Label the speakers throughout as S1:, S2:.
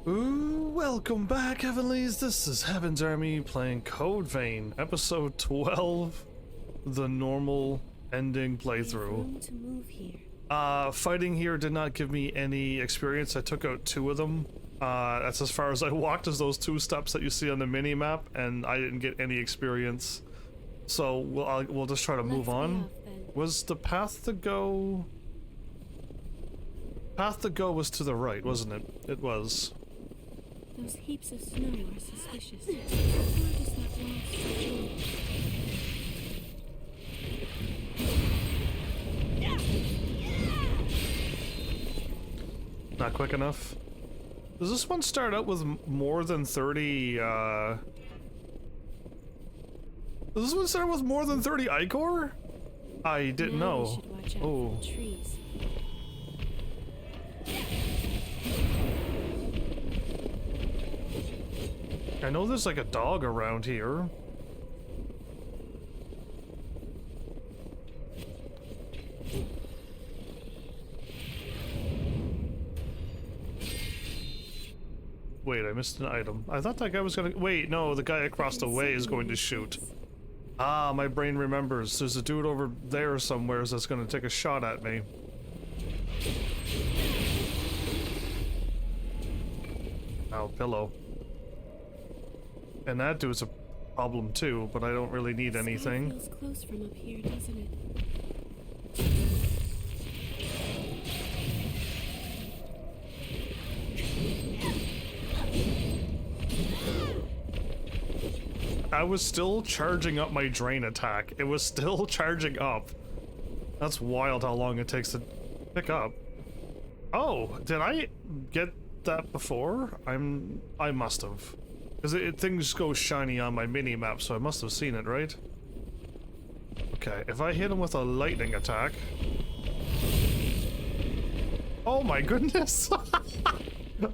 S1: Ooh, welcome back, Heavenlies. This is Heaven's Army playing Code Vein, episode 12, the normal ending playthrough.
S2: To move here.
S1: Fighting here did not give me any experience. I took out 2 of them. That's as far as I walked, as those 2 steps that you see on the mini map, and I didn't get any experience. So we'll just try to move on. Was the path to go? Path to go was to the right, wasn't it? It was.
S2: Those heaps of snow are suspicious. Where does that wall stretch on?
S1: Not quick enough. Does this one start out with more than 30, Does this one start with more than 30 Ichor? I didn't know.
S2: We should watch out
S1: oh.
S2: for the trees.
S1: I know there's like a dog around here. Wait, I missed an item. I thought that guy was gonna- wait, no, the guy across the way is going to shoot. Ah, my brain remembers. There's a dude over there somewhere that's gonna take a shot at me. Oh, pillow. And that dude's a problem too, but I don't really need anything.
S2: Feels close from up here, doesn't it?
S1: I was still charging up my drain attack. It was still charging up. That's wild how long it takes to pick up. Oh, did I get that before? I must have. Because things go shiny on my mini-map, so I must have seen it, right? Okay, if I hit him with a lightning attack... Oh my goodness!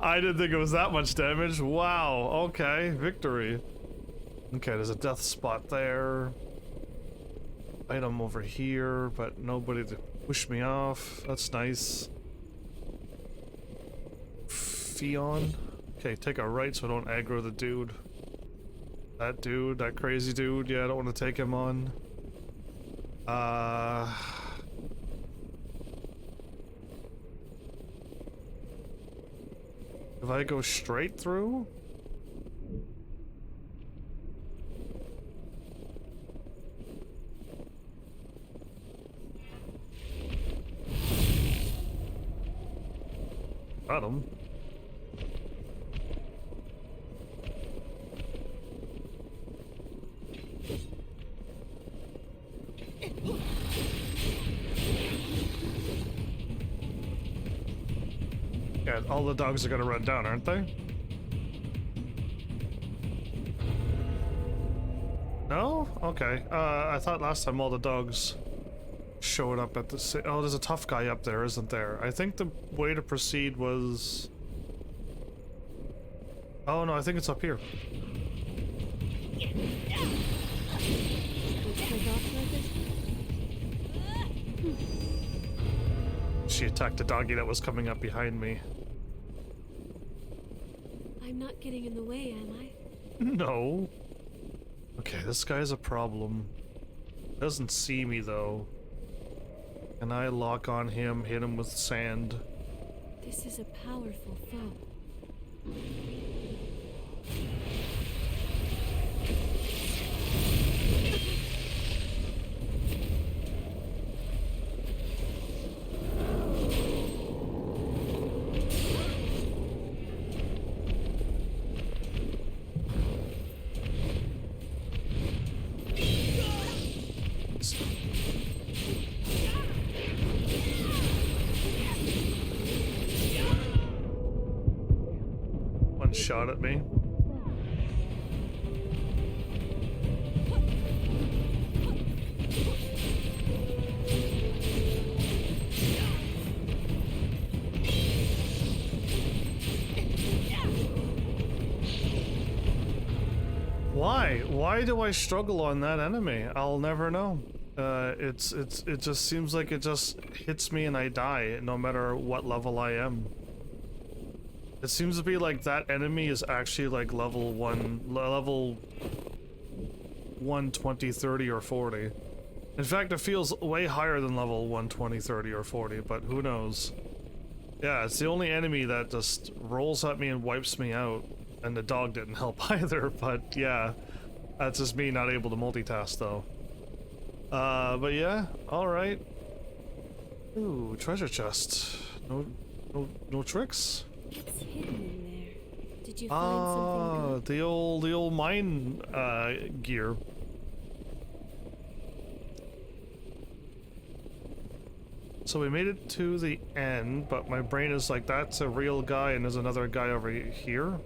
S1: I didn't think it was that much damage. Wow, okay, victory. Okay, there's a death spot there. Item over here, but nobody to push me off. That's nice. Fion. Okay, take a right so I don't aggro the dude. That dude, that crazy dude, yeah, I don't want to take him on. If I go straight through? Got him. Yeah, all the dogs are gonna run down, aren't they? No? Okay. I thought last time all the dogs showed up at the oh, there's a tough guy up there, isn't there? I think the way to proceed was... Oh no, I think it's up here. She attacked a doggy that was coming up behind me.
S2: I'm not getting in the way, am I?
S1: No. Okay, this guy's a problem. Doesn't see me though. Can I lock on him, hit him with sand?
S2: This is a powerful foe.
S1: One shot at me. Why? Why do I struggle on that enemy? I'll never know. It just seems like it just hits me and I die, no matter what level I am. It seems to be like that enemy is actually like level 1, 20, 30, or 40. In fact, it feels way higher than level 1, 20, 30, or 40, but who knows. Yeah, it's the only enemy that just rolls at me and wipes me out. And the dog didn't help either, but yeah. That's just me not able to multitask, though. But yeah, alright. Ooh, treasure chest. No tricks?
S2: What's hidden in there? Did you find something good?
S1: The old mine, gear. So we made it to the end, but my brain is like, that's a real guy and there's another guy over here.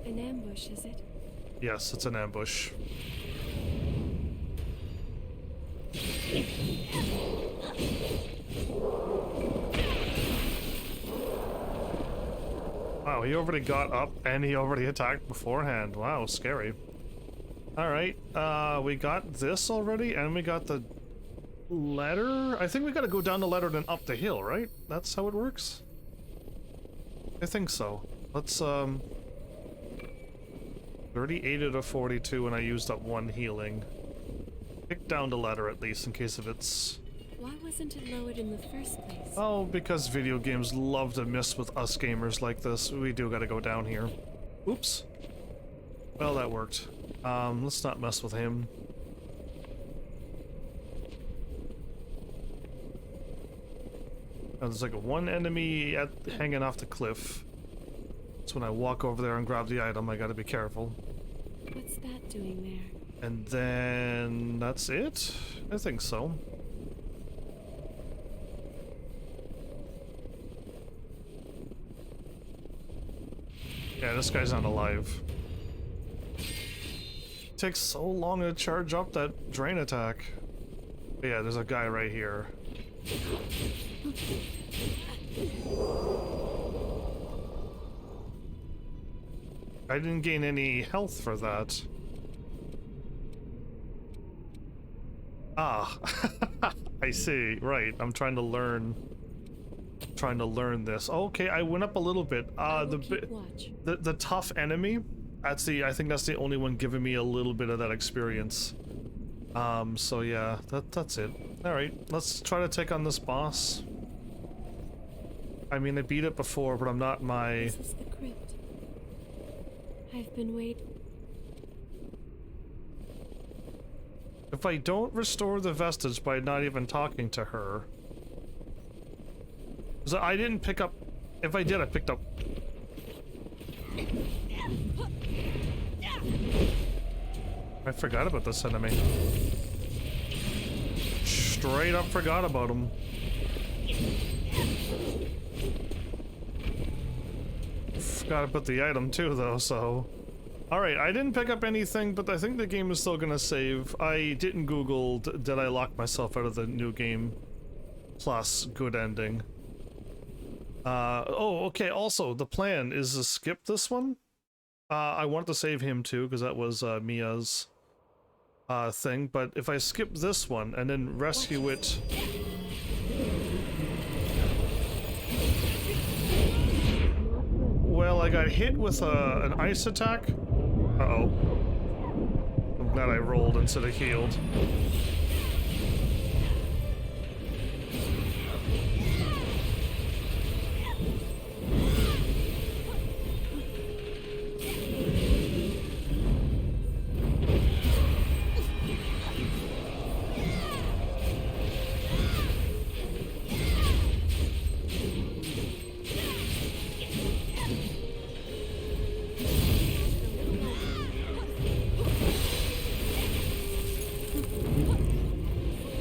S2: An ambush, is it?
S1: Yes, it's an ambush. Wow, he already got up and he already attacked beforehand. Wow, scary. Alright, we got this already and we got the ladder? I think we gotta go down the ladder then up the hill, right? That's how it works? I think so. Let's, 38 out of 42 and I used up 1 healing. Pick down the ladder at least in case if it's...
S2: Why wasn't it lowered in the first place?
S1: Oh, because video games love to mess with us gamers like this. We do gotta go down here. Oops. Well, that worked. Let's not mess with him. There's like one enemy hanging off the cliff. So when I walk over there and grab the item, I gotta be careful.
S2: What's that doing there?
S1: And then that's it? I think so. Yeah, this guy's not alive. It takes so long to charge up that drain attack. But yeah, there's a guy right here. I didn't gain any health for that. Ah, I see. Right, I'm trying to learn this. Okay, I went up a little bit. The tough enemy. I think that's the only one giving me a little bit of that experience. So yeah, that's it. All right, let's try to take on this boss. I mean, I beat it before, but I'm not my...
S2: This is the crypt. I've been waiting.
S1: If I don't restore the vestige by not even talking to her... So I didn't pick up... If I did, I picked up... I forgot about this enemy. Straight up forgot about him. Forgot about the item too, though, so... Alright, I didn't pick up anything, but I think the game is still gonna save. I didn't Google, did I lock myself out of the new game? Plus, good ending. Oh, okay, also, the plan is to skip this one. I wanted to save him too, because that was Mia's thing, but if I skip this one and then rescue it... Well, I got hit with an ice attack. Uh-oh. I'm glad I rolled instead of healed.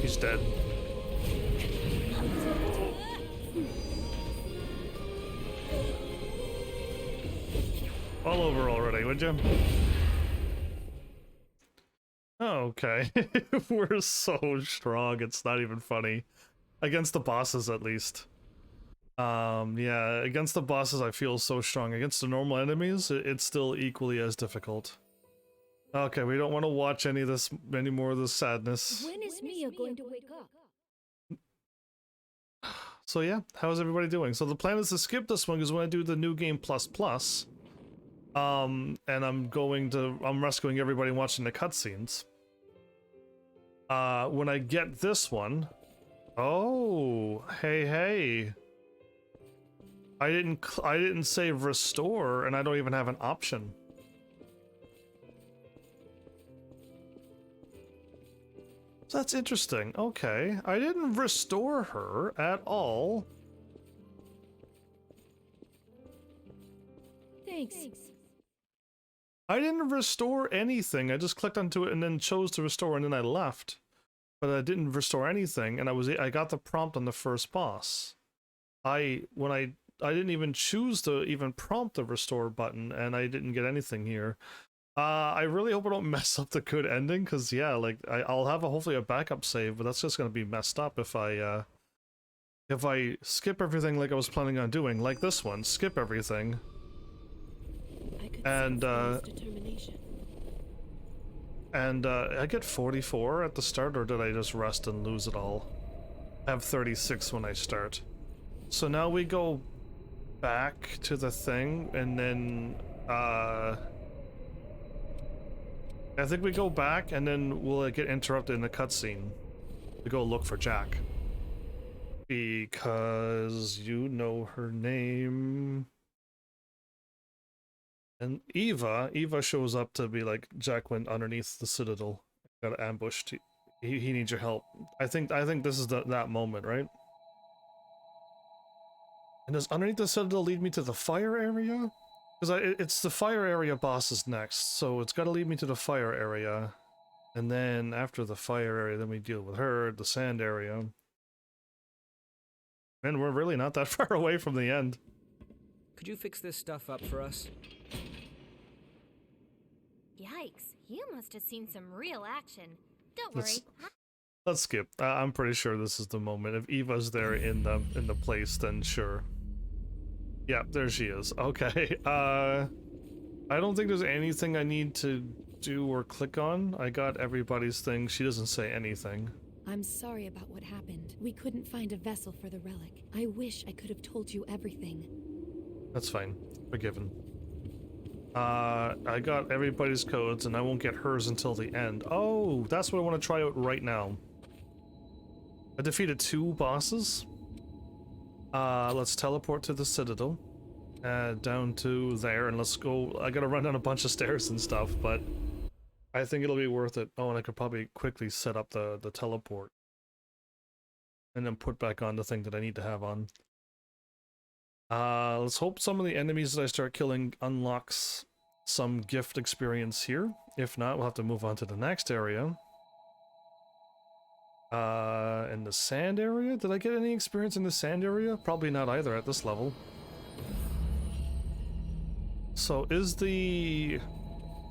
S1: He's dead. All over already, would you? Okay. We're so strong, it's not even funny. Against the bosses, at least. Yeah, against the bosses I feel so strong. Against the normal enemies, it's still equally as difficult. Okay, we don't want to watch any more of this sadness.
S3: When is Mia going to wake up?
S1: So yeah, how's everybody doing? So the plan is to skip this one because when I do the new game plus, and I'm rescuing everybody and watching the cutscenes. When I get this one, oh, hey. I didn't save restore, and I don't even have an option. So that's interesting. Okay, I didn't restore her at all.
S2: Thanks.
S1: I didn't restore anything. I just clicked onto it and then chose to restore, and then I left. But I didn't restore anything, and I got the prompt on the first boss. I didn't even choose to even prompt the restore button, and I didn't get anything here. I really hope I don't mess up the good ending, because yeah, like I'll have hopefully a backup save, but that's just gonna be messed up if I skip everything like I was planning on doing, like this one, skip everything. And I get 44 at the start, or did I just rest and lose it all? I have 36 when I start. So now we go back to the thing, and then I think we go back, and then we'll get interrupted in the cutscene to go look for Jack. Because you know her name. And Eva shows up to be like, Jack went underneath the citadel, got ambushed. He needs your help. I think this is that moment, right? And does underneath the citadel lead me to the fire area? Because it's the fire area boss is next, so it's got to lead me to the fire area. And then after the fire area, then we deal with her, the sand area. And we're really not that far away from the end.
S3: Could you fix this stuff up for us?
S4: Yikes, you must have seen some real action. Don't worry.
S1: Let's skip. I'm pretty sure this is the moment. If Eva's there in the place, then sure. Yeah, there she is. Okay. I don't think there's anything I need to do or click on. I got everybody's thing. She doesn't say anything.
S2: I'm sorry about what happened. We couldn't find a vessel for the relic. I wish I could have told you everything.
S1: That's fine. Forgiven. I got everybody's codes, and I won't get hers until the end. Oh, that's what I want to try out right now. I defeated 2 bosses. Let's teleport to the Citadel. Down to there, and let's go. I gotta run down a bunch of stairs and stuff, but I think it'll be worth it. Oh, and I could probably quickly set up the teleport. And then put back on the thing that I need to have on. Let's hope some of the enemies that I start killing unlocks some gift experience here. If not, we'll have to move on to the next area. In the sand area? Did I get any experience in the sand area? Probably not either at this level. So is the...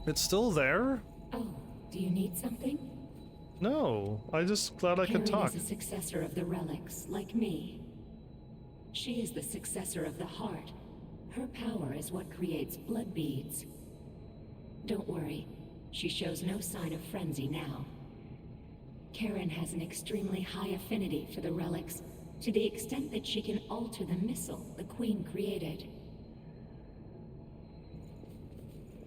S1: It's still there?
S5: Oh, do you need something?
S1: No, I just glad I could talk.
S5: Karen is a successor of the relics, like me. She is the successor of the heart. Her power is what creates blood beads. Don't worry, she shows no sign of frenzy now. Karen has an extremely high affinity for the relics, to the extent that she can alter the missile the Queen created.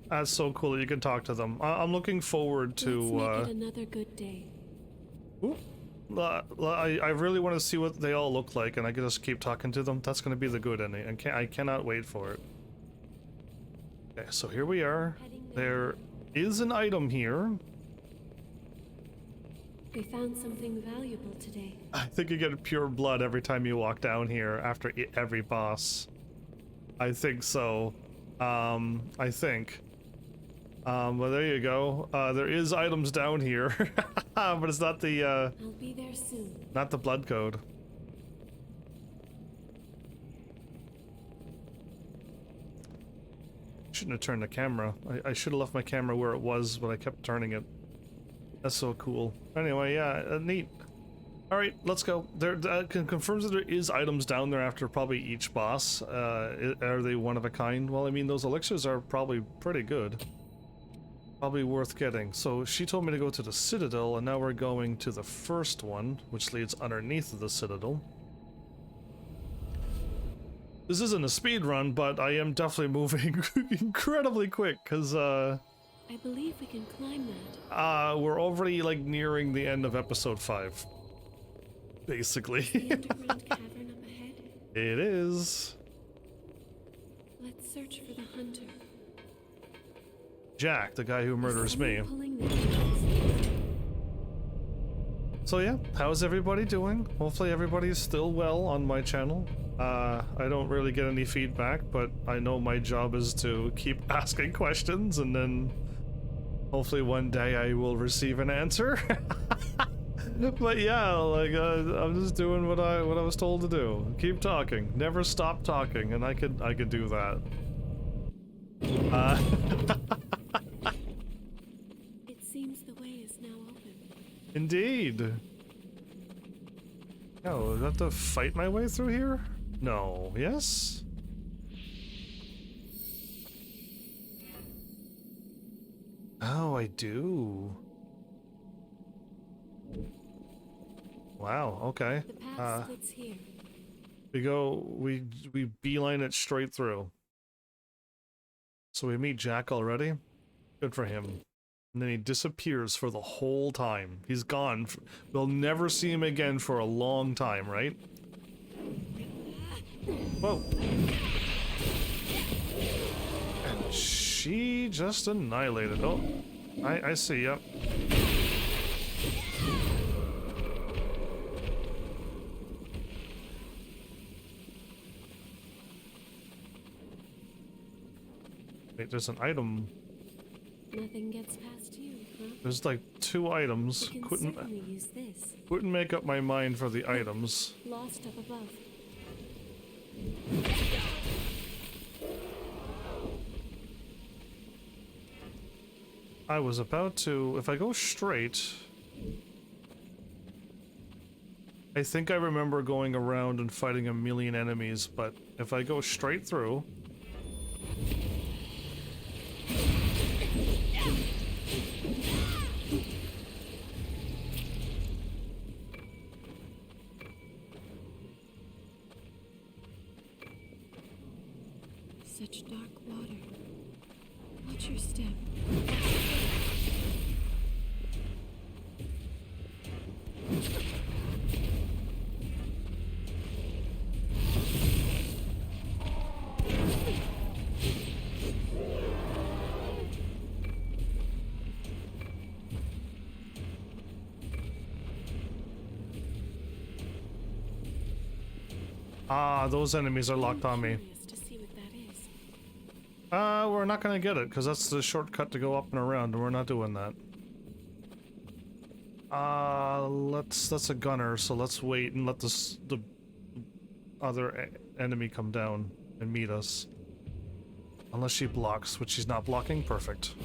S1: That's so cool that you can talk to them. I'm looking forward to...
S2: Let's make it another good day.
S1: I really want to see what they all look like, and I can just keep talking to them. That's going to be the good ending. I cannot wait for it. Okay, so here we are. There is an item here.
S2: We found something valuable today.
S1: I think you get pure blood every time you walk down here after every boss. I think so. I think. Well, there you go. There is items down here, but it's not the,
S2: I'll be there soon.
S1: not the blood code. Shouldn't have turned the camera. I should have left my camera where it was, but I kept turning it. That's so cool. Anyway, yeah, neat. Alright, let's go. There confirms that there is items down there after probably each boss. Are they one of a kind? Well, I mean, those elixirs are probably pretty good. Probably worth getting. So she told me to go to the Citadel, and now we're going to the first one, which leads underneath the Citadel. This isn't a speed run, but I am definitely moving incredibly quick, because,
S2: I believe we can climb that.
S1: we're already, like, nearing the end of episode 5. Basically.
S2: The underground cavern up ahead.
S1: It is.
S2: Let's search for the hunter.
S1: Jack, the guy who murders me.
S2: Pulling the cables.
S1: So yeah, how's everybody doing? Hopefully everybody's still well on my channel. I don't really get any feedback, but I know my job is to keep asking questions, and then hopefully one day I will receive an answer. But yeah, like I'm just doing what I was told to do. Keep talking, never stop talking, and I could do that.
S2: It seems the way is now open.
S1: Indeed. Oh, do I have to fight my way through here? No. Yes? Oh, I do. Wow, okay.
S2: The path splits here.
S1: We beeline it straight through. So we meet Jack already? Good for him. And then he disappears for the whole time. He's gone. We'll never see him again for a long time, right? Whoa. And she just annihilated. Oh, I see, yep. Wait, there's an item.
S2: Nothing gets past you, huh?
S1: There's like 2 items.
S2: We can certainly use this.
S1: Couldn't make up my mind for the items.
S2: Lost up above.
S1: I was about to... If I go straight... I think I remember going around and fighting a million enemies, but if I go straight through...
S2: Such dark water. Watch your step.
S1: Ah, those enemies are locked on me.
S2: Curious to see what that is.
S1: We're not gonna get it, because that's the shortcut to go up and around, and we're not doing that. That's a gunner, so let's wait and let the other enemy come down and meet us. Unless she blocks, which she's not blocking, perfect.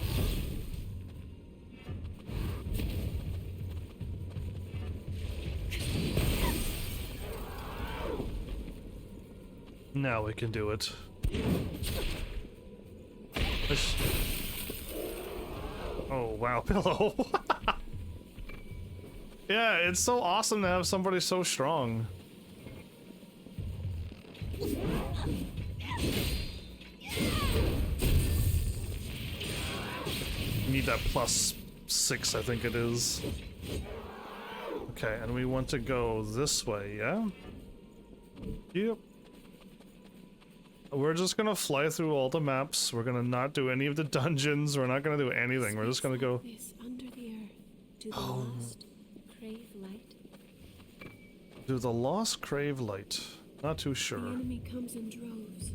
S1: Now we can do it. Oh, wow, pillow. Yeah, it's so awesome to have somebody so strong. Need that +6, I think it is. Okay, and we want to go this way, yeah? Yep. We're just gonna fly through all the maps. We're gonna not do any of the dungeons. We're not gonna do anything. We're just gonna go.
S2: This under the earth. Do the lost crave light?
S1: Do the lost crave light? Not too
S2: The
S1: sure.
S2: enemy comes in droves.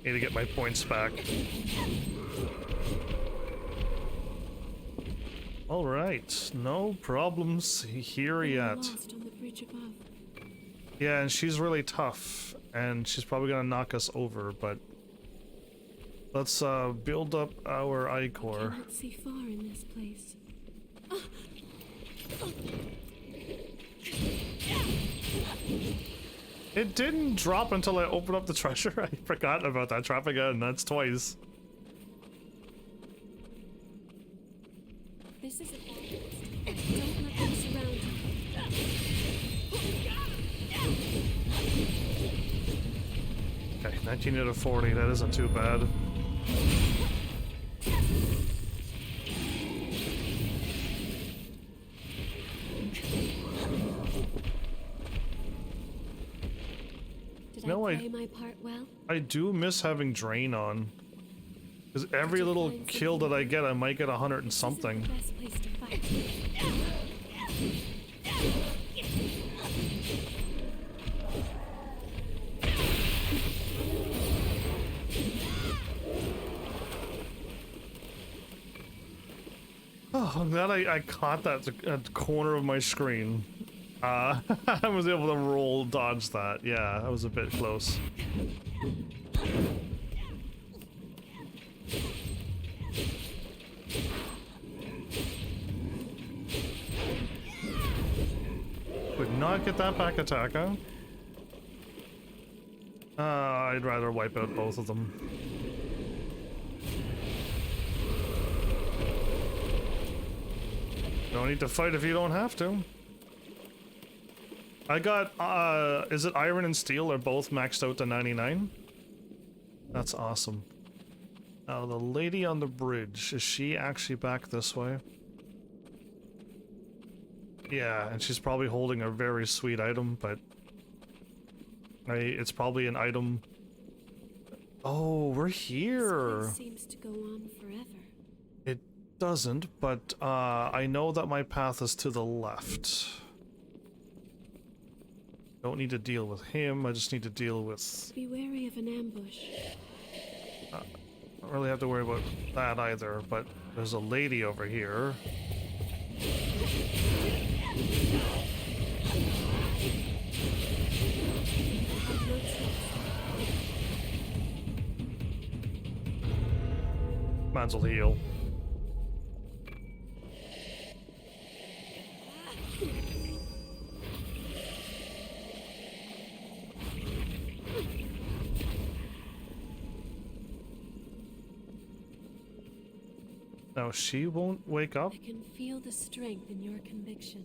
S1: Need to get my points back. All right, no problems here
S2: They were
S1: yet.
S2: lost on the bridge above.
S1: Yeah, and she's really tough, and she's probably gonna knock us over, but let's build up our
S2: I
S1: ichor.
S2: cannot see far in this place.
S1: It didn't drop until I opened up the treasure. I forgot about that trap again. That's twice.
S2: This is a balanced. Don't let them surround you.
S1: Okay, 19 out of 40. That isn't too bad.
S2: Did
S1: No,
S2: I play my part well?
S1: I do miss having drain on. Because every little kill that I get, I might get 100 and something.
S2: This isn't the best place to fight.
S1: Oh, I'm glad I caught that at the corner of my screen. I was able to roll dodge that. Yeah, that was a bit close. Would not get that back attack, huh? I'd rather wipe out both of them. No need to fight if you don't have to. I got, is it iron and steel are both maxed out to 99? That's awesome. Now, the lady on the bridge, is she actually back this way? Yeah, and she's probably holding a very sweet item, but it's probably an item. Oh, we're here.
S2: This place seems to go on forever.
S1: It doesn't, but I know that my path is to the left. Don't need to deal with him, I just need to deal with...
S2: Be wary of an ambush.
S1: Don't really have to worry about that either, but there's a lady over here. Might as well heal. No, she won't wake up.
S2: I can feel the strength in your conviction.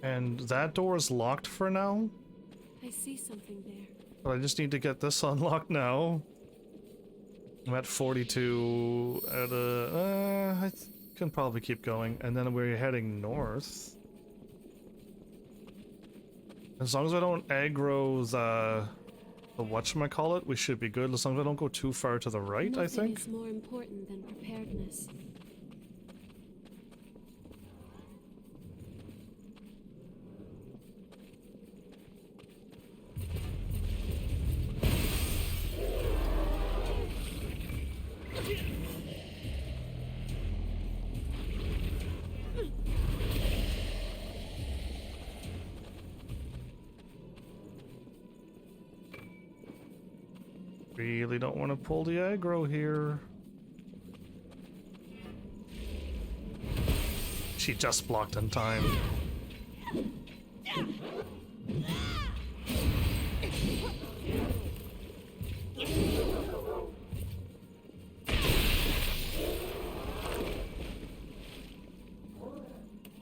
S1: And that door is locked for now.
S2: I see something there.
S1: But I just need to get this unlocked now. I'm at 42 at I can probably keep going. And then we're heading north. As long as I don't aggro the whatchamacallit, we should be good. As long as I don't go too far to the right, I think.
S2: Nothing is more important than preparedness.
S1: Really don't want to pull the aggro here. She just blocked in time.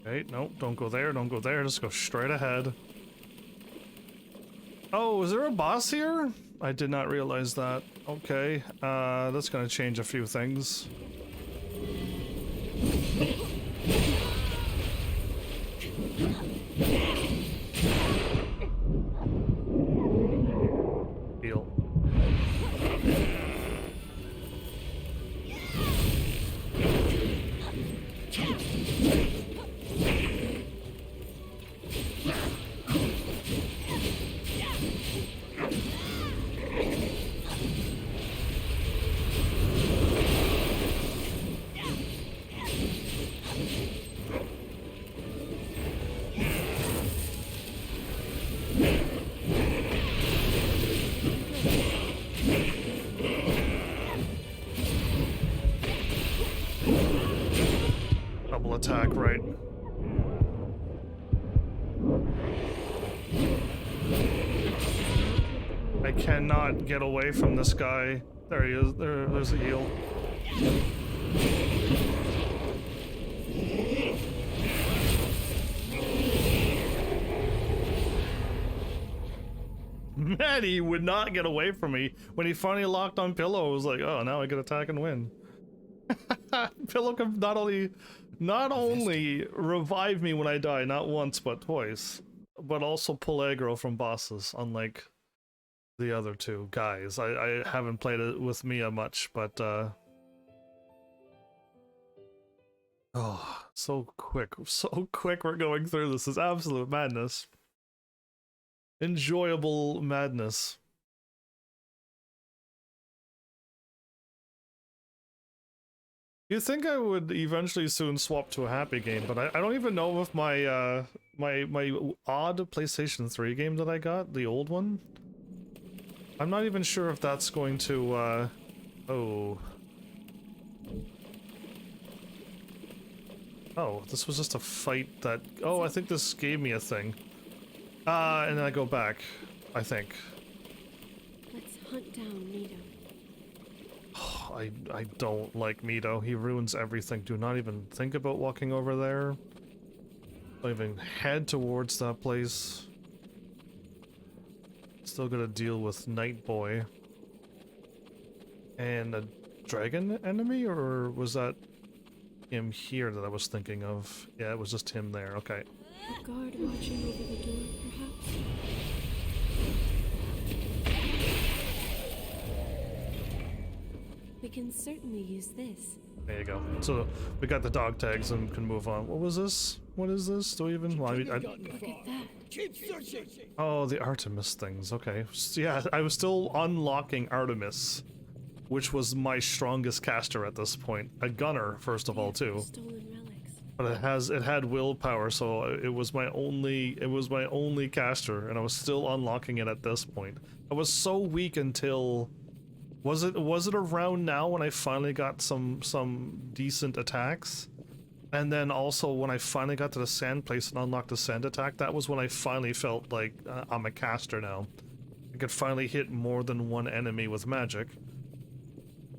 S1: Okay, nope, don't go there, don't go there, just go straight ahead. Oh, is there a boss here? I did not realize that. Okay, that's gonna change a few things. Heal. double attack, right? I cannot get away from this guy. There he is. There's a heal. Man, he would not get away from me. When he finally locked on Pillow, I was like, oh, now I can attack and win. Pillow can not only revive me when I die, not once but twice, but also pull aggro from bosses, unlike the other two guys. I haven't played it with Mia much, but oh, so quick we're going through this. Is absolute madness. Enjoyable madness. You'd think I would eventually soon swap to a happy game, but I don't even know if my my odd PlayStation 3 game that I got, the old one, I'm not even sure if that's going to oh, this was just a fight that, oh, I think this gave me a thing. And then I go back, I think.
S2: Let's hunt down Nito.
S1: I don't like Mito. He ruins everything. Do not even think about walking over there. Don't even head towards that place. Still gotta deal with Night Boy. And a dragon enemy? Or was that him here that I was thinking of? Yeah, it was just him there. Okay.
S2: A guard watching over the door, perhaps? We can certainly use this.
S1: There you go. So we got the dog tags and can move on. What was this? What is this? Do we even? Well,
S2: Look at that.
S1: Oh, the Artemis things. Okay. Yeah, I was still unlocking Artemis, which was my strongest caster at this point. A gunner, first of all, too.
S2: Stolen relics.
S1: But it had willpower, so it was my only caster, and I was still unlocking it at this point. I was so weak until was it around now when I finally got some decent attacks? And then also when I finally got to the sand place and unlocked the sand attack, that was when I finally felt like I'm a caster now. I could finally hit more than one enemy with magic.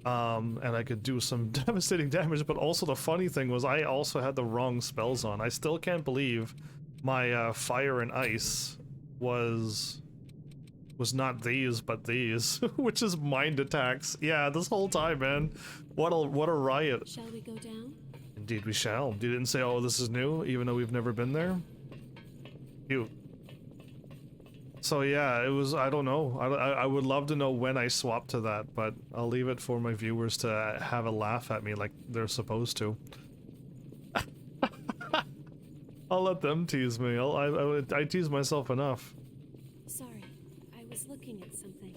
S1: And I could do some devastating damage, but also the funny thing was I also had the wrong spells on. I still can't believe my fire and ice was not these, but these, which is mind attacks. Yeah, this whole time, man. What a riot.
S2: Shall we go down?
S1: Indeed we shall. You didn't say, oh, this is new, even though we've never been there? Cute. So yeah, it was, I don't know. I would love to know when I swap to that, but I'll leave it for my viewers to have a laugh at me like they're supposed to. I'll let them tease me. I tease myself enough.
S2: Sorry, I was looking at something.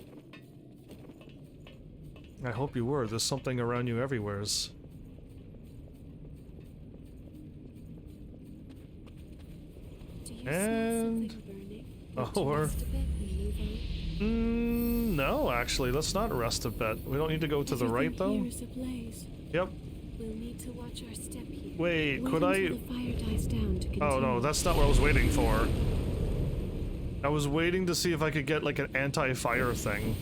S1: I hope you were. There's something around you everywheres.
S2: Do you smell something burning?
S1: Or
S2: Rest a bit and move on?
S1: no, actually, let's not rest a bit. We don't need to go to the right, though.
S2: Here is ablaze.
S1: Yep.
S2: We'll need to watch our step here.
S1: Wait, could
S2: until
S1: I?
S2: The fire dies down to continue.
S1: Oh no, that's not what I was waiting for. I was waiting to see if I could get like an anti-fire thing.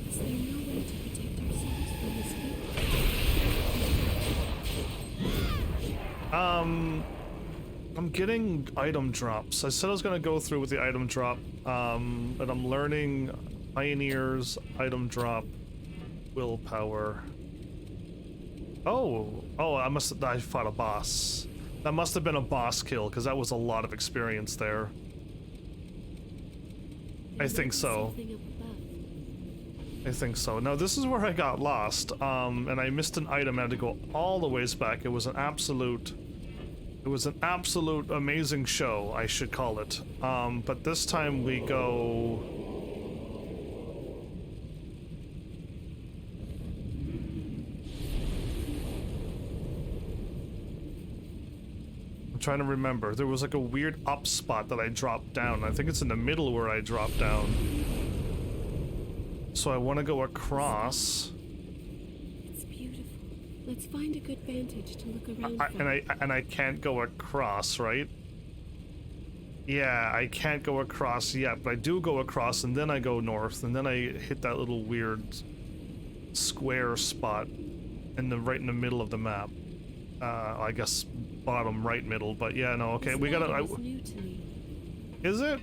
S2: Is there no way to protect ourselves from this heat?
S1: I'm getting item drops. I said I was gonna go through with the item drop, and I'm learning Pioneer's item drop willpower. Oh, I fought a boss. That must have been a boss kill, because that was a lot of experience there. I think so.
S2: Something up above.
S1: I think so. Now this is where I got lost, and I missed an item. I had to go all the ways back. It was an absolute amazing show, I should call it. But this time we go. I'm trying to remember. There was like a weird up spot that I dropped down. I think it's in the middle where I dropped down. So I want to go across.
S2: It's beautiful. Let's find a good vantage to look around from.
S1: And I can't go across, right? Yeah, I can't go across yet, but I do go across, and then I go north, and then I hit that little weird square spot right in the middle of the map. I guess bottom right middle, but yeah, no, okay, we gotta.
S2: This ladder is new to me.
S1: Is it?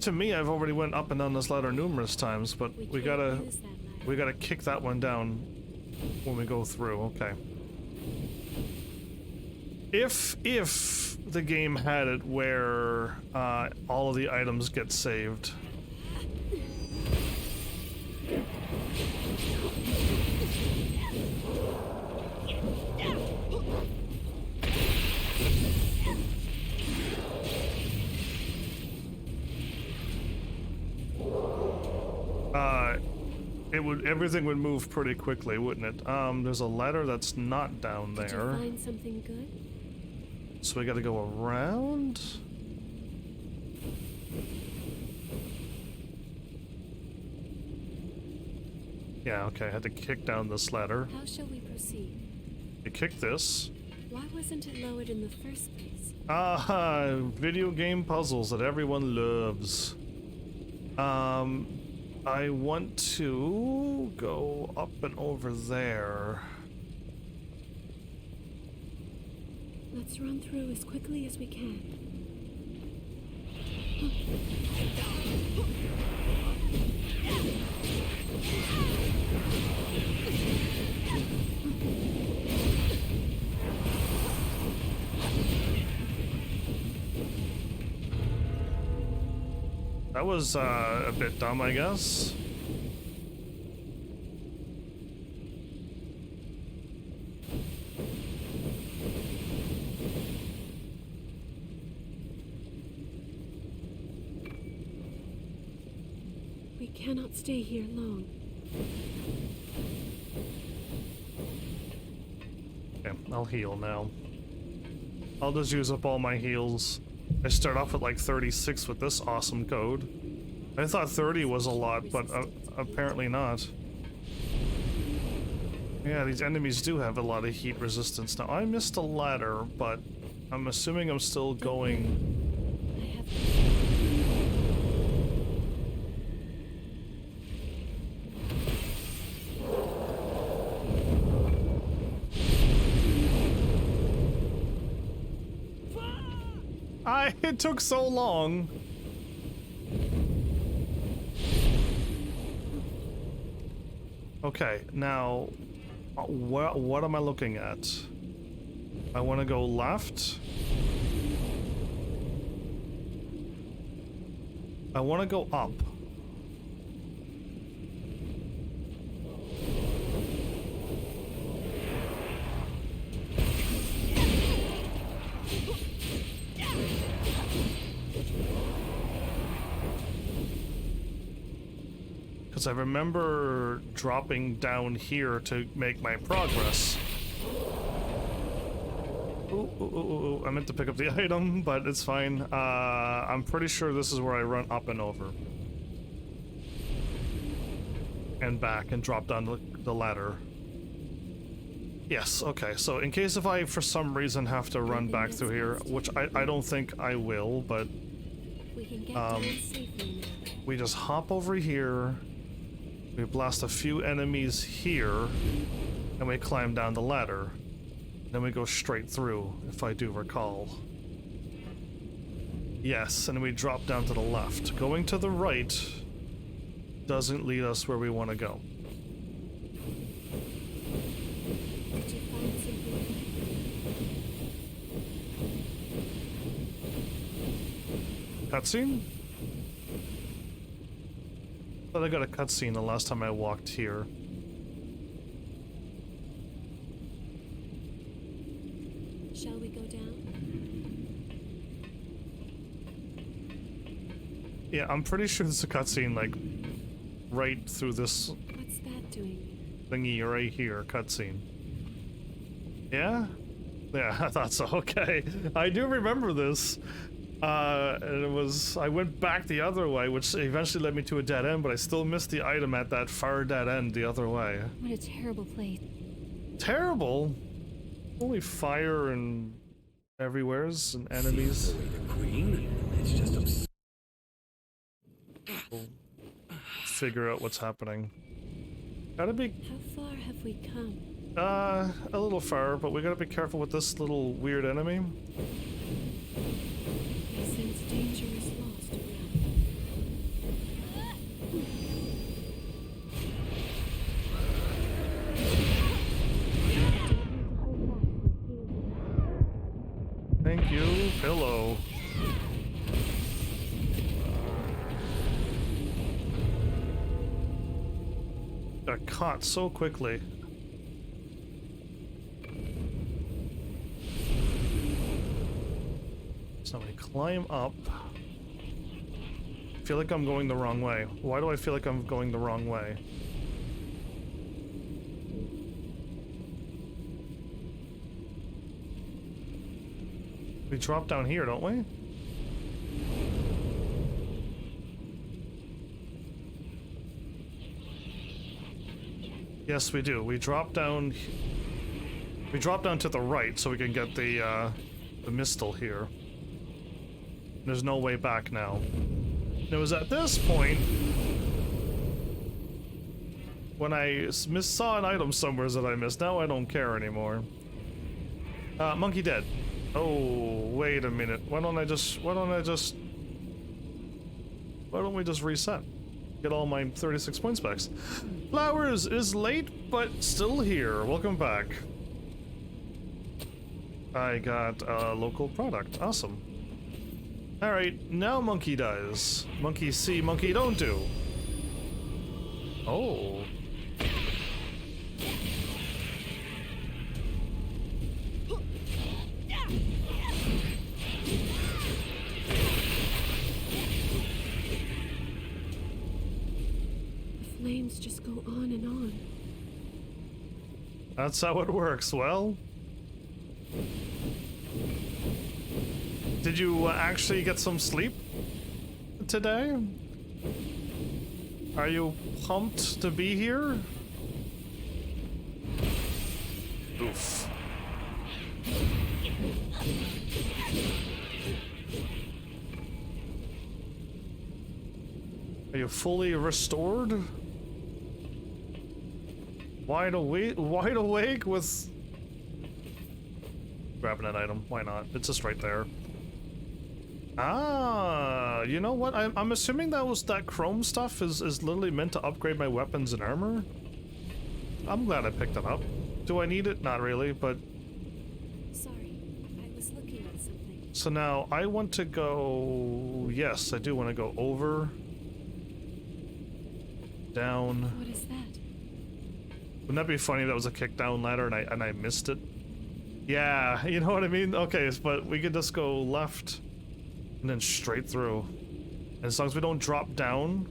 S1: To me, I've already went up and down this ladder numerous times, but we gotta
S2: use that ladder.
S1: we gotta kick that one down when we go through. Okay. If the game had it where all of the items get saved. Everything would move pretty quickly, wouldn't it? There's a ladder that's not down there.
S2: Did you find something good?
S1: So we gotta go around? Yeah, okay, I had to kick down this ladder.
S2: How shall we proceed?
S1: You kick this.
S2: Why wasn't it lowered in the first place?
S1: Video game puzzles that everyone loves. I want to go up and over there.
S2: Let's run through as quickly as we can.
S1: That was a bit dumb, I guess.
S2: We cannot stay here long.
S1: Okay, I'll heal now. I'll just use up all my heals. I start off at like 36 with this awesome code. I thought 30 was a lot, but apparently not. Yeah, these enemies do have a lot of heat resistance. Now, I missed a ladder, but I'm assuming I'm still going... It took so long. Okay, now, what am I looking at? I want to go left. I want to go up. Because I remember dropping down here to make my progress. Ooh, I meant to pick up the item, but it's fine. I'm pretty sure this is where I run up and over. And back and drop down the ladder. Yes, okay, so in case if I, for some reason, have to run back through here, which I don't think I will, but...
S2: We can get down safely now.
S1: We just hop over here. We blast a few enemies here, and we climb down the ladder. Then we go straight through, if I do recall. Yes, and we drop down to the left. Going to the right doesn't lead us where we want to go.
S2: Did you find something good?
S1: Cutscene? Thought I got a cutscene the last time I walked here.
S2: Shall we go down?
S1: Yeah, I'm pretty sure there's a cutscene, like, right through this
S2: What's that doing?
S1: thingy right here, cutscene. Yeah? Yeah, I thought so, okay. I do remember this. And it was, I went back the other way, which eventually led me to a dead end, but I still missed the item at that far dead end the other way.
S2: What a terrible place.
S1: terrible. Only fire and everywheres and enemies.
S3: It's just
S1: We'll figure out what's happening. Gotta be
S2: How far have we come?
S1: a little far, but we gotta be careful with this little weird enemy.
S2: I sense danger is lost around.
S1: Thank you, pillow. Got caught so quickly. So we climb up. I feel like I'm going the wrong way. Why do I feel like I'm going the wrong way? We drop down here, don't we? Yes, we do. We drop down. We drop down to the right so we can get the mistle here. There's no way back now. It was at this point when I saw an item somewhere that I missed. Now I don't care anymore. Monkey dead. Oh, wait a minute. Why don't we just reset? Get all my 36 points back. Flowers is late, but still here. Welcome back. I got a local product. Awesome. Alright, now monkey does. Monkey see, monkey don't do. Oh.
S2: The flames just go on and on.
S1: That's how it works. Well, did you actually get some sleep today? Are you pumped to be here? Oof. Are you fully restored? Wide awake with... Grabbing an item, why not? It's just right there. Ah, you know what? I'm assuming that chrome stuff is literally meant to upgrade my weapons and armor. I'm glad I picked it up. Do I need it? Not really, but...
S2: Sorry, I was looking at something.
S1: So now I want to go... Yes, I do want to go over. Down.
S2: What is that?
S1: Wouldn't that be funny if that was a kick down ladder and I missed it? Yeah, you know what I mean? Okay, but we could just go left and then straight through. And as long as we don't drop down,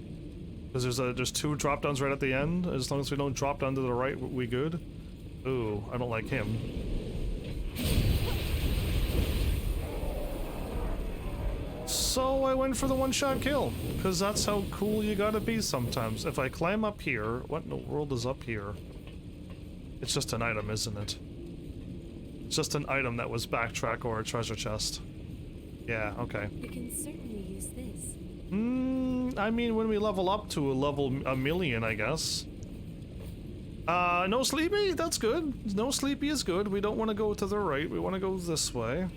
S1: because there's two drop downs right at the end, as long as we don't drop down to the right, we good. Ooh, I don't like him. So I went for the one-shot kill, because that's how cool you gotta be sometimes. If I climb up here, what in the world is up here? It's just an item, isn't it? It's just an item that was backtrack or a treasure chest. Yeah, okay.
S2: We can certainly use this.
S1: I mean, when we level up to a million, I guess. No sleepy? That's good. No sleepy is good. We don't want to go to the right. We want to go this way.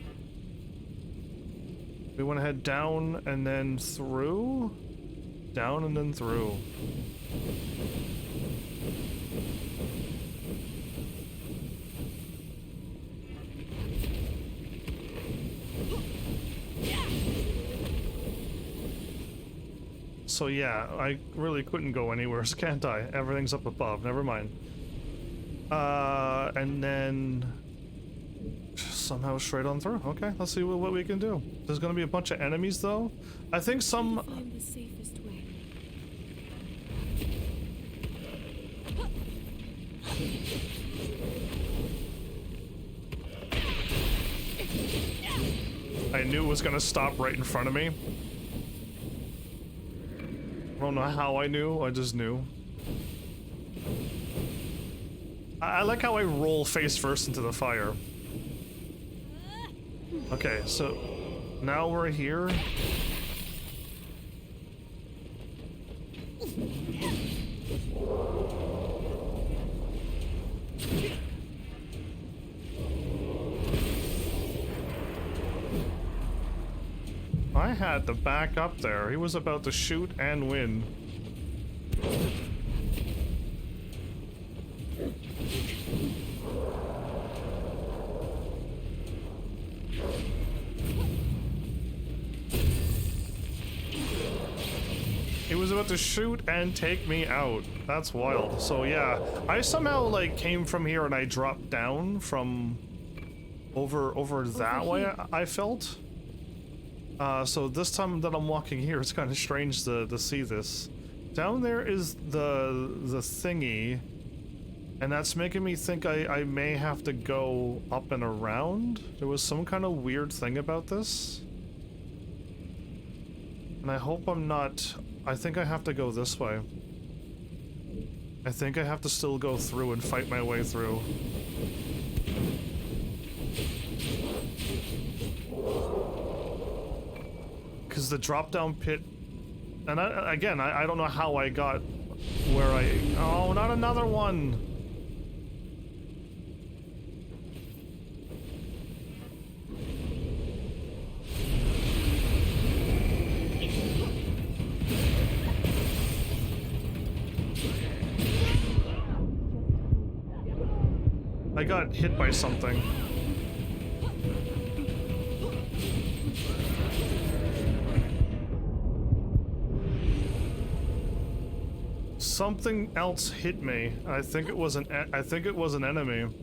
S1: We want to head down and then through. Down and then through. So yeah, I really couldn't go anywhere, can't I? Everything's up above, never mind. And then somehow straight on through. Okay, let's see what we can do. There's gonna be a bunch of enemies though. I think some...
S2: Find the safest way.
S1: I knew it was gonna stop right in front of me. I don't know how I knew, I just knew. I like how I roll face first into the fire. Okay, so now we're here. I had to back up there. He was about to shoot and win. He was about to shoot and take me out. That's wild. So yeah, I somehow like came from here and I dropped down from over that way, I felt. So this time that I'm walking here, it's kind of strange to see this. Down there is the thingy, and that's making me think I may have to go up and around. There was some kind of weird thing about this. And I hope I'm not... I think I have to go this way. I think I have to still go through and fight my way through. Because the drop-down pit... And again, I don't know how I got where I... Oh, not another one! I got hit by something. Something else hit me. I think it was an enemy.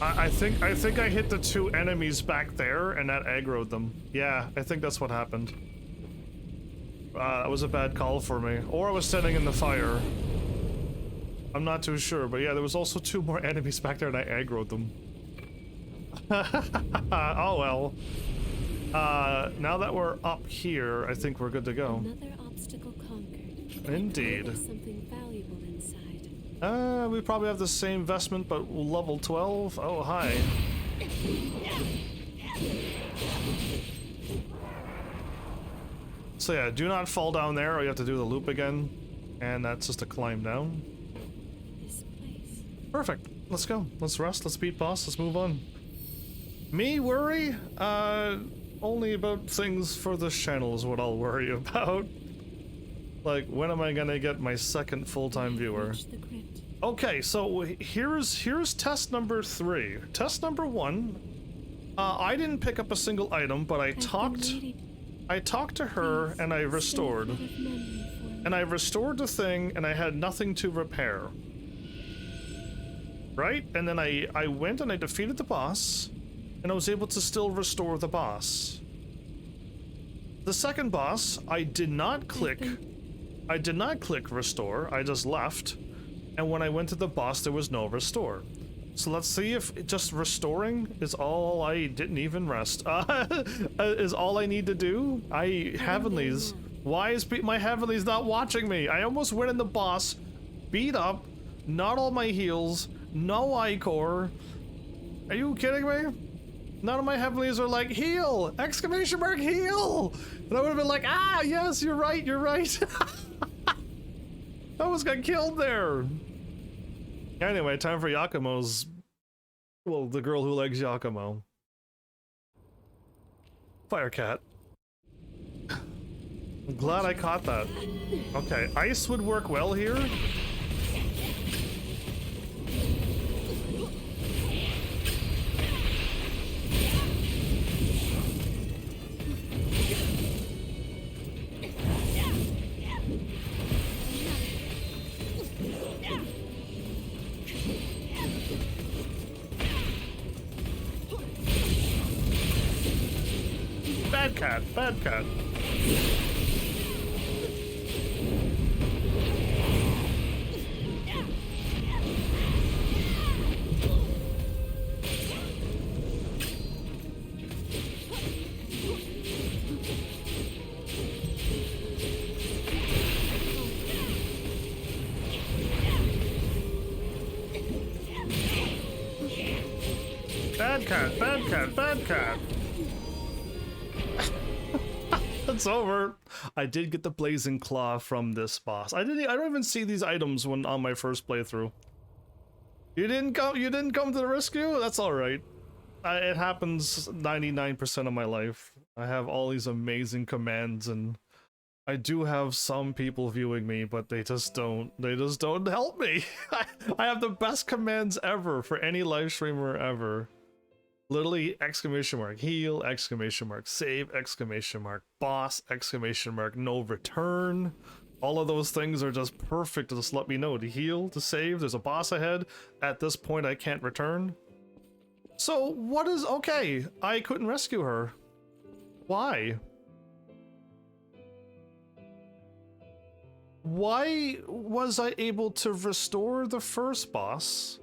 S1: I think I hit the two enemies back there and that aggroed them. Yeah, I think that's what happened. That was a bad call for me. Or I was standing in the fire. I'm not too sure, but yeah, there was also two more enemies back there and I aggroed them. Oh well. Now that we're up here, I think we're good to go.
S2: Another obstacle conquered.
S1: Indeed.
S2: There's something valuable inside.
S1: We probably have the same vestment, but level 12. Oh, hi. So yeah, do not fall down there or you have to do the loop again. And that's just a climb down. Perfect. Let's go. Let's rest. Let's beat boss. Let's move on. Me worry? Only about things for this channel is what I'll worry about. Like, when am I gonna get my second full-time viewer? Okay, so here's test number 3. Test number 1. I didn't pick up a single item, but I talked to her and I restored. And I restored the thing and I had nothing to repair. Right? And then I went and I defeated the boss, and I was able to still restore the boss. The second boss, I did not click restore, I just left, and when I went to the boss, there was no restore. So let's see if just restoring is all I didn't even rest. Is all I need to do? Heavenlies. Why is my Heavenlies not watching me? I almost went in the boss, beat up, not all my heals, no Ichor. Are you kidding me? None of my Heavenlies are like, heal! Exclamation mark, heal! And I would have been like, ah, yes, you're right, you're right. I almost got killed there. Anyway, time for Yakumo's... Well, the girl who likes Yakumo. Firecat. I'm glad I caught that. Okay, ice would work well here. Bad cat, bad cat. Bad cat, bad cat, bad cat. It's over. I did get the blazing claw from this boss. I don't even see these items when on my first playthrough. You didn't come to the rescue? That's all right. It happens 99% of my life. I have all these amazing commands, and I do have some people viewing me, but they just don't help me. I have the best commands ever for any live streamer ever. Literally exclamation mark heal, exclamation mark save, exclamation mark boss, exclamation mark no return. All of those things are just perfect to just let me know to heal, to save, there's a boss ahead. At this point I can't return. So what is okay? I couldn't rescue her. Why? Why was I able to restore the first boss,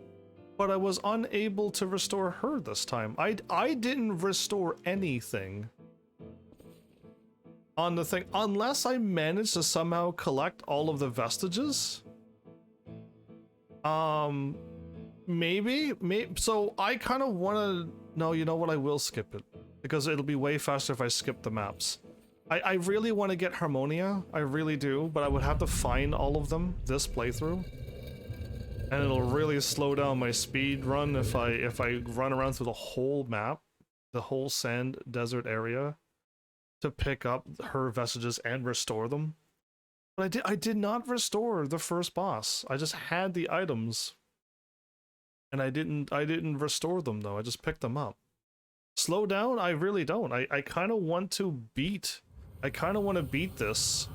S1: but I was unable to restore her this time? I didn't restore anything on the thing, unless I managed to somehow collect all of the vestiges. Maybe. So I kind of want to... No, you know what? I will skip it, because it'll be way faster if I skip the maps. I really want to get Harmonia, I really do, but I would have to find all of them this playthrough. And it'll really slow down my speed run if I run around through the whole map, the whole sand desert area, to pick up her vestiges and restore them. But I did not restore the first boss. I just had the items. And I didn't restore them though. I just picked them up. Slow down? I really don't. I kind of want to beat this.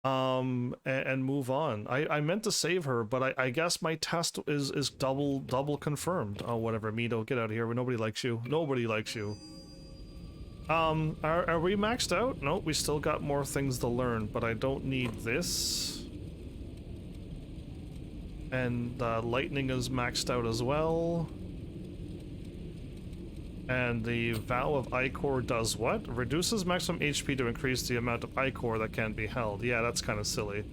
S1: And move on. I meant to save her, but I guess my test is double confirmed. Oh, whatever, Mito, get out of here. Nobody likes you. Nobody likes you. Are we maxed out? Nope, we still got more things to learn, but I don't need this. And lightning is maxed out as well. And the Vow of Ichor does what? Reduces maximum HP to increase the amount of Ichor that can be held. Yeah, that's kind of silly.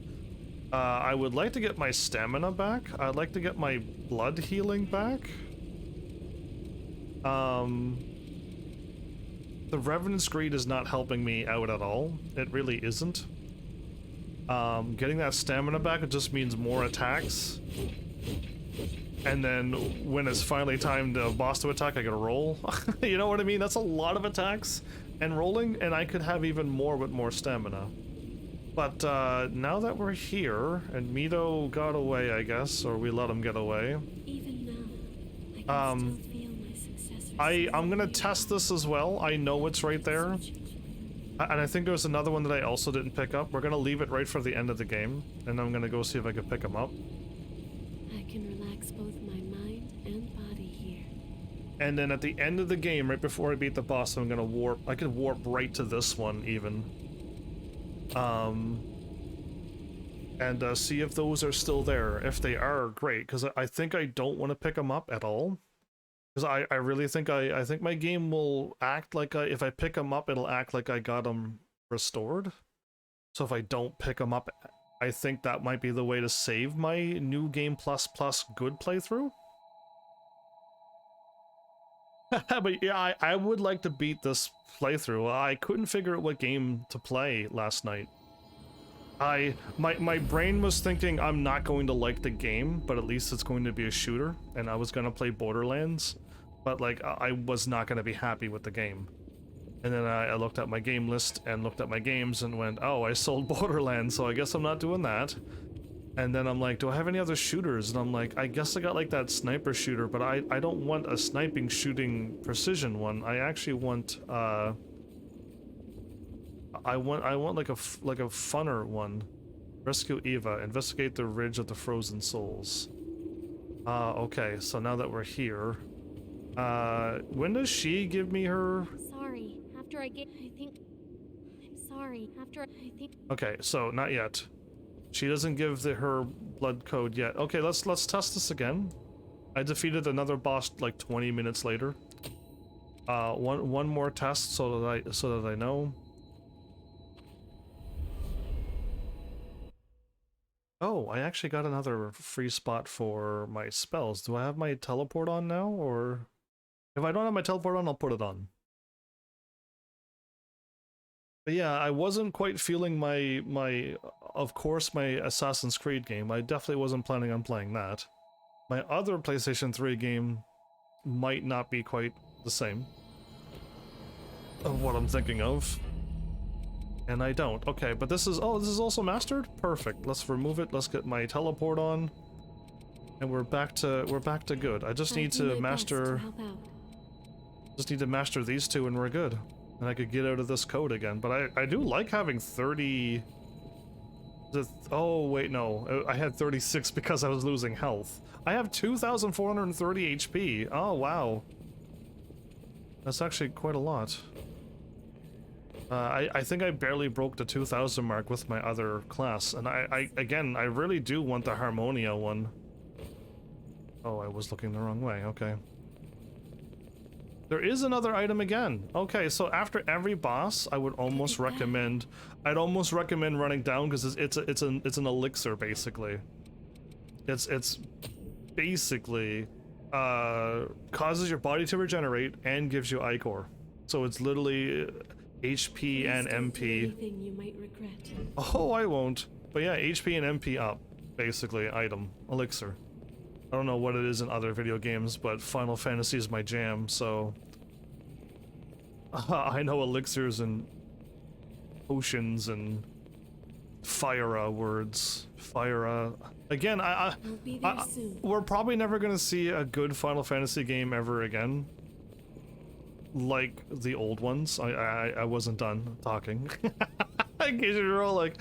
S1: I would like to get my stamina back. I'd like to get my blood healing back. The Revenant's Greed is not helping me out at all. It really isn't. Getting that stamina back, it just means more attacks. And then when it's finally time to boss to attack, I gotta roll. You know what I mean? That's a lot of attacks and rolling, and I could have even more with more stamina. But now that we're here, and Mito got away, I guess, or we let him get away.
S2: Even now, I can still feel my successor.
S1: I'm gonna test this as well. I know it's right there. And I think there's another one that I also didn't pick up. We're gonna leave it right for the end of the game, and I'm gonna go see if I can pick them up.
S2: I can relax both my mind and body here.
S1: And then at the end of the game, right before I beat the boss, I'm gonna warp. I could warp right to this one even. And see if those are still there. If they are, great, because I think I don't want to pick them up at all. Because I really think I think my game will act like if I pick them up, it'll act like I got them restored. So if I don't pick them up, I think that might be the way to save my new game plus good playthrough. But yeah, I would like to beat this playthrough. I couldn't figure out what game to play last night. My brain was thinking I'm not going to like the game, but at least it's going to be a shooter, and I was gonna play Borderlands, but like I was not gonna be happy with the game. And then I looked at my game list and looked at my games and went, oh, I sold Borderlands, so I guess I'm not doing that. And then I'm like, do I have any other shooters? And I'm like, I guess I got like that sniper shooter, but I don't want a sniping shooting precision one. I actually want I want like a funner one. Rescue Eva. Investigate the Ridge of the Frozen Souls. Okay, so now that we're here, when does she give me her?
S4: Sorry. After I get, I think. I'm sorry. After I think.
S1: Okay, so not yet. She doesn't give her blood code yet. Okay, let's test this again. I defeated another boss like 20 minutes later. One more test so that I know. Oh, I actually got another free spot for my spells. Do I have my teleport on now, or? If I don't have my teleport on, I'll put it on. But yeah, I wasn't quite feeling of course, my Assassin's Creed game. I definitely wasn't planning on playing that. My other PlayStation 3 game might not be quite the same of what I'm thinking of. And I don't. Okay, but this is, oh, this is also mastered? Perfect. Let's remove it. Let's get my teleport on. And we're back to good. I just need to master these two and we're good. And I could get out of this code again. But I do like having 30... oh, wait, no. I had 36 because I was losing health. I have 2,430 HP. Oh, wow. That's actually quite a lot. I think I barely broke the 2,000 mark with my other class. And again, I really do want the Harmonia one. Oh, I was looking the wrong way. Okay. There is another item again. Okay, so after every boss, I would almost recommend... I'd almost recommend running down because it's an elixir basically. It's basically causes your body to regenerate and gives you Ichor. So it's literally HP and MP.
S2: You might regret.
S1: Oh, I won't. But yeah, HP and MP up, basically. Item elixir. I don't know what it is in other video games, but Final Fantasy is my jam, so... I know elixirs and potions and fire words. Fire. Again,
S2: I'll be there soon.
S1: we're probably never gonna see a good Final Fantasy game ever again. Like the old ones. I wasn't done talking. In case you're all like...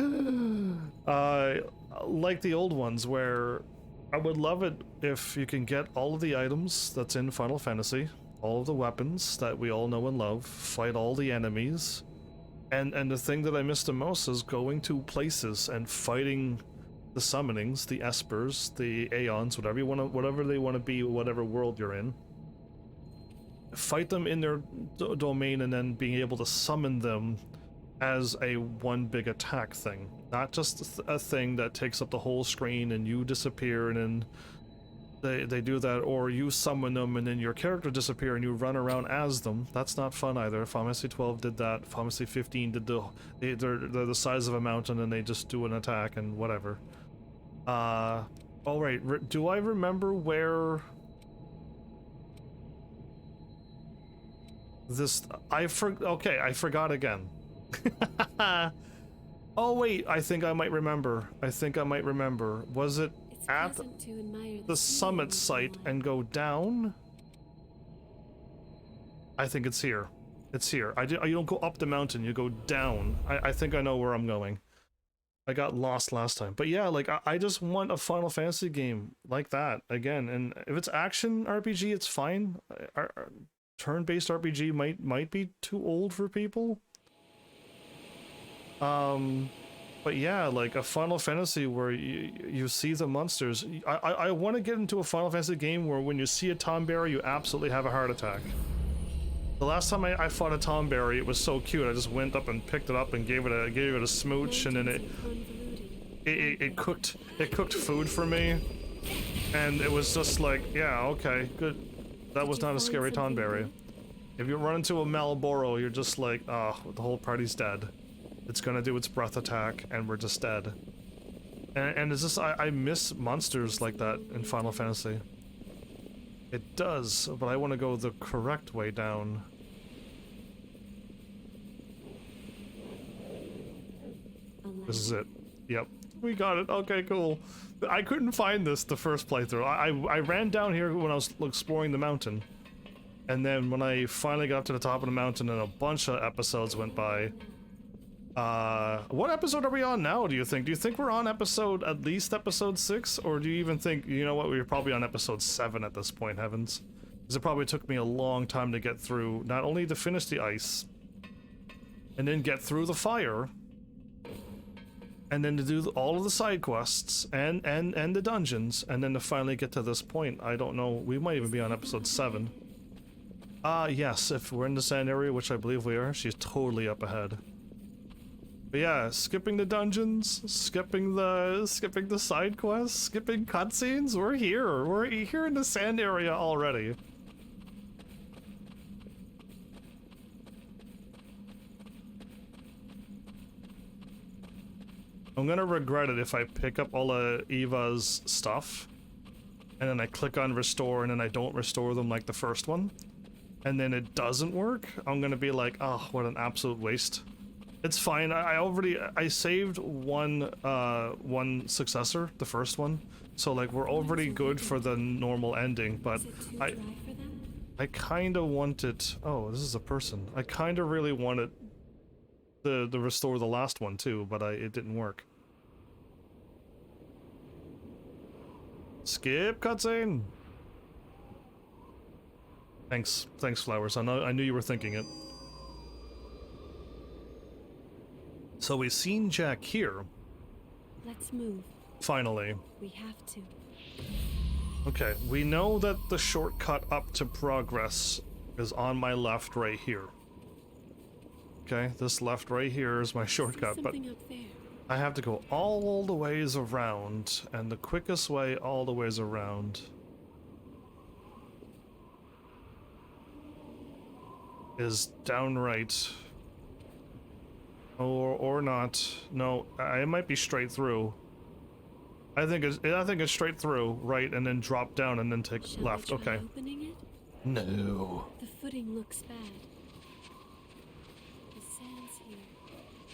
S1: like the old ones where... I would love it if you can get all of the items that's in Final Fantasy, all of the weapons that we all know and love, fight all the enemies, and the thing that I miss the most is going to places and fighting the summonings, the espers, the aeons, whatever they want to be, whatever world you're in. Fight them in their domain and then being able to summon them as a one big attack thing. Not just a thing that takes up the whole screen and you disappear and then they do that, or you summon them and then your character disappear and you run around as them. That's not fun either. Final Fantasy 12 did that. Final Fantasy 15 did they're the size of a mountain and they just do an attack and whatever. Oh right, do I remember where this... okay, I forgot again. Oh wait, I think I might remember. Was it
S2: It's
S1: at
S2: pleasant to admire
S1: the summit site and go down? I think it's here. It's here. You don't go up the mountain, you go down. I think I know where I'm going. I got lost last time. But yeah, like, I just want a Final Fantasy game like that again. And if it's action RPG, it's fine. Turn-based RPG might be too old for people. But yeah, like a Final Fantasy where you see the monsters. I want to get into a Final Fantasy game where when you see a Tomberry, you absolutely have a heart attack. The last time I fought a Tomberry, it was so cute. I just went up and picked it up and gave it a smooch, and then it cooked food for me, and it was just like, yeah, okay, good. That was not a scary Tomberry. If you run into a Malboro, you're just like, oh, the whole party's dead. It's gonna do its breath attack, and we're just dead. And it's just, I miss monsters like that in Final Fantasy. It does, but I want to go the correct way down. This is it. Yep. We got it. Okay, cool. I couldn't find this the first playthrough. I ran down here when I was exploring the mountain. And then when I finally got up to the top of the mountain and a bunch of episodes went by... what episode are we on now, do you think? Do you think we're on at least episode 6? Or do you even think, you know what, we're probably on episode 7 at this point, Heavens? Because it probably took me a long time to get through, not only to finish the ice, and then get through the fire, and then to do all of the side quests, and the dungeons, and then to finally get to this point. I don't know, we might even be on episode 7. Yes, if we're in the sand area, which I believe we are, she's totally up ahead. But yeah, skipping the dungeons, skipping the side quests, skipping cutscenes. We're here in the sand area already. I'm gonna regret it if I pick up all of Eva's stuff, and then I click on restore, and then I don't restore them like the first one, and then it doesn't work. I'm gonna be like, oh, what an absolute waste. It's fine. I saved one successor, the first one, so like we're already good for the normal ending. But
S2: Is it too dry for them?
S1: I kind of wanted. Oh, this is a person. I kind of really wanted the restore the last one too, but it didn't work. Skip cutscene. Thanks, Flowers. I knew you were thinking it. So we've seen Jack here.
S2: Let's move.
S1: Finally.
S2: We have to.
S1: Okay, we know that the shortcut up to progress is on my left right here. Okay, this left right here is my shortcut, but
S2: Something up there.
S1: I have to go all the ways around, and the quickest way all the ways around is downright. Or not. No, it might be straight through. I think it's straight through, right, and then drop down and then take
S2: Shall
S1: left.
S2: I try
S1: Okay.
S2: opening it?
S1: No.
S2: The footing looks bad. The sands here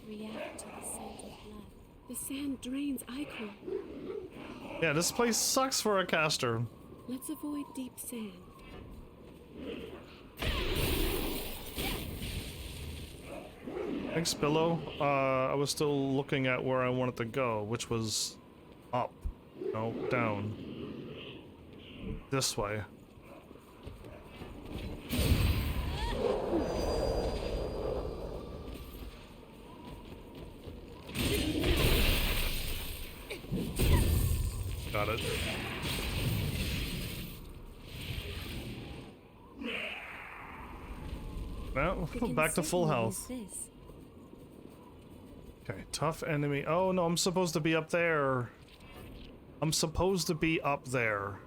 S2: react to the scent of blood. The sand drains ichor.
S1: Yeah, this place sucks for a caster.
S2: Let's avoid deep sand.
S1: Thanks, Billow. I was still looking at where I wanted to go, which was up. No, down. This way. Got it. Well,
S2: We can
S1: back to full
S2: certainly
S1: health.
S2: use this.
S1: Okay, tough enemy. Oh no, I'm supposed to be up there. I'm supposed to be up there.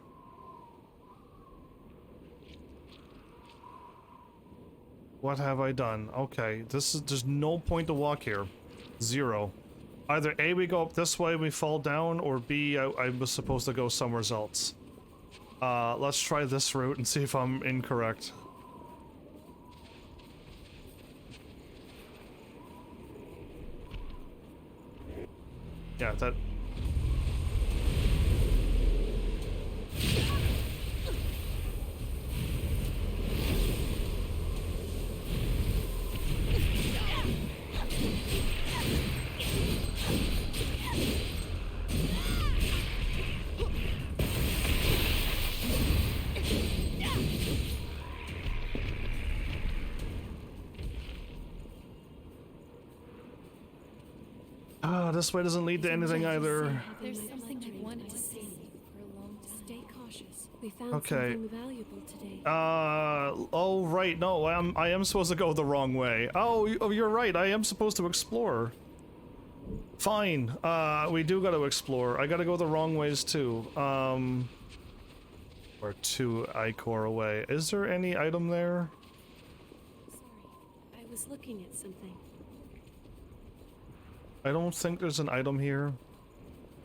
S1: What have I done? Okay, there's no point to walk here. Zero. Either A, we go up this way, we fall down, or B, I was supposed to go somewhere else. Let's try this route and see if I'm incorrect. Yeah, that... this way doesn't lead to anything either.
S2: There's something I wanted to see for a long time. Stay cautious. We found
S1: Okay.
S2: something valuable today.
S1: Oh right, no, I am supposed to go the wrong way. Oh, you're right, I am supposed to explore. Fine, we do gotta explore. I gotta go the wrong ways too. We're 2 ichor away. Is there any item there?
S2: Sorry, I was looking at something.
S1: I don't think there's an item here.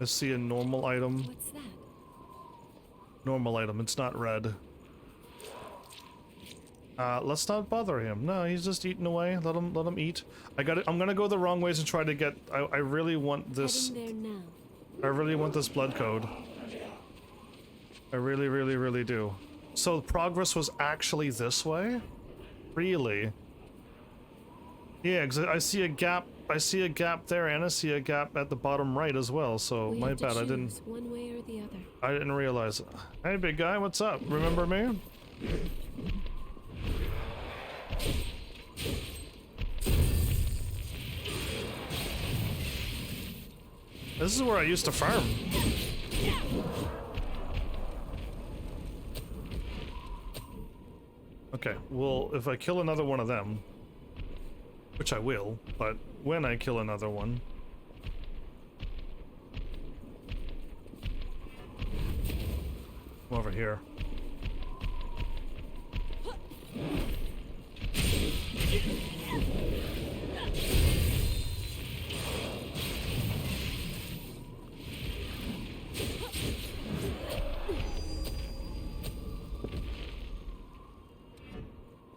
S1: I see a normal item.
S2: What's that?
S1: Normal item, it's not red. Let's not bother him. No, he's just eating away. Let him eat. I'm gonna go the wrong ways and try to get... I really want this...
S2: Heading there now.
S1: I really want this blood code. I really, really, really do. So progress was actually this way? Really? Yeah, 'cause I see a gap. I see a gap there, and I see a gap at the bottom right as well. So
S2: We
S1: my
S2: have to
S1: bad. I didn't.
S2: choose one way or the other.
S1: I didn't realize it. Hey, big guy, what's up? Remember me? This is where I used to farm. Okay, well, if I kill another one of them, which I will, but when I kill another one... Come over here.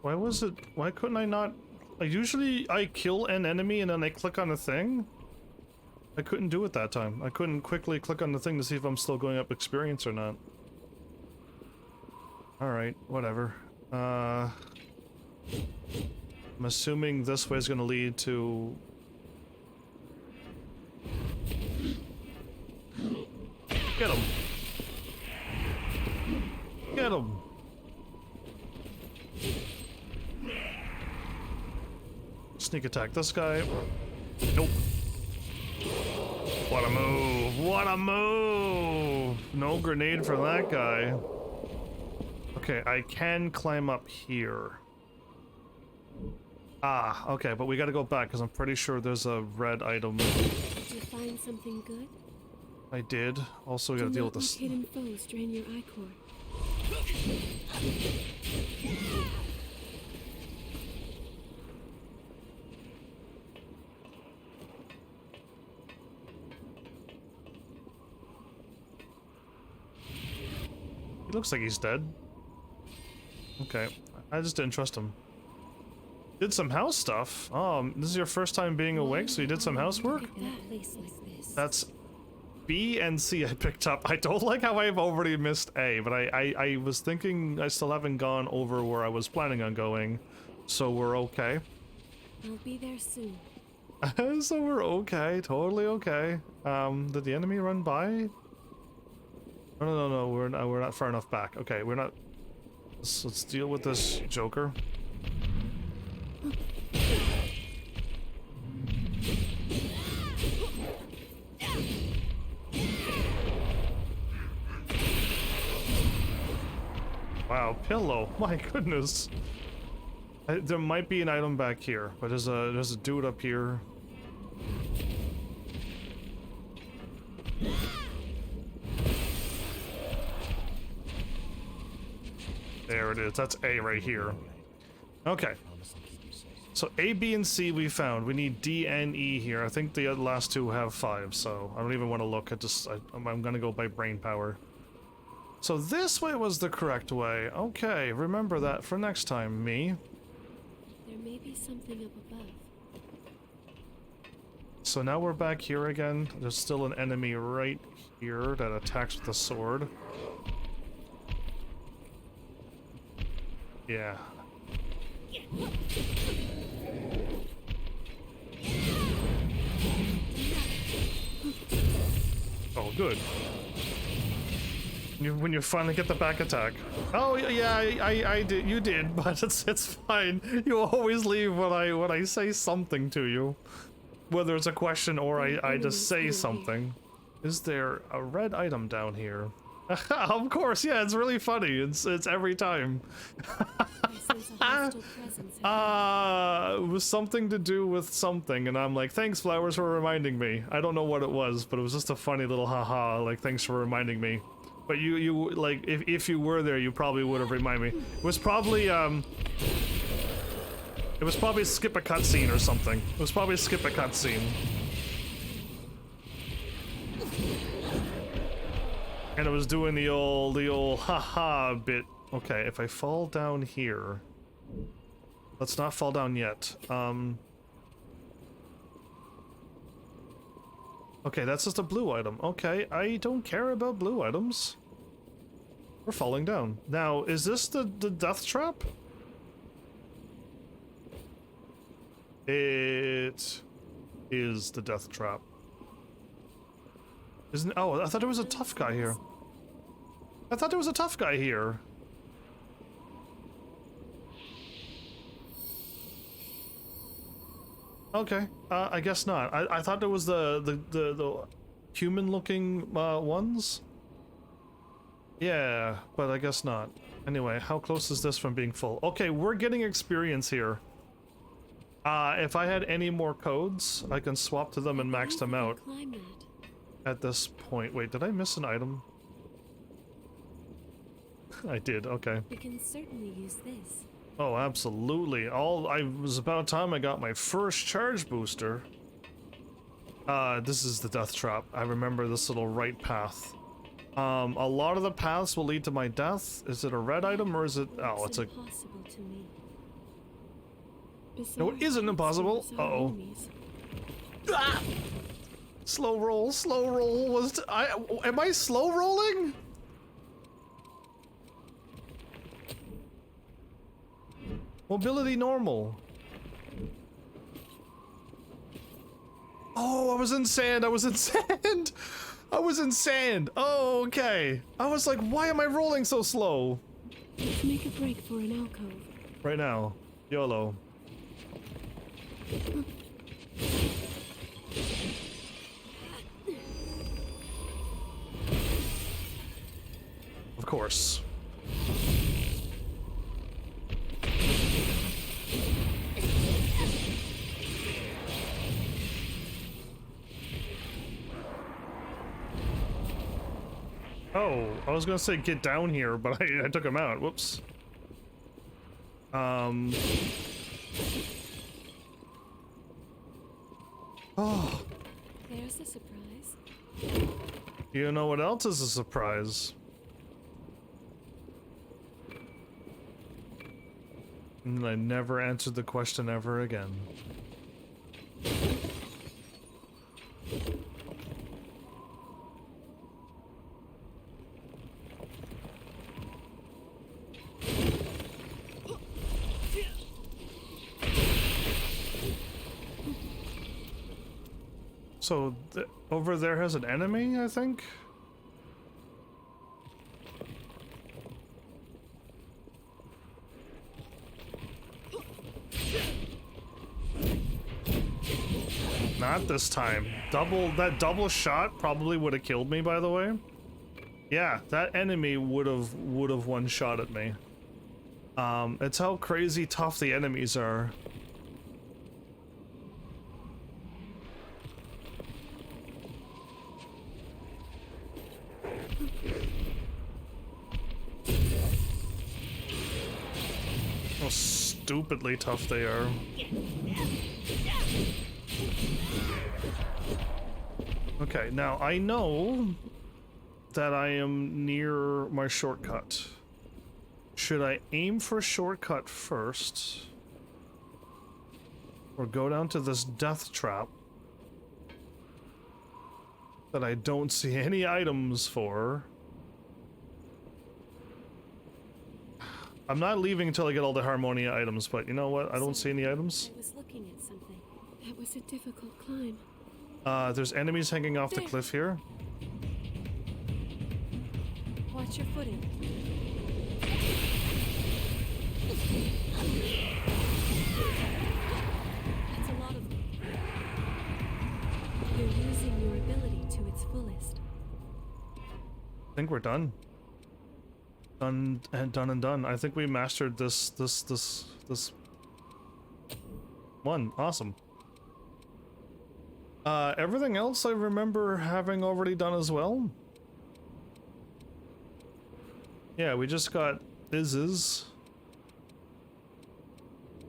S1: Why was it? Why couldn't I not? Usually I kill an enemy and then I click on a thing. I couldn't do it that time. I couldn't quickly click on the thing to see if I'm still going up experience or not. Alright, whatever. I'm assuming this way is going to lead to... Get him! Get him! Sneak attack this guy. Nope. What a move! What a move! No grenade for that guy. Okay, I can climb up here. Ah, okay, but we gotta go back because I'm pretty sure there's a red item.
S2: Did you find something good?
S1: I did. Also, we gotta deal with this.
S2: Hidden foes drain your ichor.
S1: He looks like he's dead. Okay, I just didn't trust him. Did some house stuff. Oh, this is your first time being awake, so you did some housework? That's B and C I picked up. I don't like how I've already missed A, but I was thinking I still haven't gone over where I was planning on going, so we're okay.
S2: I'll be there soon.
S1: So we're okay, totally okay. Did the enemy run by? No, we're not far enough back. Okay, we're not. Let's deal with this Joker. Wow, pillow! My goodness. There might be an item back here, but there's a dude up here. There it is. That's A right here. Okay. So A, B, and C we found. We need D and E here. I think the last two have 5, so I don't even want to look. I'm gonna go by brain power. So this way was the correct way. Okay, remember that for next time, me.
S2: There may be something up above.
S1: So now we're back here again. There's still an enemy right here that attacks with a sword. Yeah. Oh, good. When you finally get the back attack. Oh yeah, I did. You did, but it's fine. You always leave when I say something to you, whether it's a question or I just say something. Is there a red item down here? Of course, yeah. It's really funny. It's every time. It was something to do with something, and I'm like, thanks, flowers, for reminding me. I don't know what it was, but it was just a funny little haha, like, thanks for reminding me. But you like, if you were there, you probably would have reminded me. It was probably skip a cutscene or something. It was probably skip a cutscene. And it was doing the old haha bit. Okay, if I fall down here, let's not fall down yet. Okay, that's just a blue item. Okay, I don't care about blue items. We're falling down. Now, is this the death trap? It is the death trap. Isn't? Oh, I thought there was a tough guy here. I thought there was a tough guy here. Okay, I guess not. I thought there was the human-looking ones. Yeah, but I guess not. Anyway, how close is this from being full? Okay, we're getting experience here. If I had any more codes, I can swap to them and max them out. At this point, wait, did I miss an item? I did, okay.
S2: We can certainly use this.
S1: Oh, absolutely. It was about time I got my first charge booster. This is the death trap. I remember this little right path. A lot of the paths will lead to my death. Is it a red item or is it? Oh, it's a.
S2: Impossible to me.
S1: No, it isn't impossible. Uh-oh. Ah! Slow roll was am I slow rolling? Mobility normal. Oh, I was in sand. I was in sand. I was in sand. Oh, okay. I was like, why am I rolling so slow?
S2: Let's make a break for an alcove.
S1: Right now. YOLO. Of course. Oh, I was gonna say get down here, but I took him out. Whoops. Oh.
S2: There's a surprise.
S1: You know what else is a surprise? And I never answered the question ever again. So, over there has an enemy, I think? Not this time. That double shot probably would have killed me, by the way. Yeah, that enemy would have one-shotted me. It's how crazy tough the enemies are. How stupidly tough they are. Okay, now I know that I am near my shortcut. Should I aim for shortcut first? Or go down to this death trap that I don't see any items for? I'm not leaving until I get all the Harmonia items, but you know what? I don't see any items.
S2: I was looking at something. That was a difficult climb.
S1: There's enemies hanging off the cliff here.
S2: Watch your footing. That's a lot of them. You're using your ability to its fullest.
S1: I think we're done. Done and done. I think we mastered this one. Awesome. Everything else I remember having already done as well. Yeah, we just got Iz's.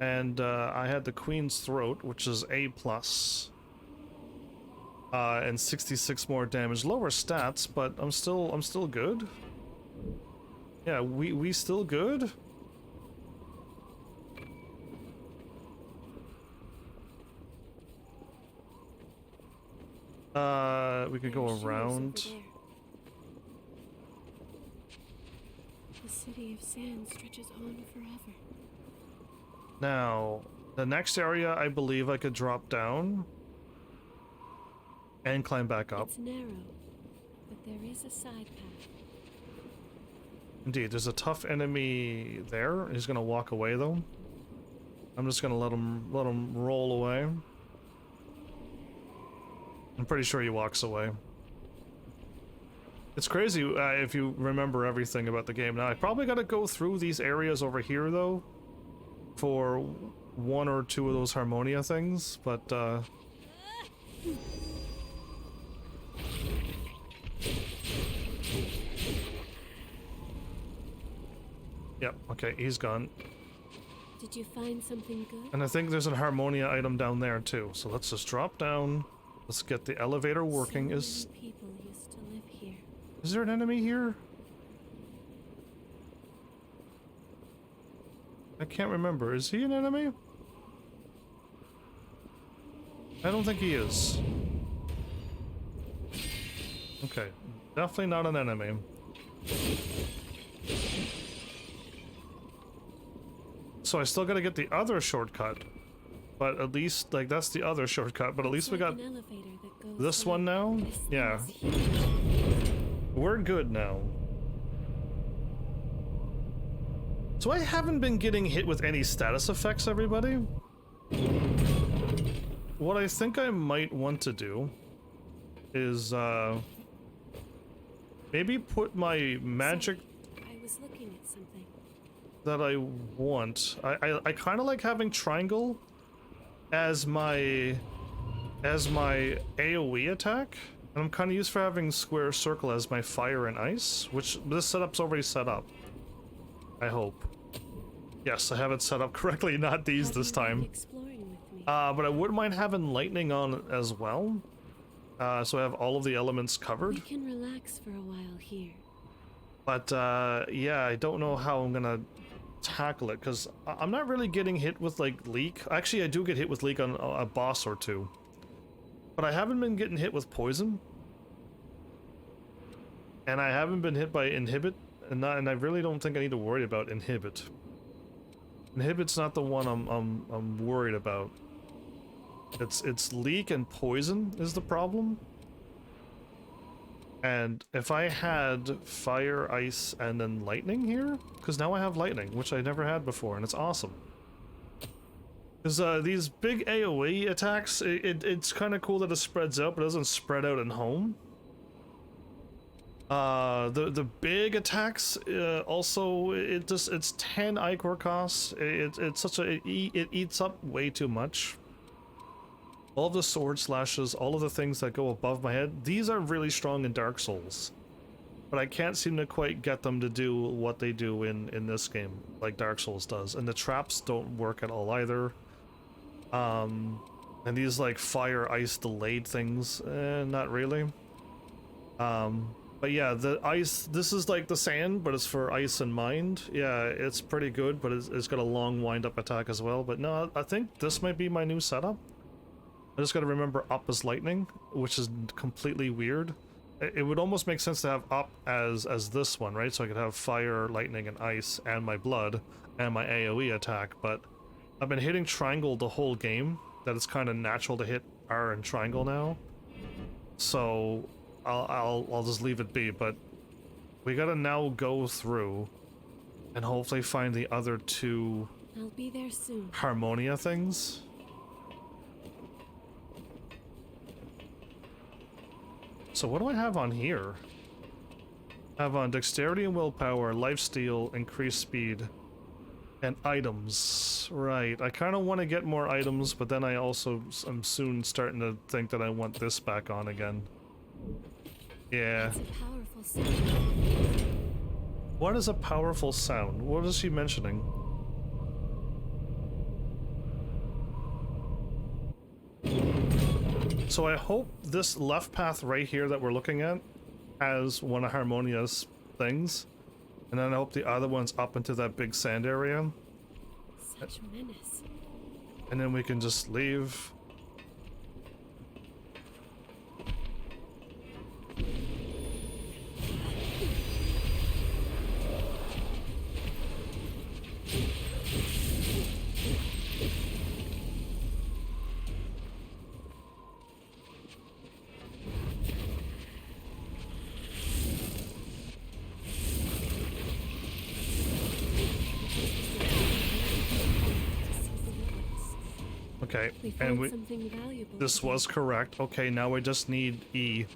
S1: And I had the Queen's Throat, which is A+. And 66 more damage. Lower stats, but I'm still good. Yeah, we still good? We could go around.
S2: The city of sand stretches on forever.
S1: Now, the next area I believe I could drop down and climb back up.
S2: It's narrow, but there is a side path.
S1: Indeed, there's a tough enemy there. He's gonna walk away though. I'm just gonna let him roll away. I'm pretty sure he walks away. It's crazy if you remember everything about the game. Now I probably gotta go through these areas over here though for one or two of those Harmonia things, but yep, okay, he's gone.
S2: Did you find something good?
S1: And I think there's a Harmonia item down there too. So let's just drop down. Let's get the elevator working.
S2: So many people used to live here.
S1: Is there an enemy here? I can't remember. Is he an enemy? I don't think he is. Okay, definitely not an enemy. So I still gotta get the other shortcut. But at least, like, that's the other shortcut, but at least we got this one now? Yeah. We're good now. So I haven't been getting hit with any status effects, everybody. What I think I might want to do is, maybe put my magic
S2: I was looking at something.
S1: that I want. I kind of like having triangle as my AoE attack, and I'm kind of used for having square circle as my fire and ice, which this setup's already set up. I hope. Yes, I have it set up correctly, not these this time.
S2: Exploring with me.
S1: But I wouldn't mind having lightning on as well, so I have all of the elements covered.
S2: We can relax for a while here.
S1: But yeah, I don't know how I'm gonna tackle it, because I'm not really getting hit with like leak. Actually, I do get hit with leak on a boss or two, but I haven't been getting hit with poison, and I haven't been hit by inhibit, and I really don't think I need to worry about inhibit. Inhibit's not the one I'm worried about. It's leak and poison is the problem. And if I had fire, ice, and then lightning here, because now I have lightning, which I never had before, and it's awesome. Because these big AoE attacks, it's kind of cool that it spreads out, but it doesn't spread out in home. The big attacks, also, it's 10 Ichor costs. It's such a, it eats up way too much. All of the sword slashes, all of the things that go above my head, these are really strong in Dark Souls. But I can't seem to quite get them to do what they do in this game, like Dark Souls does. And the traps don't work at all either. And these like fire, ice, delayed things, not really. But yeah, the ice, this is like the sand, but it's for ice and mind. Yeah, it's pretty good, but it's got a long wind-up attack as well. But no, I think this might be my new setup. I just gotta remember up as lightning, which is completely weird. It would almost make sense to have up as this one, right? So I could have fire, lightning, and ice, and my blood, and my AoE attack, but I've been hitting triangle the whole game, that it's kind of natural to hit R and triangle now. So I'll just leave it be, but we gotta now go through and hopefully find the other two
S2: I'll be there soon.
S1: Harmonia things. So what do I have on here? I have on dexterity and willpower, lifesteal, increased speed, and items. Right, I kind of want to get more items, but then I also am soon starting to think that I want this back on again. Yeah.
S2: It's a powerful sound.
S1: What is a powerful sound? What is she mentioning? So I hope this left path right here that we're looking at has one of Harmonia's things. And then I hope the other one's up into that big sand area.
S2: Such menace.
S1: And then we can just leave. Okay, and
S2: something valuable.
S1: this was correct. Okay, now we just need E.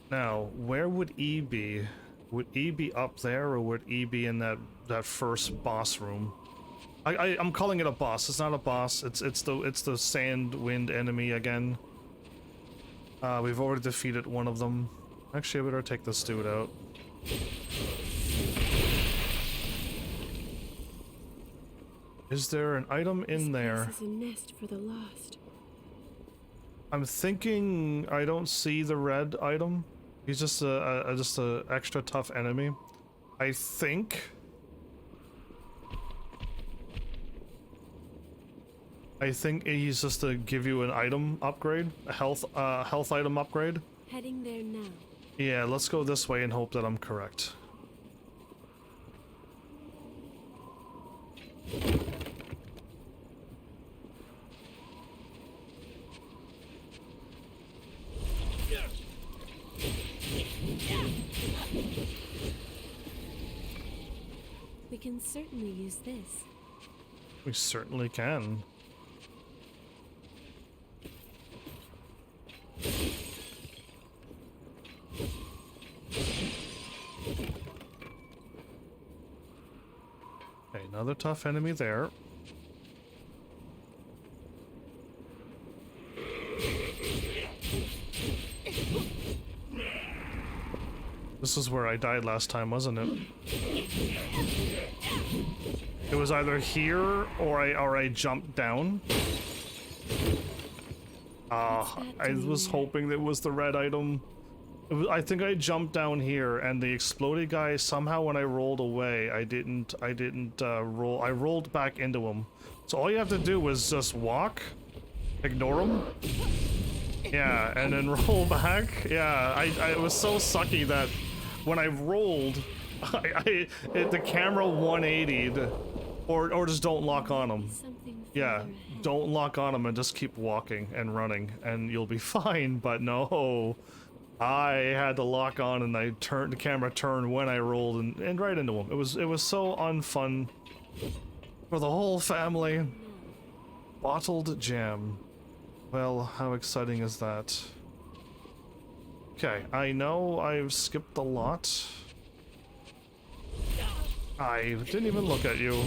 S1: Now, where would E be? Would E be up there, or would E be in that first boss room? I'm calling it a boss. It's not a boss. It's the sand wind enemy again. We've already defeated one of them. Actually, I better take this dude out. Is there an item in there?
S2: This is a nest for the lost.
S1: I'm thinking I don't see the red item. He's just a extra tough enemy. I think. I think he's just to give you an item upgrade, a health item upgrade.
S2: Heading there now.
S1: Yeah, let's go this way and hope that I'm correct.
S2: We can certainly use this.
S1: We certainly can. Okay, another tough enemy there. This is where I died last time, wasn't it? It was either here or I jumped down. I was hoping that it was the red item. I think I jumped down here, and the exploded guy somehow when I rolled away, I didn't roll. I rolled back into him. So all you have to do was just walk, ignore him. Yeah, and then roll back. Yeah, it was so sucky that when I rolled, the camera 180'd, or just don't lock on him. Yeah, don't lock on him and just keep walking and running, and you'll be fine. But no, I had to lock on, and the camera turned when I rolled and right into him. It was so unfun for the whole family. Bottled jam. Well, how exciting is that? Okay, I know I've skipped a lot. I didn't even look at you.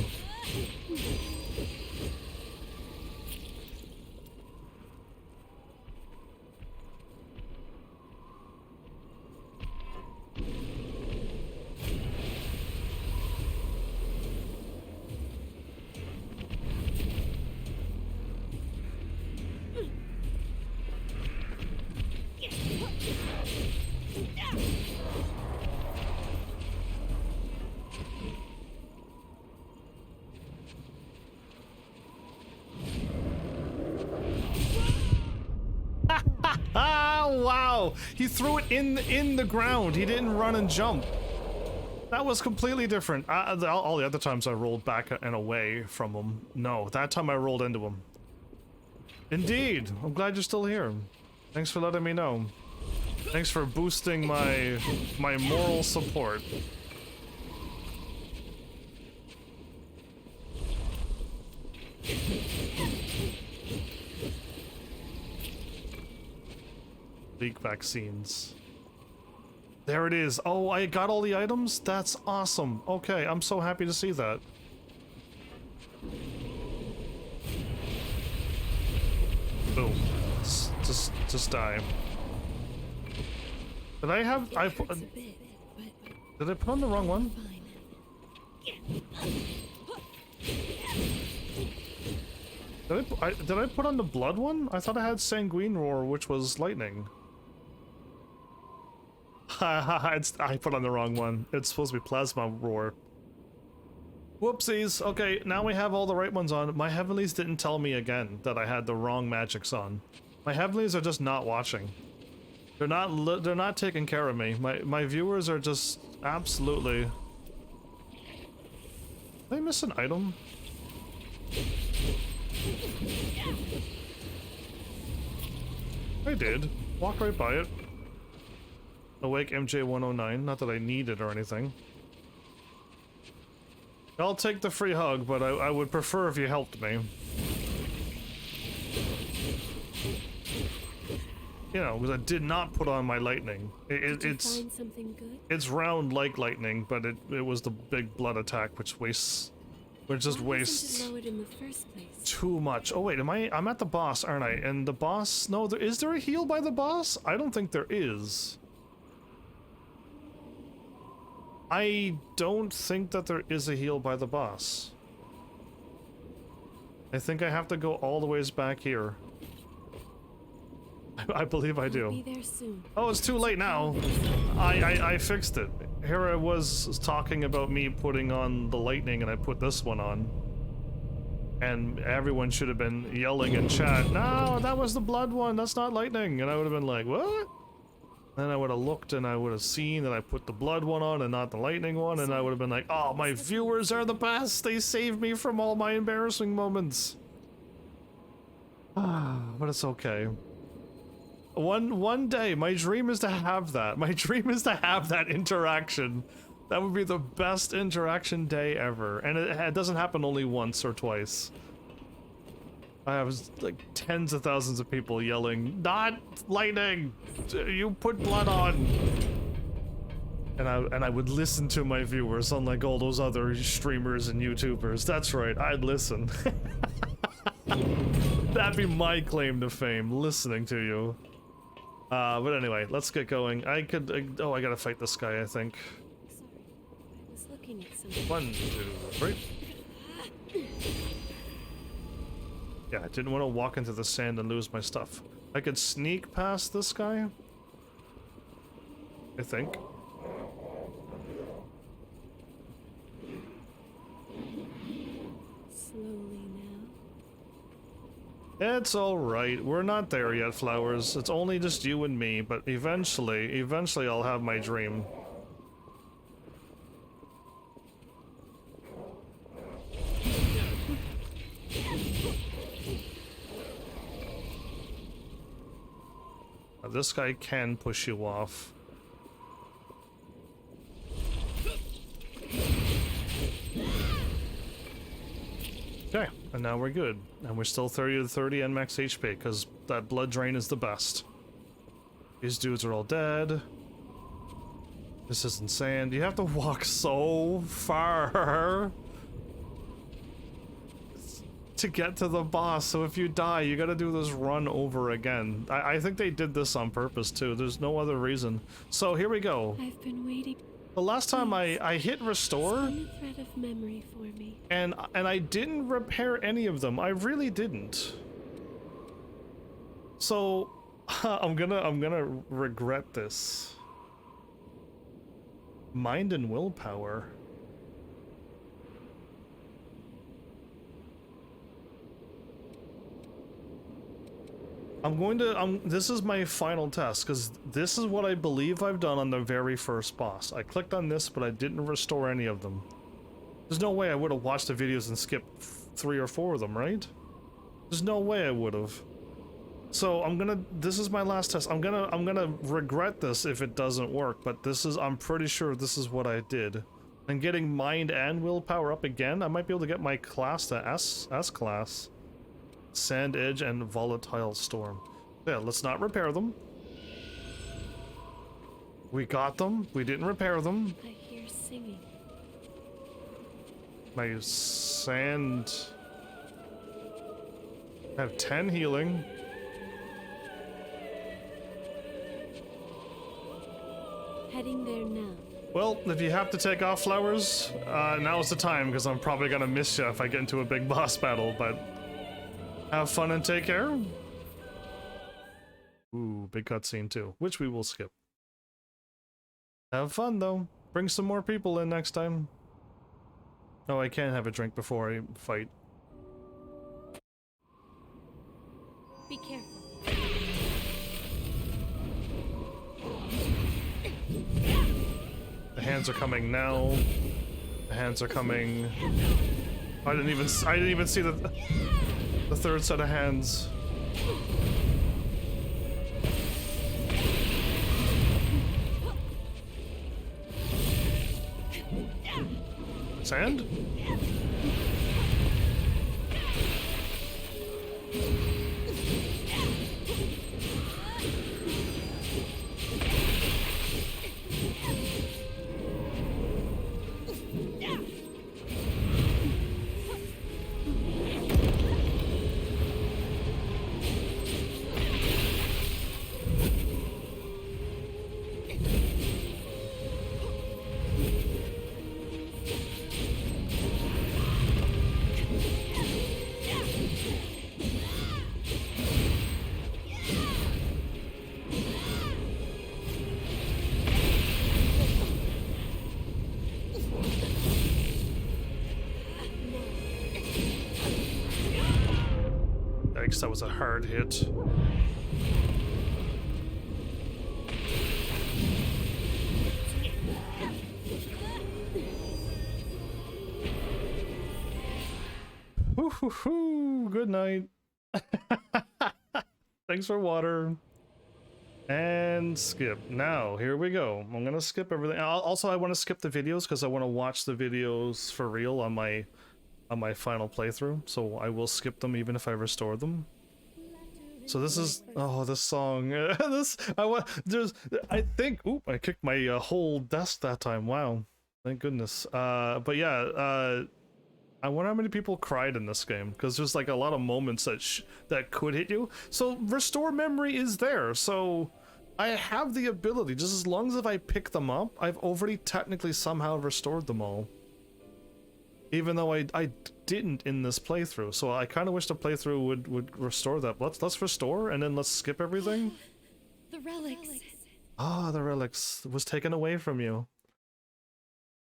S1: Ah, wow! He threw it in the ground. He didn't run and jump. That was completely different. All the other times I rolled back and away from him. No, that time I rolled into him. Indeed. I'm glad you're still here. Thanks for letting me know. Thanks for boosting my moral support. Leak vaccines. There it is. Oh, I got all the items? That's awesome. Okay, I'm so happy to see that. Boom. Just die. Did I have... Did I put on the wrong one? Did I put on the blood one? I thought I had sanguine roar, which was lightning. I put on the wrong one. It's supposed to be plasma roar. Whoopsies. Okay, now we have all the right ones on. My heavenlies didn't tell me again that I had the wrong magics on. My heavenlies are just not watching. They're not taking care of me. My viewers are just absolutely... Did I miss an item? I did. Walk right by it. Awake MJ109. Not that I need it or anything. I'll take the free hug, but I would prefer if you helped me. You know, because I did not put on my lightning. It's
S2: find something good?
S1: It's round like lightning, but it was the big blood attack, which wastes... Which just wastes
S2: Why wasn't it lowered in the first place?
S1: too much. Oh wait, I'm at the boss, aren't I? And the boss... No, is there a heal by the boss? I don't think there is. I don't think that there is a heal by the boss. I think I have to go all the ways back here. I believe I do.
S2: I'll be there soon.
S1: Oh, it's too late now. I fixed it. Here I was talking about me putting on the lightning, and I put this one on. And everyone should have been yelling in chat, no, that was the blood one, that's not lightning. And I would have been like, what? Then I would have looked and I would have seen that I put the blood one on and not the lightning one, and I would have been like, oh, my viewers are the best, they saved me from all my embarrassing moments. But it's okay. One day, my dream is to have that. My dream is to have that interaction. That would be the best interaction day ever. And it doesn't happen only once or twice. I have like tens of thousands of people yelling, not lightning! You put blood on! And I would listen to my viewers, unlike all those other streamers and YouTubers. That's right, I'd listen. That'd be my claim to fame, listening to you. But anyway, let's get going. Oh, I gotta fight this guy, I think.
S2: Sorry, I was looking at something.
S1: 1, 2, 3. Yeah, I didn't want to walk into the sand and lose my stuff. I could sneak past this guy, I think.
S2: Slowly now.
S1: It's alright, we're not there yet, Flowers. It's only just you and me, but eventually I'll have my dream. This guy can push you off. Okay, and now we're good. And we're still 30 to 30 and max HP, because that blood drain is the best. These dudes are all dead. This isn't sand. You have to walk so far to get to the boss, so if you die, you gotta do this run over again. I think they did this on purpose too. There's no other reason. So here we go.
S2: I've been waiting.
S1: The last time I hit restore,
S2: Spin a thread of memory for me.
S1: and I didn't repair any of them. I really didn't. So I'm gonna regret this. Mind and willpower. This is my final test, because this is what I believe I've done on the very first boss. I clicked on this, but I didn't restore any of them. There's no way I would have watched the videos and skipped 3 or 4 of them, right? There's no way I would have. So this is my last test. I'm gonna regret this if it doesn't work, but I'm pretty sure this is what I did. And getting mind and willpower up again, I might be able to get my class to S class. Sand Edge and Volatile Storm. Yeah, let's not repair them. We got them. We didn't repair them.
S2: I hear singing.
S1: My sand... I have 10 healing.
S2: Heading there now.
S1: Well, if you have to take off, Flowers, now's the time, because I'm probably gonna miss you if I get into a big boss battle, but... have fun and take care. Ooh, big cutscene too, which we will skip. Have fun though. Bring some more people in next time. Oh, I can't have a drink before I fight.
S2: Be careful.
S1: The hands are coming now. The hands are coming. I didn't even see the third set of hands. Sand? Yikes, that was a hard hit. Woo-hoo-hoo, good night. Thanks for water. And skip. Now, here we go. I'm gonna skip everything. Also, I want to skip the videos because I want to watch the videos for real on my final playthrough. So I will skip them even if I restore them. So this is, oh, this song. I think, oop, I kicked my whole desk that time. Wow, thank goodness. But yeah, I wonder how many people cried in this game, because there's like a lot of moments that could hit you. So restore memory is there, so I have the ability, just as long as if I pick them up, I've already technically somehow restored them all. Even though I didn't in this playthrough, so I kind of wish the playthrough would restore that. Let's restore, and then let's skip everything.
S2: The relics.
S1: Ah, the relics was taken away from you.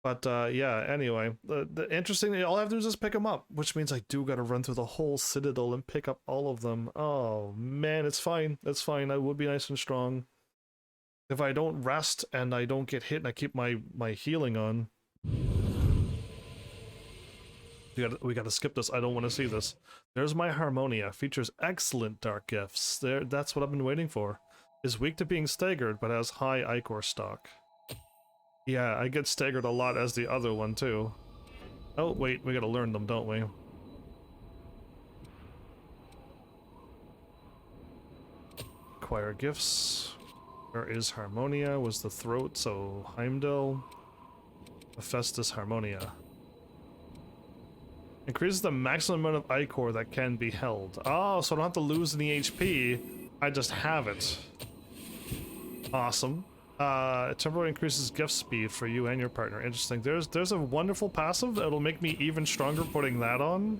S1: But yeah, anyway, the interesting thing, all I have to do is just pick them up, which means I do gotta run through the whole citadel and pick up all of them. Oh man, it's fine, it's fine, I will be nice and strong. If I don't rest and I don't get hit and I keep my healing on. We gotta skip this, I don't want to see this. There's my Harmonia, features excellent dark gifts. That's what I've been waiting for. Is weak to being staggered, but has high Ichor stock. Yeah, I get staggered a lot as the other one too. Oh wait, we gotta learn them, don't we? Acquire gifts. Where is Harmonia? Was the throat, so Heimdall. Hephaestus Harmonia. Increases the maximum amount of Ichor that can be held. Oh, so I don't have to lose any HP. I just have it. Awesome. It temporarily increases gift speed for you and your partner. Interesting. There's a wonderful passive that'll make me even stronger putting that on.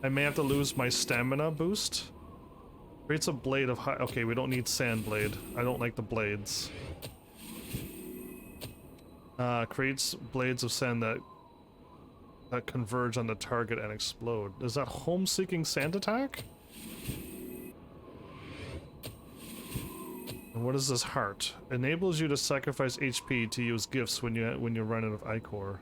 S1: I may have to lose my stamina boost. Creates a blade of high... Okay, we don't need sand blade. I don't like the blades. Creates blades of sand that converge on the target and explode. Is that home-seeking sand attack? And what is this heart? Enables you to sacrifice HP to use gifts when you run out of Ichor.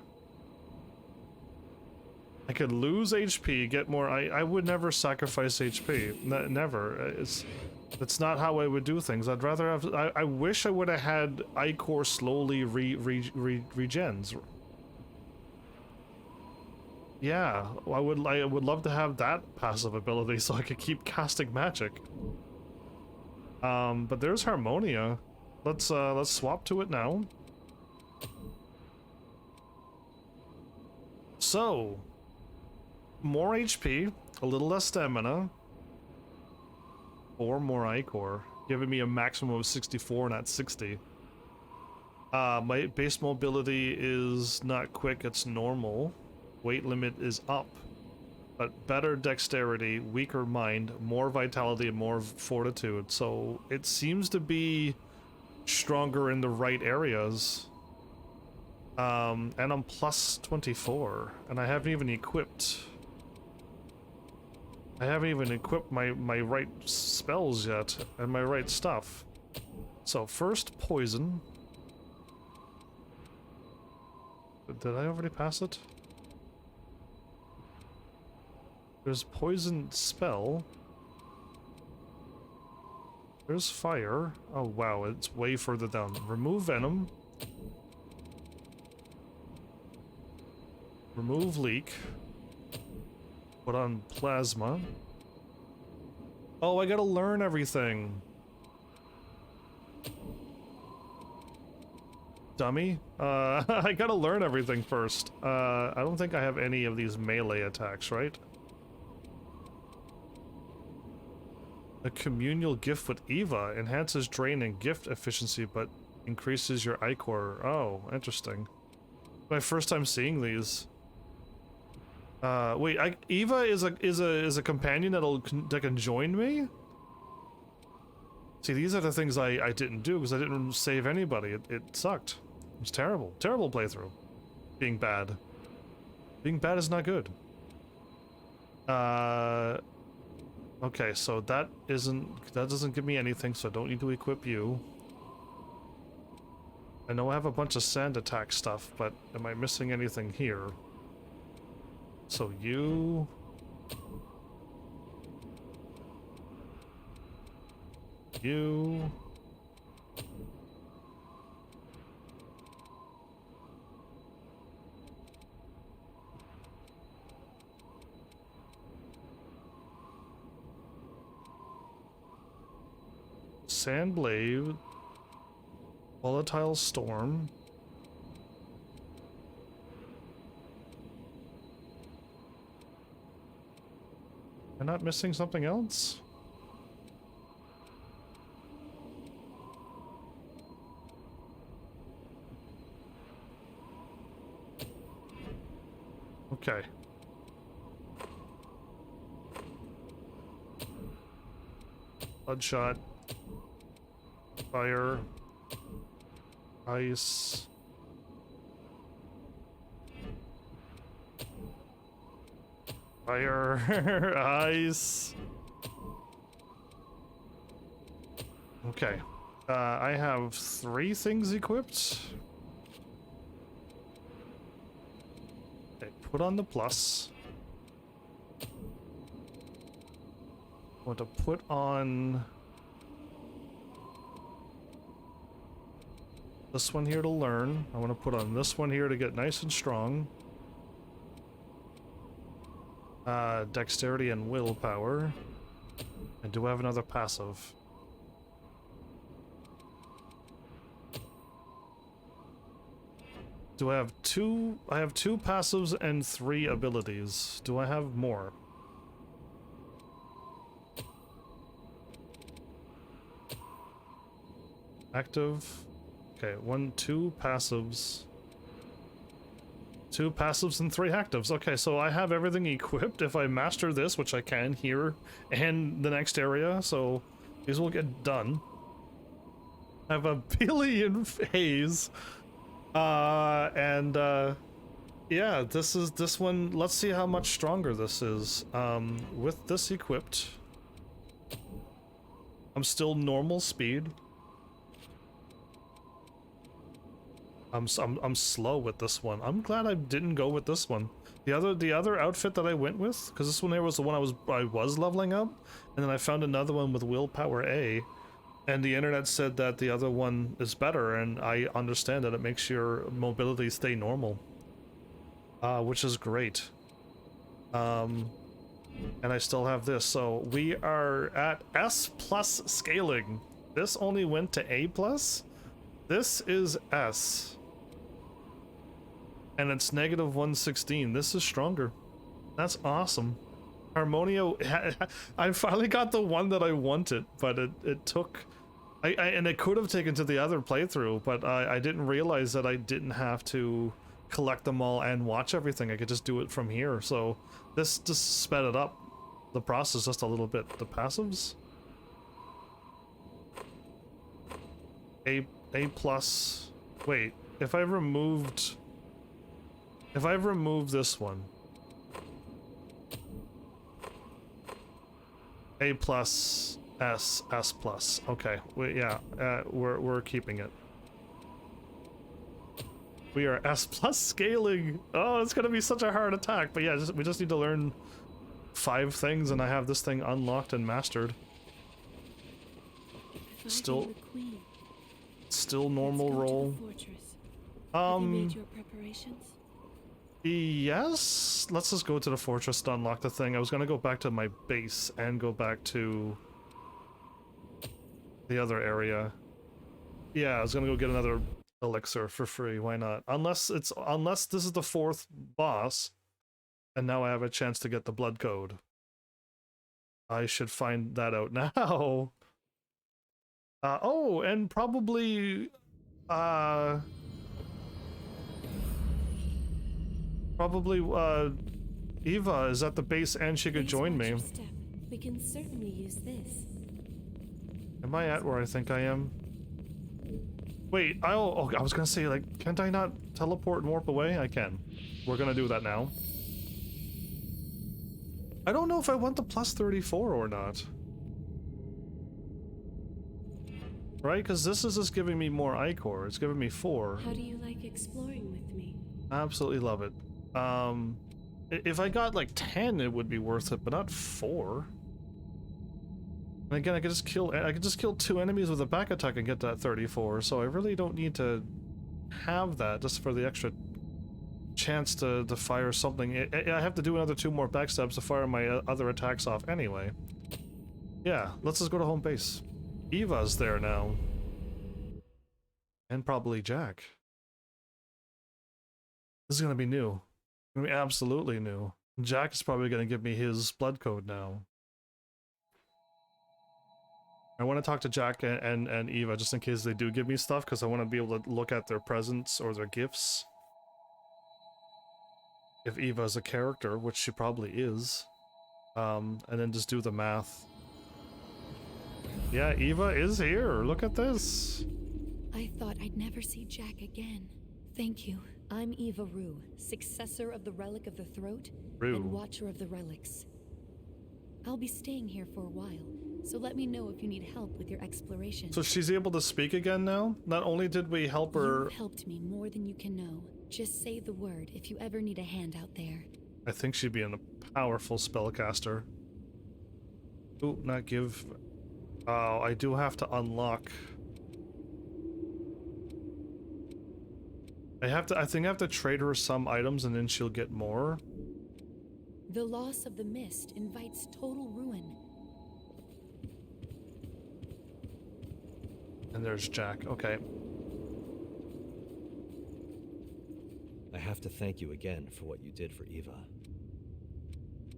S1: I could lose HP, get more. I would never sacrifice HP. Never. It's not how I would do things. I'd rather have. I wish I would have had Ichor slowly regens. Yeah, I would love to have that passive ability so I could keep casting magic. But there's Harmonia. Let's swap to it now. So, more HP, a little less stamina, 4 more Ichor, giving me a maximum of 64, not 60. My base mobility is not quick, it's normal. Weight limit is up. But better dexterity, weaker mind, more vitality, and more fortitude. So it seems to be stronger in the right areas. And I'm plus 24, and I haven't even equipped. I haven't even equipped my right spells yet, and my right stuff. So first, poison. Did I already pass it? There's poison spell. There's fire. Oh wow, it's way further down. Remove venom. Remove leak. Put on plasma. Oh, I gotta learn everything. Dummy. I gotta learn everything first. I don't think I have any of these melee attacks, right? A communal gift with Eva enhances drain and gift efficiency, but increases your Ichor. Oh, interesting. My first time seeing these. Wait, Eva is a companion that can join me? See, these are the things I didn't do because I didn't save anybody. It sucked. It was terrible. Terrible playthrough. Being bad. Being bad is not good. Okay, so that doesn't give me anything, so I don't need to equip you. I know I have a bunch of sand attack stuff, but am I missing anything here? So you... You... Sandblade, Volatile Storm. Am I not missing something else? Okay. Bloodshot. Fire. Ice. Fire. Ice. Okay. I have 3 things equipped. Okay, put on the plus. I want to put on this one here to learn. I want to put on this one here to get nice and strong. Dexterity and willpower. And do I have another passive? Do I have 2? I have 2 passives and 3 abilities. Do I have more? Active. Okay, 2 passives. 2 passives and 3 actives. Okay, so I have everything equipped if I master this, which I can here and the next area, so these will get done. I have a billion haze. Yeah, this one, let's see how much stronger this is. With this equipped, I'm still normal speed. I'm slow with this one. I'm glad I didn't go with this one. The other outfit that I went with, because this one here was the one I was leveling up, and then I found another one with willpower A, and the internet said that the other one is better, and I understand that it makes your mobility stay normal, which is great. And I still have this, so we are at S+ scaling. This only went to A+. This is S. And it's -116. This is stronger. That's awesome. Harmonia, I finally got the one that I wanted, but it took... and it could have taken to the other playthrough, but I didn't realize that I didn't have to collect them all and watch everything. I could just do it from here, so this just sped it up, the process, just a little bit. The passives? A+... Wait, if I've removed this one, A+, S+. Okay, we're keeping it. We are S+ scaling. Oh, it's gonna be such a hard attack. But yeah, we just need to learn 5 things, and I have this thing unlocked and mastered. Still normal roll.
S2: Have you made your preparations?
S1: Yes, let's just go to the fortress to unlock the thing. I was gonna go back to my base and go back to the other area. Yeah, I was gonna go get another elixir for free. Why not? Unless this is the 4th boss, and now I have a chance to get the blood code. I should find that out now. Oh, and probably Eva is at the base and she could join me.
S2: We can certainly use this.
S1: Am I at where I think I am? Wait, I was gonna say, like, can't I not teleport and warp away? I can. We're gonna do that now. I don't know if I want the plus 34 or not. Right? Because this is just giving me more ichor. It's giving me 4.
S2: How do you like exploring with me?
S1: I absolutely love it. If I got like 10, it would be worth it, but not 4. And again, I could just kill 2 enemies with a back attack and get that 34. So I really don't need to have that just for the extra chance to fire something. I have to do another 2 more backstabs to fire my other attacks off anyway. Yeah, let's just go to home base. Eva's there now. And probably Jack. This is gonna be new. Gonna be absolutely new. Jack is probably gonna give me his blood code now. I want to talk to Jack and Eva just in case they do give me stuff, because I want to be able to look at their presents or their gifts. If Eva's a character, which she probably is. And then just do the math. Yeah, Eva is here. Look at this.
S2: I thought I'd never see Jack again. Thank you. I'm Eva Rue, successor of the Relic of the Throat
S1: Rue.
S2: and Watcher of the Relics. I'll be staying here for a while, so let me know if you need help with your exploration.
S1: So she's able to speak again now? Not only did we help her...
S2: You helped me more than you can know. Just say the word if you ever need a hand out there.
S1: I think she'd be a powerful spellcaster. Ooh, not give... Oh, I do have to unlock... I think I have to trade her some items and then she'll get more.
S2: The loss of the mist invites total ruin.
S1: And there's Jack. Okay.
S3: I have to thank you again for what you did for Eva.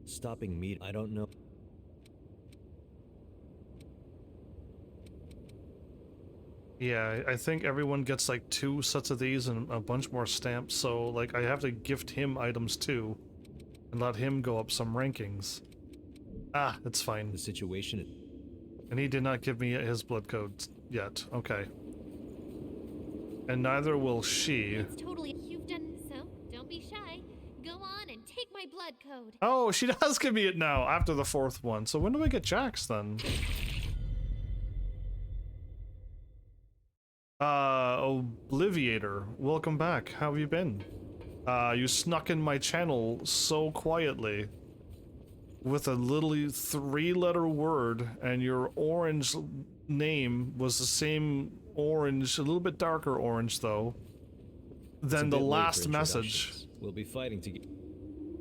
S3: Stopping me, I don't know.
S1: Yeah, I think everyone gets like 2 sets of these and a bunch more stamps, so like I have to gift him items too and let him go up some rankings. Ah, it's fine.
S3: The situation.
S1: And he did not give me his blood code yet. Okay. And neither will she.
S4: It's totally. You've done so. Don't be shy. Go on and take my blood code.
S1: Oh, she does give me it now after the 4th one. So when do I get Jack's then? Obliviator, welcome back. How have you been? You snuck in my channel so quietly with a literally 3-letter word, and your orange name was the same orange, a little bit darker orange though, than the last message.
S3: We'll be fighting to get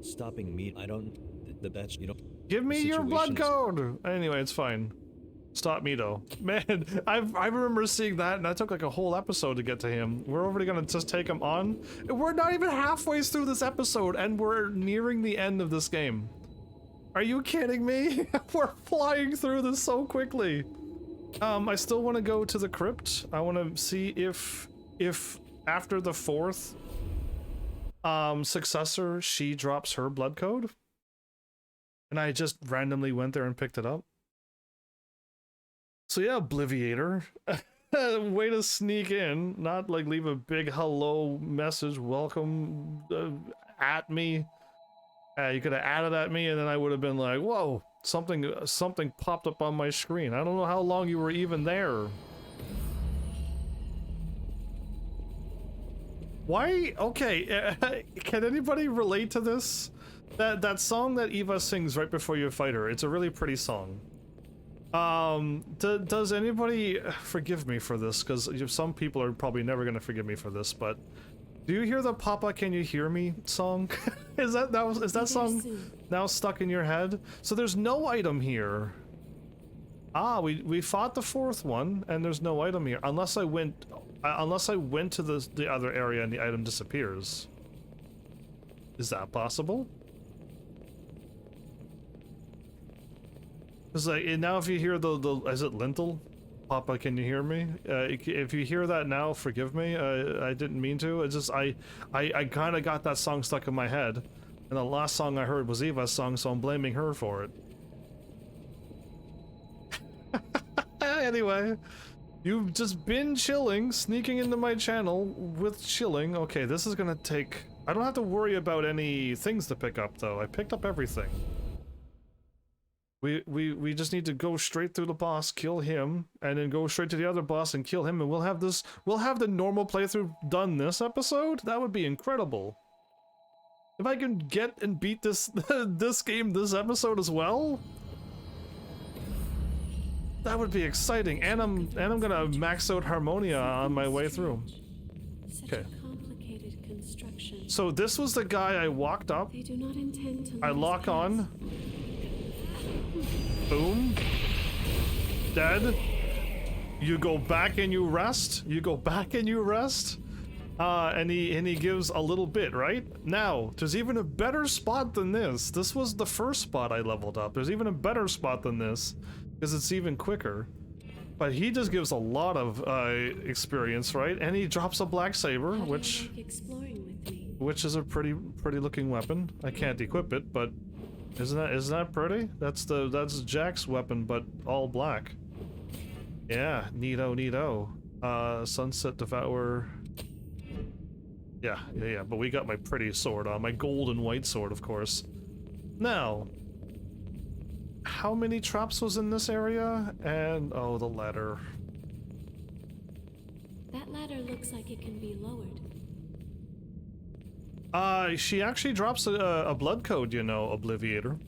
S3: stopping me. I don't. The best, you know.
S1: Give me your blood code. Anyway, it's fine. Stop me though. Man, I remember seeing that and that took like a whole episode to get to him. We're already gonna just take him on. We're not even halfway through this episode and we're nearing the end of this game. Are you kidding me? We're flying through this so quickly. I still want to go to the crypt. I want to see if after the 4th successor, she drops her blood code. And I just randomly went there and picked it up. So yeah, Obliviator, way to sneak in, not like leave a big hello message, welcome at me. You could have added at me and then I would have been like, whoa, something popped up on my screen. I don't know how long you were even there. Why? Okay, can anybody relate to this? That song that Eva sings right before you fight her, it's a really pretty song. Does anybody forgive me for this? Because some people are probably never gonna forgive me for this, but do you hear the "Papa, Can You Hear Me" song? is that song now stuck in your head? So there's no item here. Ah, we fought the 4th one, and there's no item here unless I went to the other area and the item disappears. Is that possible? It's like, now if you hear the is it Lintel? Papa, can you hear me? If you hear that now, forgive me. I didn't mean to. It's just I kind of got that song stuck in my head, and the last song I heard was Eva's song, so I'm blaming her for it. Anyway, you've just been chilling, sneaking into my channel with chilling. Okay, this is gonna take. I don't have to worry about any things to pick up though. I picked up everything. We just need to go straight through the boss, kill him, and then go straight to the other boss and kill him, and we'll have the normal playthrough done this episode? That would be incredible. If I can get and beat this this game this episode as well, that would be exciting. And I'm gonna max out Harmonia on my way through. Okay.
S6: Complicated construction.
S1: So this was the guy I walked up.
S6: They do not intend to
S1: I lock on. Boom. Dead. You go back and you rest. You go back and you rest. And he gives a little bit, right? Now, there's even a better spot than this. This was the first spot I leveled up. There's even a better spot than this, because it's even quicker. But he just gives a lot of experience, right? And he drops a black saber, which is a pretty looking weapon. I can't equip it, but isn't that pretty? That's Jack's weapon, but all black. Yeah, neato. Sunset Devourer. Yeah, but we got my pretty sword on, my gold and white sword, of course. Now, how many traps was in this area? And, oh, the ladder.
S6: That ladder looks like it can be lowered.
S1: She actually drops a blood code, you know, Obliviator.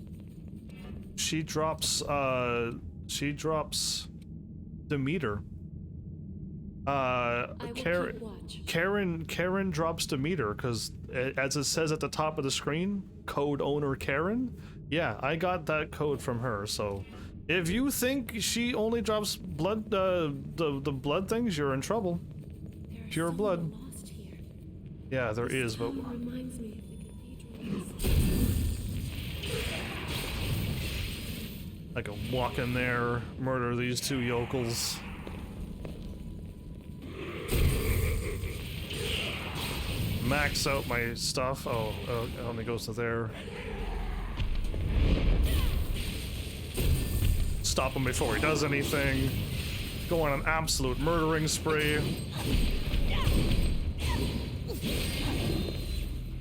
S1: She drops Demeter. Karen drops Demeter, because as it says at the top of the screen, code owner Karen. Yeah, I got that code from her, so if you think she only drops blood, the blood things, you're in trouble. Pure blood. Yeah, there is, but
S6: Reminds me of the
S1: I can walk in there, murder these two yokels. Max out my stuff. Oh, it only goes to there. Stop him before he does anything. Go on an absolute murdering spree.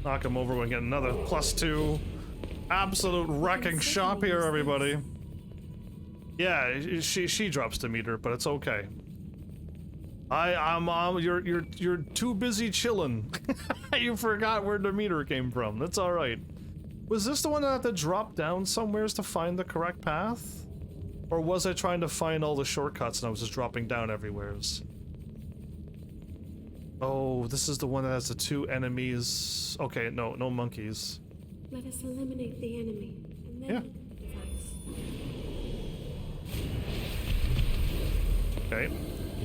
S1: Knock him over, we get another +2. Absolute wrecking shop here, everybody. Yeah, she drops the meter, but it's okay. You're too busy chilling. You forgot where the meter came from. That's all right. Was this the one that I had to drop down somewheres to find the correct path? Or was I trying to find all the shortcuts and I was just dropping down everywheres? Oh, this is the one that has the two enemies. Okay, no monkeys.
S6: Let us eliminate the enemy, and then
S1: Yeah. Okay,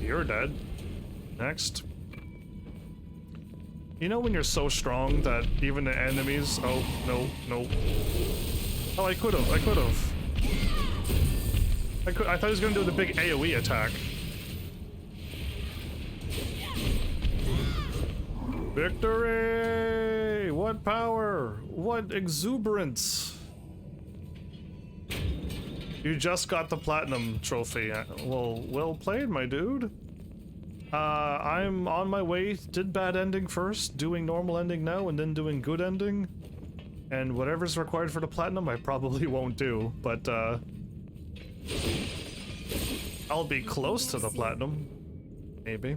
S1: you're dead. Next. You know when you're so strong that even the enemies... Oh, no. Oh, I could've. I thought he was gonna do the big AoE attack. Victory! What power! What exuberance! You just got the platinum trophy. Well played, my dude. I'm on my way. Did bad ending first, doing normal ending now, and then doing good ending. And whatever's required for the platinum, I probably won't do, but I'll be close to the platinum. Maybe.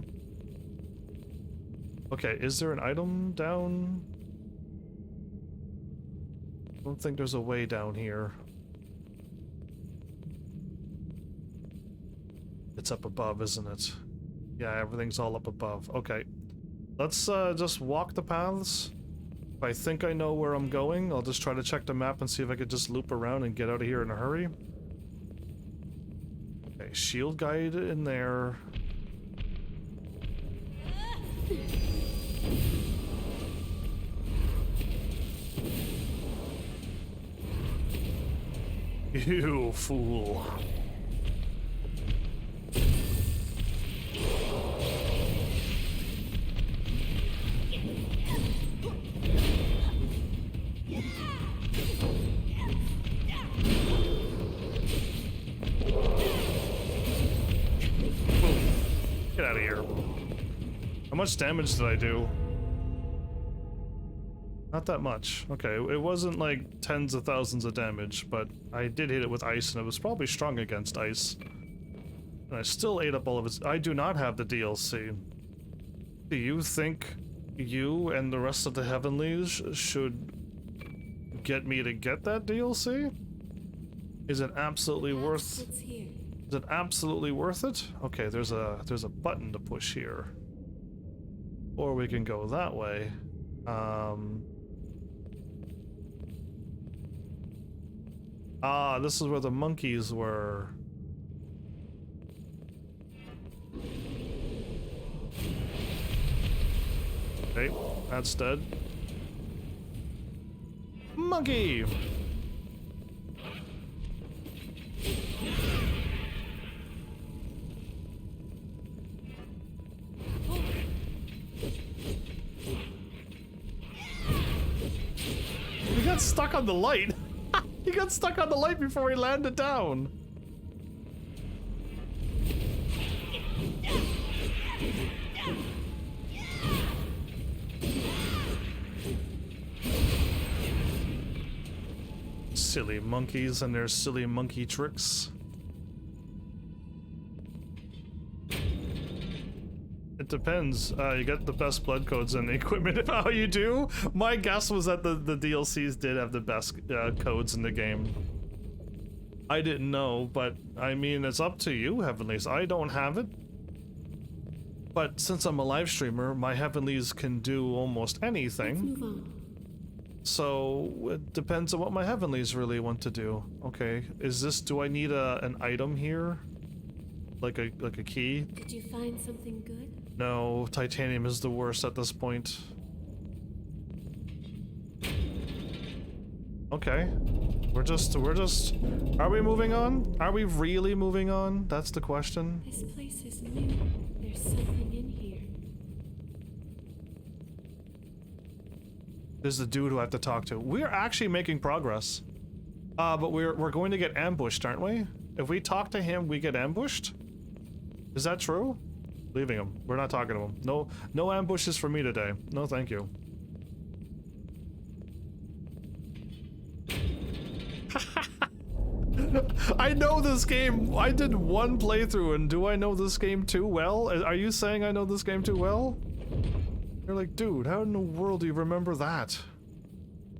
S1: Okay, is there an item down? I don't think there's a way down here. It's up above, isn't it? Yeah, everything's all up above. Okay. Let's just walk the paths. If I think I know where I'm going, I'll just try to check the map and see if I could just loop around and get out of here in a hurry. Okay, shield guide in there. You fool. Get out of here. How much damage did I do? Not that much. Okay, it wasn't like tens of thousands of damage, but I did hit it with ice, and it was probably strong against ice. And I still ate up all of its... I do not have the DLC. Do you think you and the rest of the Heavenlies should get me to get that DLC? Is it absolutely worth...
S6: What's here?
S1: Is it absolutely worth it? Okay, there's a button to push here. Or we can go that way. Ah, this is where the monkeys were. Okay, that's dead. Monkey! He got stuck on the light. He got stuck on the light before he landed down. Silly monkeys and their silly monkey tricks. It depends. You get the best blood codes and the equipment if how you do. My guess was that the DLCs did have the best codes in the game. I didn't know, but I mean, it's up to you, Heavenlies. I don't have it. But since I'm a live streamer, my Heavenlies can do almost
S6: Let's
S1: anything.
S6: move on.
S1: So it depends on what my Heavenlies really want to do. Okay, is this, do I need an item here? Like a key?
S6: Did you find something good?
S1: No, titanium is the worst at this point. Okay. Are we moving on? Are we really moving on? That's the question.
S6: This place is new. There's something in here.
S1: There's the dude who I have to talk to. We're actually making progress. But we're going to get ambushed, aren't we? If we talk to him, we get ambushed? Is that true? Leaving him. We're not talking to him. No ambushes for me today. No, thank you. I know this game. I did one playthrough, and do I know this game too well? Are you saying I know this game too well? You're like, dude, how in the world do you remember that?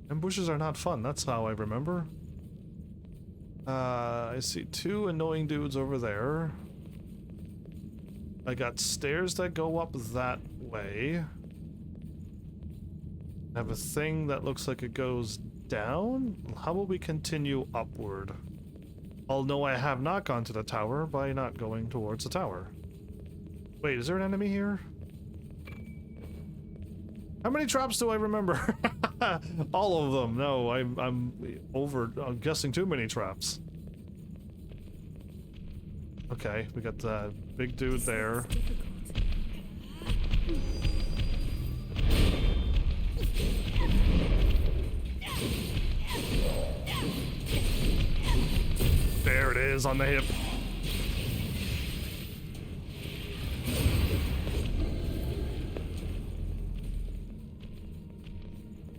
S1: Ambushes are not fun. That's how I remember. I see two annoying dudes over there. I got stairs that go up that way. I have a thing that looks like it goes down. How about we continue upward? Although I have not gone to the tower by not going towards the tower. Wait, is there an enemy here? How many traps do I remember? All of them. No, I'm guessing too many traps. Okay, we got the big dude there. There it is on the hip.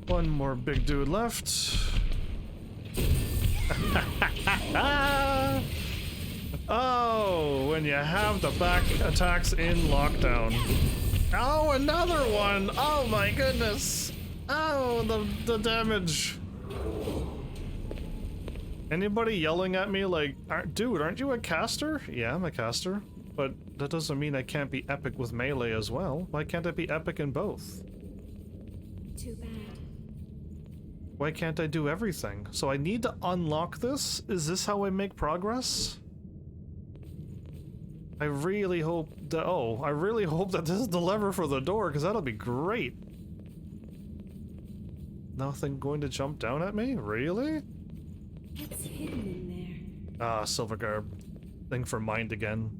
S1: One more big dude left. Oh, when you have the back attacks in lockdown. Oh, another one! Oh my goodness! Oh, the damage. Anybody yelling at me like, dude, aren't you a caster? Yeah, I'm a caster. But that doesn't mean I can't be epic with melee as well. Why can't I be epic in both?
S6: Too bad.
S1: Why can't I do everything? So I need to unlock this? Is this how I make progress? I really hope that, I really hope that this is the lever for the door, because that'll be great. Nothing going to jump down at me? Really?
S6: What's hidden in there?
S1: Ah, silver garb. Thing for mind again.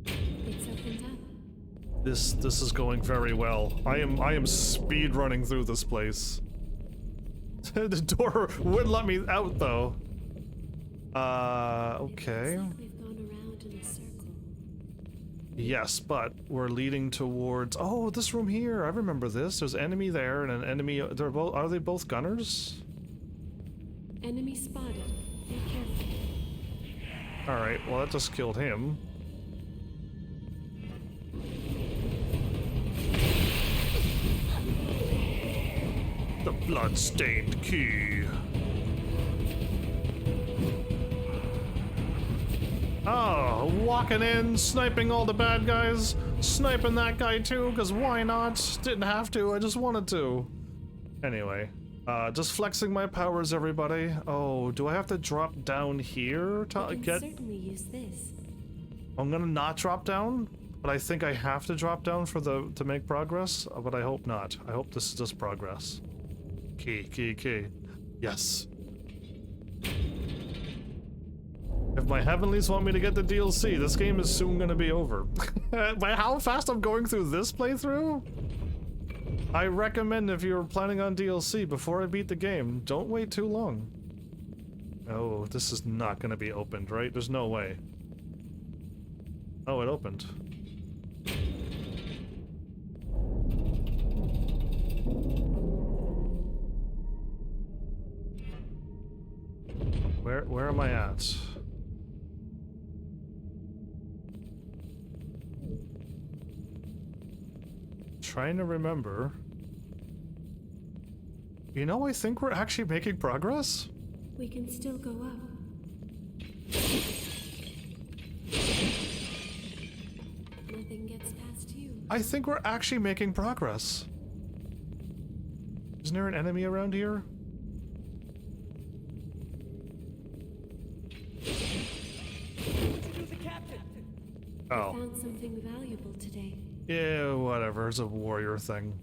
S6: It's opened up.
S1: This is going very well. I am speed running through this place. The door wouldn't let me out though. Okay.
S6: It looks like we've gone around in a circle.
S1: Yes, but we're leading towards... Oh, this room here. I remember this. There's enemy there and an enemy... They're both... Are they both gunners?
S6: Enemy spotted. Be careful.
S1: Alright, well that just killed him. The blood-stained key. Oh, walking in, sniping all the bad guys, sniping that guy too, because why not? Didn't have to, I just wanted to. Anyway, just flexing my powers, everybody. Oh, do I have to drop down here to
S6: I can
S1: get...
S6: certainly use this.
S1: I'm gonna not drop down, but I think I have to drop down for to make progress, but I hope not. I hope this is just progress. Key. Yes. If my heavenlies want me to get the DLC, this game is soon gonna be over. By how fast I'm going through this playthrough? I recommend if you're planning on DLC before I beat the game, don't wait too long. Oh, this is not gonna be opened, right? There's no way. Oh, it opened. Where am I at? Trying to remember. You know, I think we're actually making progress.
S6: We can still go up. Nothing gets past you.
S1: I think we're actually making progress. Isn't there an enemy around here? Oh.
S6: I found something valuable today.
S1: Yeah, whatever. It's a warrior thing.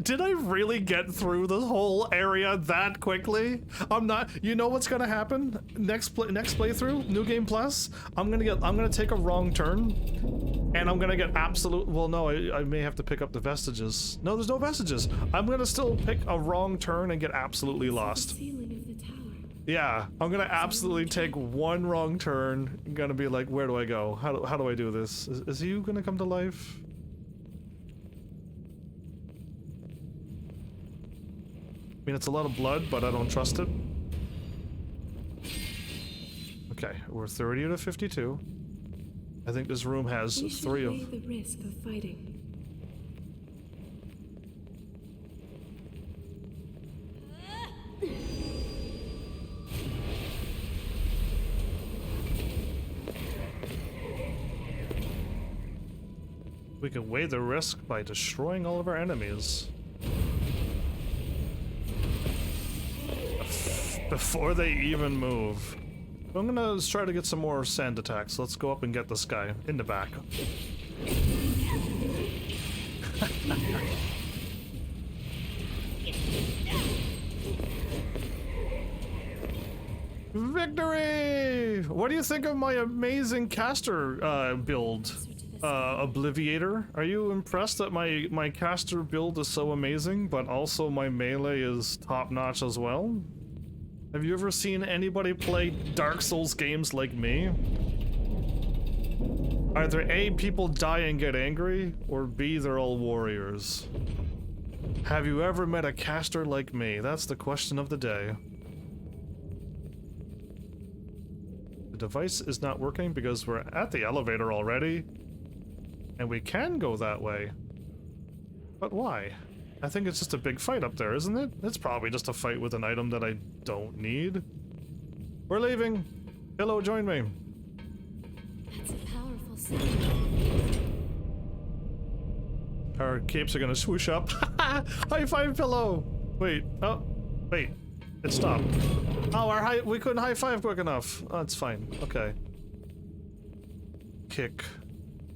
S1: Did I really get through the whole area that quickly? I'm not. You know what's gonna happen next playthrough, New Game Plus? I'm gonna take a wrong turn, and I'm gonna get absolute. Well, no, I may have to pick up the vestiges. No, there's no vestiges. I'm gonna still pick a wrong turn and get absolutely lost.
S6: The ceiling of the tower.
S1: Yeah, I'm gonna absolutely take one wrong turn. I'm gonna be like, where do I go? How do I do this? Is you gonna come to life? I mean, it's a lot of blood, but I don't trust it. Okay, we're 30 to 52. I think this room has
S6: We should
S1: 3 of...
S6: weigh the risk of fighting.
S1: We can weigh the risk by destroying all of our enemies. Before they even move. I'm gonna try to get some more sand attacks. Let's go up and get this guy in the back. Victory! What do you think of my amazing caster build? Obliviator? Are you impressed that my caster build is so amazing, but also my melee is top-notch as well? Have you ever seen anybody play Dark Souls games like me? Either A, people die and get angry, or B, they're all warriors. Have you ever met a caster like me? That's the question of the day. The device is not working because we're at the elevator already, and we can go that way. But why? I think it's just a big fight up there, isn't it? It's probably just a fight with an item that I don't need. We're leaving. Hello, join me.
S6: That's a powerful sound.
S1: Our capes are gonna swoosh up. High five, pillow. Wait. Oh, wait. It stopped. Oh, we couldn't high five quick enough. Oh, it's fine. Okay. Kick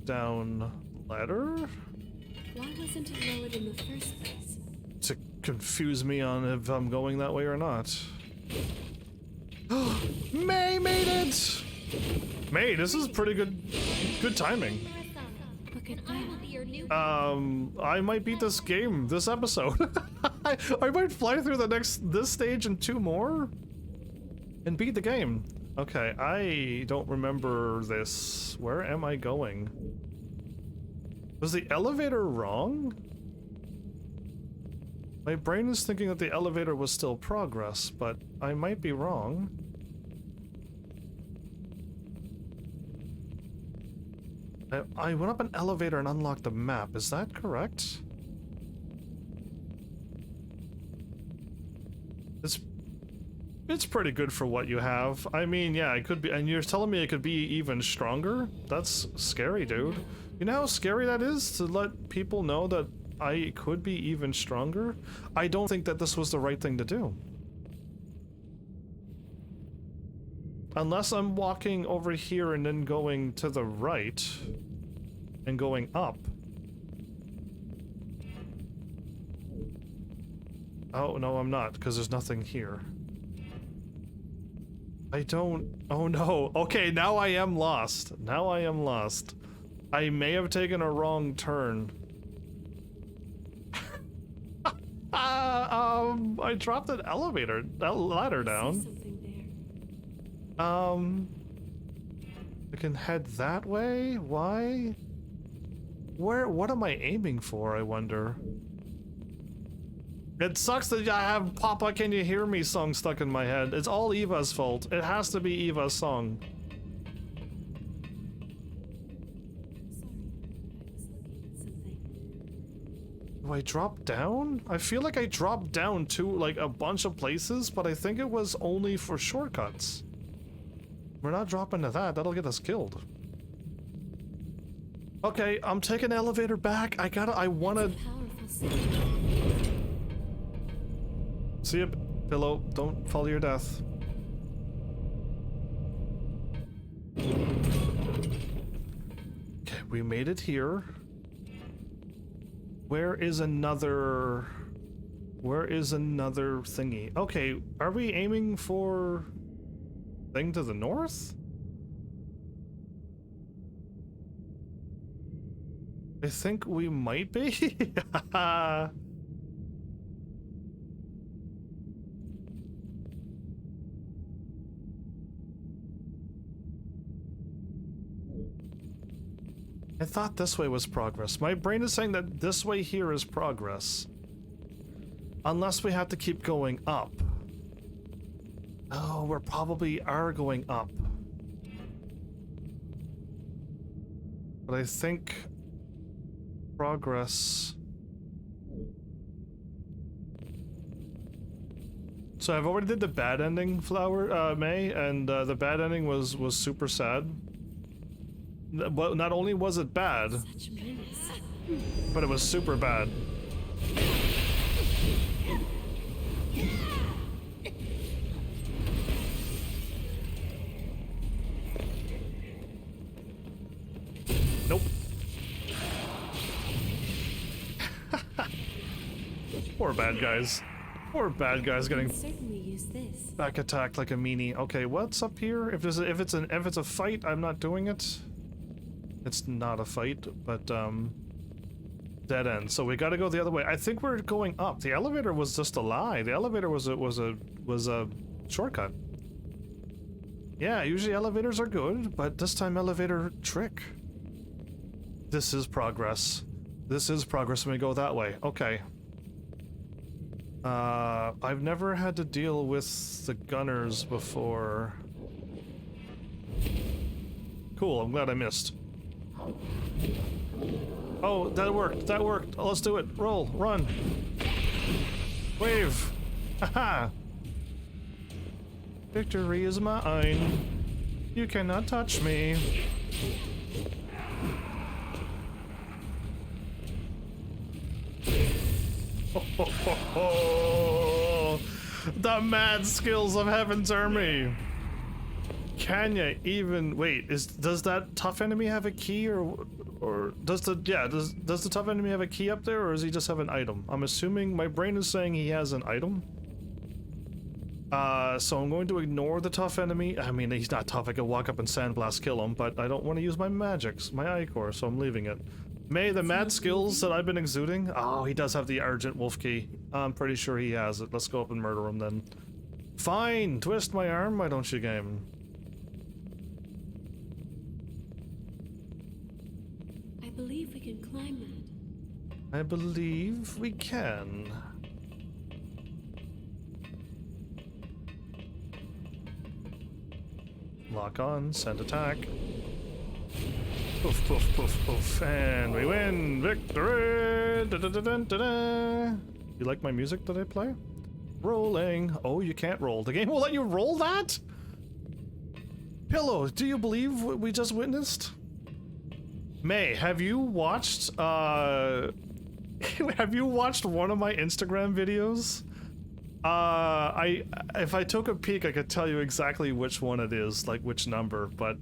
S1: down ladder.
S6: Why wasn't it lowered in the first place?
S1: To confuse me on if I'm going that way or not. May made it! May, this is pretty good timing.
S6: What
S2: at
S4: and I will be your new.
S1: I might beat this game this episode. I might fly through this stage and 2 more and beat the game. Okay, I don't remember this. Where am I going? Was the elevator wrong? My brain is thinking that the elevator was still progress, but I might be wrong. I went up an elevator and unlocked the map. Is that correct? It's pretty good for what you have. I mean, yeah, it could be, and you're telling me it could be even stronger? That's scary, dude. You know how scary that is to let people know that I could be even stronger? I don't think that this was the right thing to do. Unless I'm walking over here and then going to the right and going up. Oh, no, I'm not, because there's nothing here. I don't... Oh no. Okay, now I am lost. Now I am lost. I may have taken a wrong turn. I dropped an elevator, that ladder down. I can head that way? Why? What am I aiming for, I wonder? It sucks that I have Papa Can You Hear Me song stuck in my head. It's all Eva's fault. It has to be Eva's song. Do I drop down? I feel like I dropped down to like a bunch of places, but I think it was only for shortcuts. We're not dropping to that. That'll get us killed. Okay, I'm taking the elevator back. I wanna... See ya, Pillow. Don't fall to your death. Okay, we made it here. Where is another thingy? Okay, are we aiming for thing to the north? I think we might be. I thought this way was progress. My brain is saying that this way here is progress. Unless we have to keep going up. Oh, we probably are going up. But I think progress... So I've already did the bad ending, May, and the bad ending was super sad. But not only was it bad, but it was super bad. Nope. Poor bad guys. Poor bad guys getting back attacked like a meanie. Okay, what's up here? If it's a fight, I'm not doing it. It's not a fight, but dead end. So we got to go the other way. I think we're going up. The elevator was just a lie. The elevator was a shortcut. Yeah, usually elevators are good, but this time elevator trick. This is progress. This is progress when we go that way. Okay. I've never had to deal with the gunners before. Cool, I'm glad I missed. Oh, that worked. That worked. Oh, let's do it. Roll. Run. Wave. Haha. Victory is mine. You cannot touch me. Ho, ho, ho, ho. The mad skills of Heaven's Army. Can you even wait? Does that tough enemy have a key, or does the tough enemy have a key up there, or does he just have an item? I'm assuming my brain is saying he has an item. So I'm going to ignore the tough enemy. I mean, he's not tough. I could walk up and sandblast kill him, but I don't want to use my magics, my Ichor, so I'm leaving it. May, the mad skills that I've been exuding. Oh, he does have the Argent Wolf Key. I'm pretty sure he has it. Let's go up and murder him then. Fine, twist my arm, why don't you, game?
S6: I believe we can climb that.
S1: I believe we can. Lock on, send attack. Poof, poof, poof, poof, and we win! Victory! Da, da, da, da, da, da. You like my music that I play? Rolling. Oh, you can't roll. The game will let you roll that? Pillow, do you believe what we just witnessed? May, have you watched, have you watched one of my Instagram videos? If I took a peek, I could tell you exactly which one it is, like which number, but,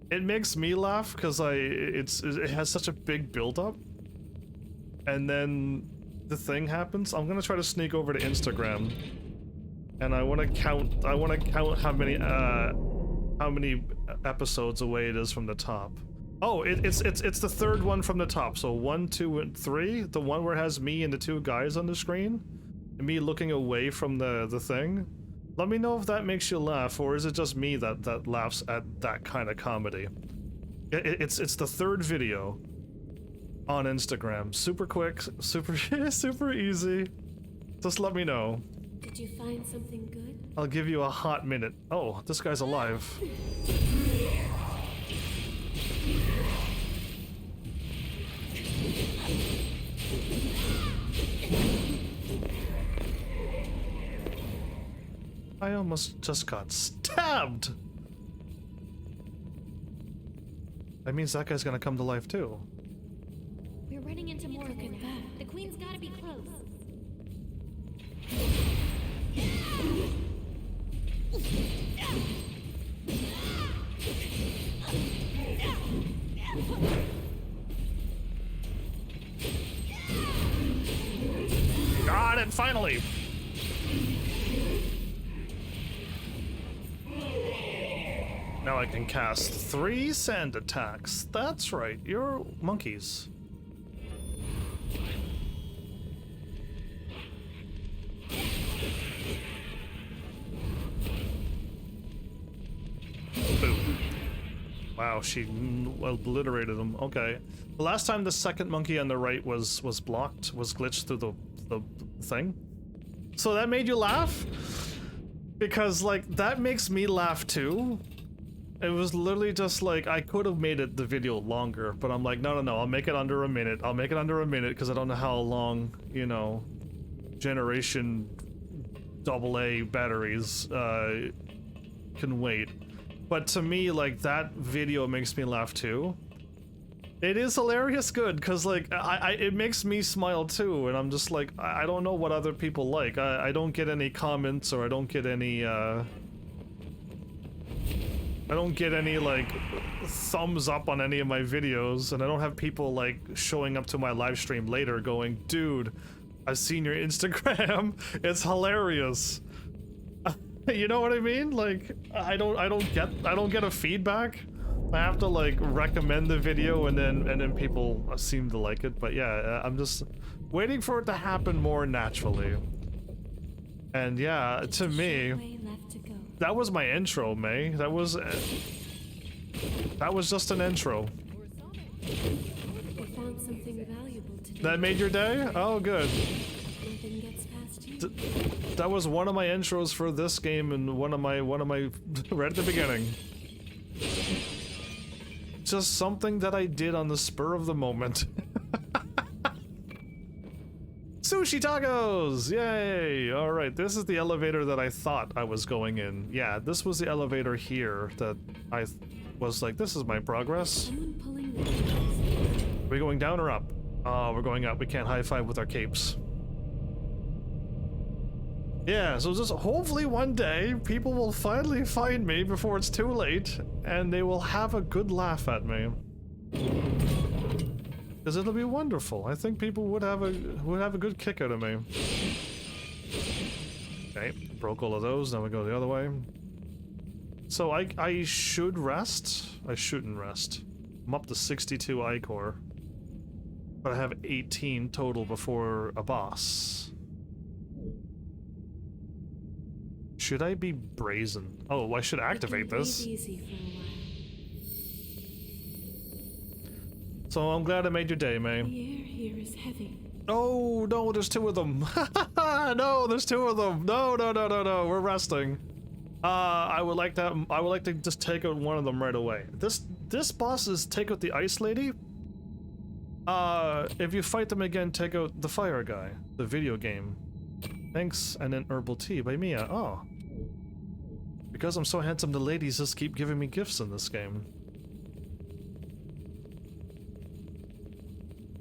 S1: it makes me laugh because it has such a big build-up, and then the thing happens. I'm gonna try to sneak over to Instagram, and I want to count how many episodes away it is from the top. Oh, it's the third one from the top. So 1, 2, and 3. The one where it has me and the two guys on the screen, and me looking away from the thing. Let me know if that makes you laugh, or is it just me that laughs at that kind of comedy? It's the third video on Instagram. Super quick, super easy. Just let me know.
S6: Did you find something good?
S1: I'll give you a hot minute. Oh, this guy's alive. I almost just got stabbed! That means that guy's gonna come to life too.
S4: We're running into more of them. The queen's gotta be close.
S1: Got it, finally! Now I can cast 3 sand attacks. That's right, you're monkeys. Boom. Wow, she obliterated him. Okay. The last time the second monkey on the right was blocked, was glitched through the thing. So that made you laugh? Because, like, that makes me laugh too. It was literally just like, I could have made the video longer, but I'm like, no, I'll make it under a minute. I'll make it under a minute because I don't know how long, you know, generation AA batteries can wait. But to me, like, that video makes me laugh too. It is hilarious good, because, like, it makes me smile too, and I'm just like, I don't know what other people like. I don't get any comments, or I don't get any, like, thumbs up on any of my videos, and I don't have people, like, showing up to my live stream later going, dude, I've seen your Instagram, it's hilarious. You know what I mean? Like, I don't get a feedback. I have to, like, recommend the video, and then people seem to like it. But yeah, I'm just waiting for it to happen more naturally. And yeah, to me, that was my intro, May. That was just an intro.
S6: I found something valuable today.
S1: That made your day? Oh, good.
S6: Nothing gets past you.
S1: That was one of my intros for this game, and one of my right at the beginning. Just something that I did on the spur of the moment. Sushi tacos! Yay! Alright, this is the elevator that I thought I was going in. Yeah, this was the elevator here that I was like, this is my progress.
S6: Someone pulling the levers.
S1: Are we going down or up? Oh, we're going up. We can't high-five with our capes. Yeah, so just hopefully one day people will finally find me before it's too late, and they will have a good laugh at me. Because it'll be wonderful. I think people would have a good kick out of me. Okay, broke all of those. Now we go the other way. So I should rest. I shouldn't rest. I'm up to 62 ichor. But I have 18 total before a boss. Should I be brazen? Oh, I should activate this.
S6: Easy for a while.
S1: So I'm glad I made your day, May.
S6: The air here is heavy.
S1: Oh, no, there's two of them. No, there's two of them. No, we're resting. I would like to just take out one of them right away. This boss is take out the ice lady. If you fight them again, take out the fire guy, the video game. Thanks, and then herbal tea by Mia. Oh. Because I'm so handsome, the ladies just keep giving me gifts in this game.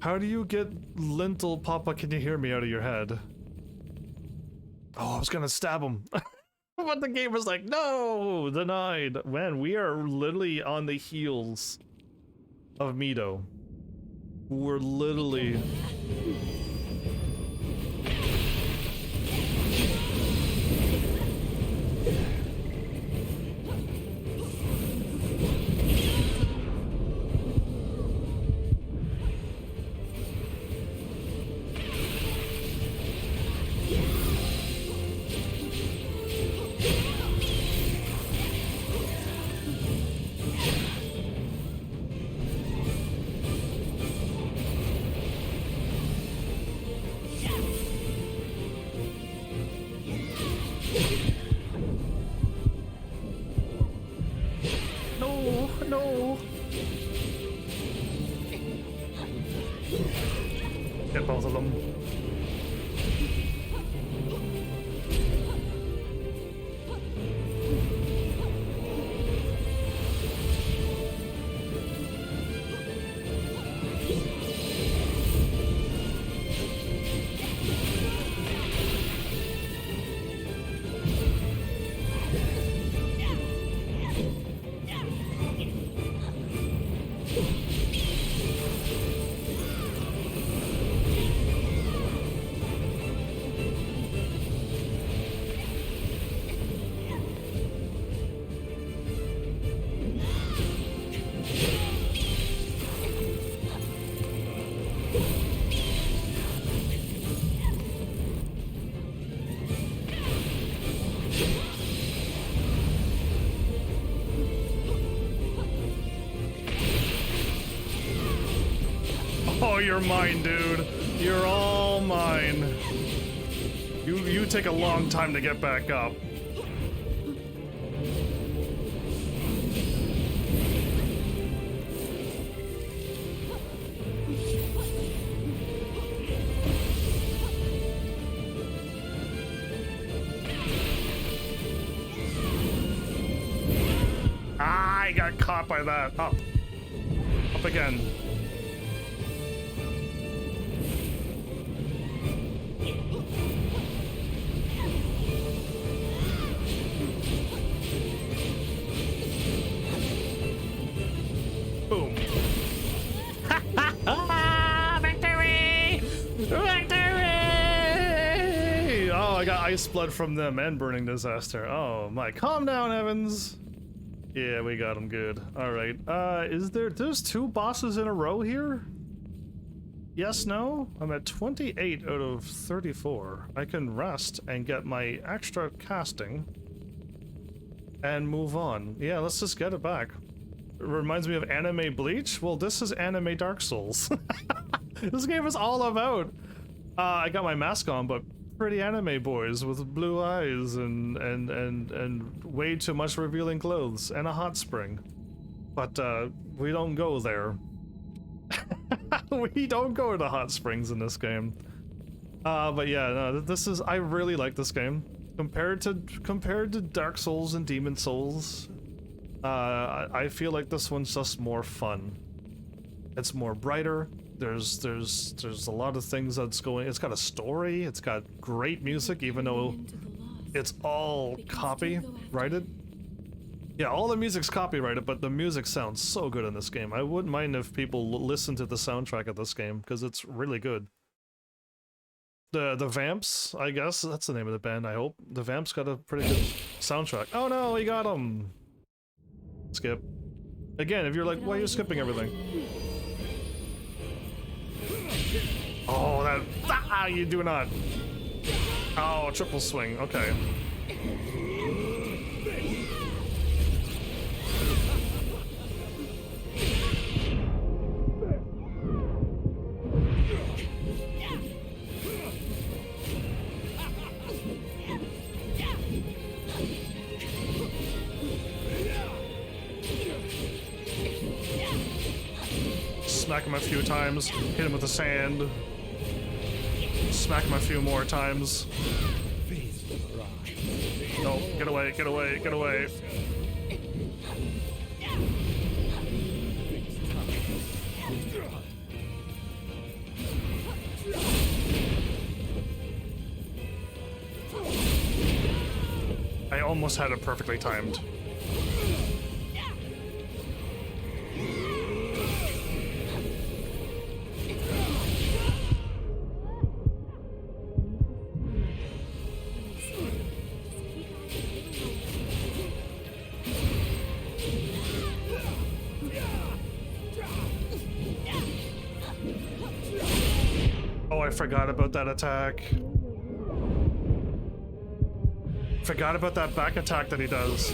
S1: How do you get Lintel Papa Can You Hear Me out of your head? Oh, I was gonna stab him. But the game was like, no, denied. Man, we are literally on the heels of Mido. We're literally... No! Get both of them. Oh, you're mine, dude. You're all mine. You take a long time to get back up. Ah, I got caught by that. Up. Up again. Boom. Victory! Victory! Oh, I got ice blood from them and burning disaster. Oh my, calm down, Evans. Yeah, we got him good. All right. There's two bosses in a row here? Yes, no? I'm at 28 out of 34. I can rest and get my extra casting and move on. Yeah, let's just get it back. It reminds me of anime Bleach. Well, this is anime Dark Souls. This game is all about. I got my mask on, but pretty anime boys with blue eyes and way too much revealing clothes and a hot spring. But we don't go there. We don't go to hot springs in this game. But yeah, no, this is, I really like this game compared to Dark Souls and Demon Souls. I feel like this one's just more fun. It's more brighter. There's a lot of things that's going. It's got a story. It's got great music, even though it's all copyrighted. Yeah, all the music's copyrighted, but the music sounds so good in this game. I wouldn't mind if people listen to the soundtrack of this game because it's really good. The Vamps, I guess that's the name of the band. I hope the Vamps got a pretty good soundtrack. Oh no, we got him. Skip. Again, if you're like, why are you skipping everything? Oh, that... Ah, you do not. Oh, triple swing. Okay. Smack him a few times, hit him with the sand. Smack him a few more times. No, get away, get away, get away. I almost had it perfectly timed. Oh, I forgot about that attack. Forgot about that back attack that he does.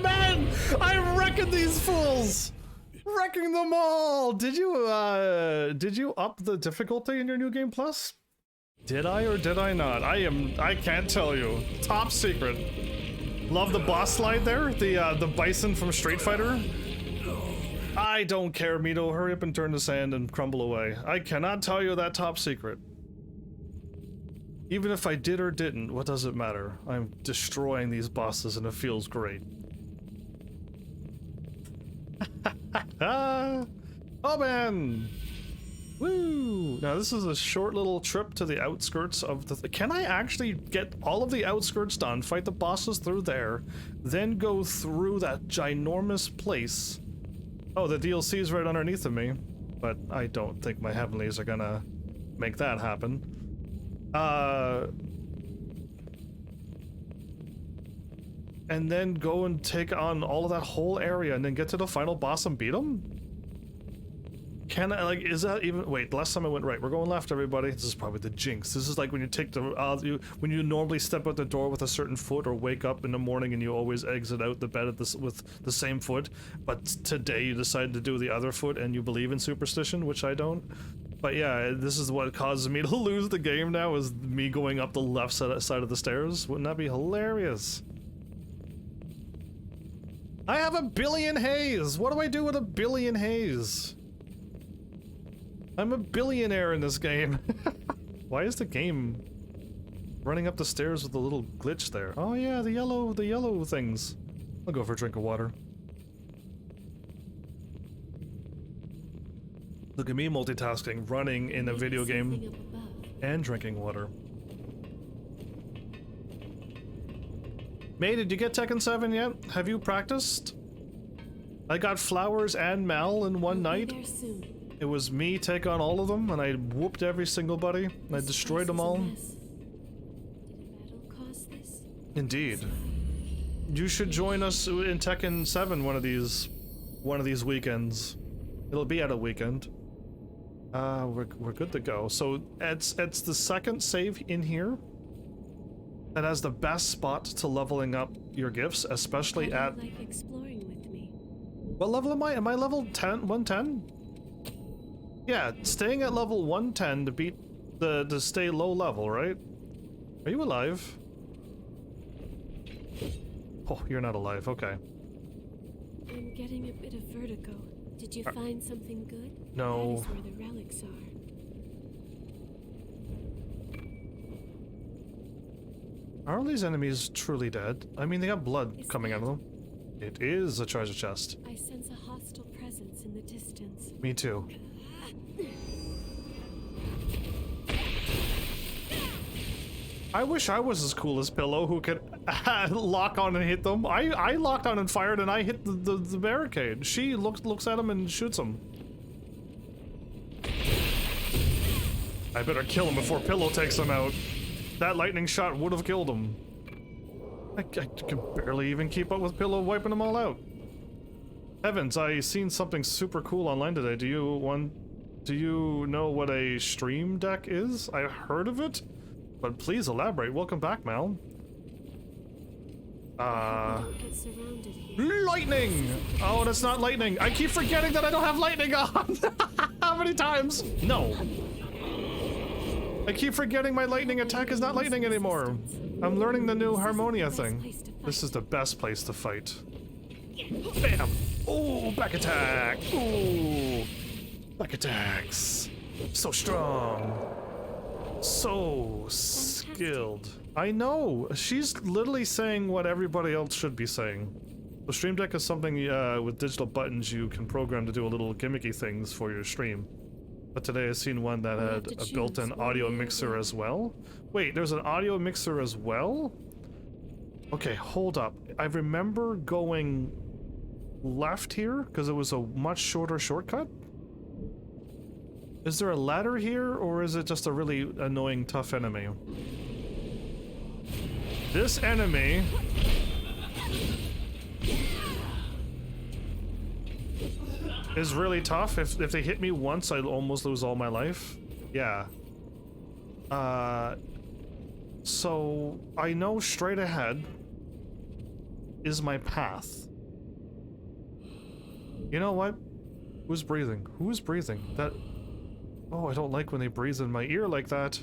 S1: Man! I wrecking these fools! Wrecking them all! Did you up the difficulty in your New Game Plus? Did I or did I not? I can't tell you. Top secret. Love the boss slide there, the bison from Street Fighter. I don't care, Mito. Hurry up and turn to sand and crumble away. I cannot tell you that top secret. Even if I did or didn't, what does it matter? I'm destroying these bosses and it feels great. Oh man! Woo! Now this is a short little trip to the outskirts of the... Can I actually get all of the outskirts done, fight the bosses through there, then go through that ginormous place? Oh, the DLC is right underneath of me, but I don't think my heavenlies are gonna make that happen. And then go and take on all of that whole area and then get to the final boss and beat him? Can I, like, is that even... Wait, last time I went right. We're going left, everybody. This is probably the jinx. This is like when you take the... when you normally step out the door with a certain foot or wake up in the morning and you always exit out the bed with the same foot. But today you decided to do the other foot and you believe in superstition, which I don't. But yeah, this is what causes me to lose the game now, is me going up the left side of the stairs. Wouldn't that be hilarious? I have 1 billion haze! What do I do with 1 billion haze? I'm a billionaire in this game. Why is the game running up the stairs with a little glitch there? Oh yeah, the yellow things. I'll go for a drink of water. Look at me multitasking, running in a video game and drinking water. May, did you get Tekken 7 yet? Have you practiced? I got Flowers and Mal in one night. It was me take on all of them, and I whooped every single buddy, and I destroyed them all. Indeed. You should join us in Tekken 7 one of these weekends. It'll be at a weekend. We're good to go. So it's the second save in here that has the best spot to leveling up your gifts, especially at...
S6: Like exploring with me.
S1: What level am I? Am I level 10? 110? Yeah, staying at level 110 to beat to stay low level, right? Are you alive? Oh, you're not alive. Okay.
S6: I'm getting a bit of vertigo. Did you find something good?
S1: No.
S6: That is where the relics are.
S1: Are all these enemies truly dead? I mean, they got blood coming out of them. It is a treasure chest.
S6: I sense a hostile presence in the distance.
S1: Me too. I wish I was as cool as Pillow, who could lock on and hit them. I locked on and fired, and I hit the barricade. She looks at him and shoots him. I better kill him before Pillow takes him out. That lightning shot would have killed him. I can barely even keep up with Pillow wiping them all out. Heavens, I seen something super cool online today. Do you know what a stream deck is? I heard of it, but please elaborate. Welcome back, Mal.
S6: Don't get surrounded here.
S1: Lightning! Oh, that's not lightning. I keep forgetting that I don't have lightning on. How many times? No. I keep forgetting my lightning attack is not lightning anymore. I'm learning the new Harmonia thing. This is the best place to fight. Bam! Oh, back attack! Ooh! Back attacks! So strong! So skilled. I know! She's literally saying what everybody else should be saying. The Stream Deck is something with digital buttons you can program to do a little gimmicky things for your stream. But today I seen one that had a built-in audio mixer as well. Wait, there's an audio mixer as well? Okay, hold up. I remember going left here because it was a much shorter shortcut. Is there a ladder here, or is it just a really annoying tough enemy? This enemy is really tough. If they hit me once, I'd almost lose all my life. Yeah. So I know straight ahead is my path. You know what? Who's breathing? Who's breathing? That... Oh, I don't like when they breathe in my ear like that.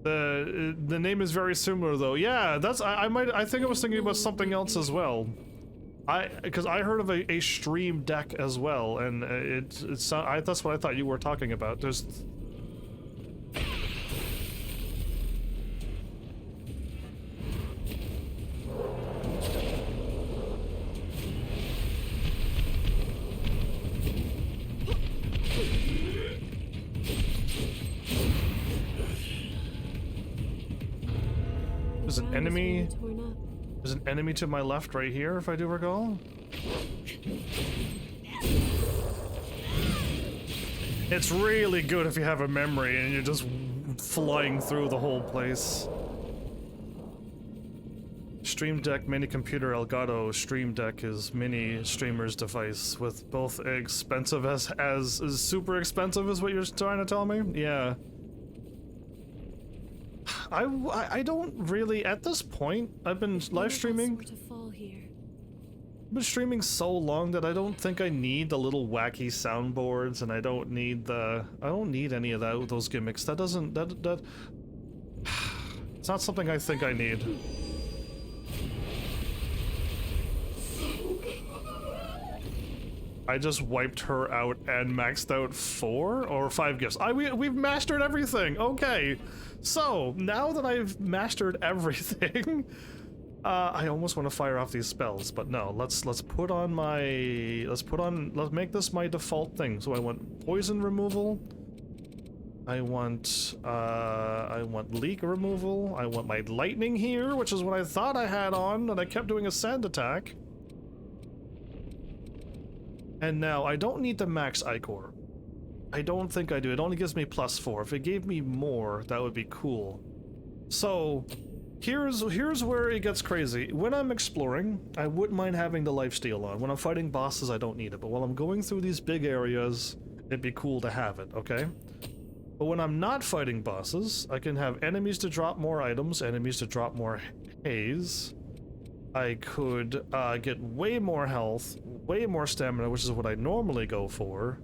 S1: The name is very similar though. Yeah, that's I think I was thinking about something else as well. Because I heard of a stream deck as well, and that's what I thought you were talking about. There's an enemy. There's an enemy to my left right here, if I do recall. It's really good if you have a memory and you're just flying through the whole place. Stream Deck mini computer Elgato Stream Deck is mini streamer's device with both expensive as super expensive is what you're trying to tell me? Yeah. I don't really, at this point, I've been live streaming. I've been streaming so long that I don't think I need the little wacky soundboards, and I don't need any of those gimmicks. That doesn't, it's not something I think I need. I just wiped her out and maxed out 4 or 5 gifts. We've mastered everything. Okay. So, now that I've mastered everything, I almost want to fire off these spells, but no, let's make this my default thing. So I want poison removal. I want leak removal. I want my lightning here, which is what I thought I had on, and I kept doing a sand attack. And now I don't need the max Ichor. I don't think I do. It only gives me +4. If it gave me more, that would be cool. So, here's where it gets crazy. When I'm exploring, I wouldn't mind having the lifesteal on. When I'm fighting bosses, I don't need it. But while I'm going through these big areas, it'd be cool to have it, okay? But when I'm not fighting bosses, I can have enemies to drop more items, enemies to drop more haze. I could get way more health, way more stamina, which is what I normally go for.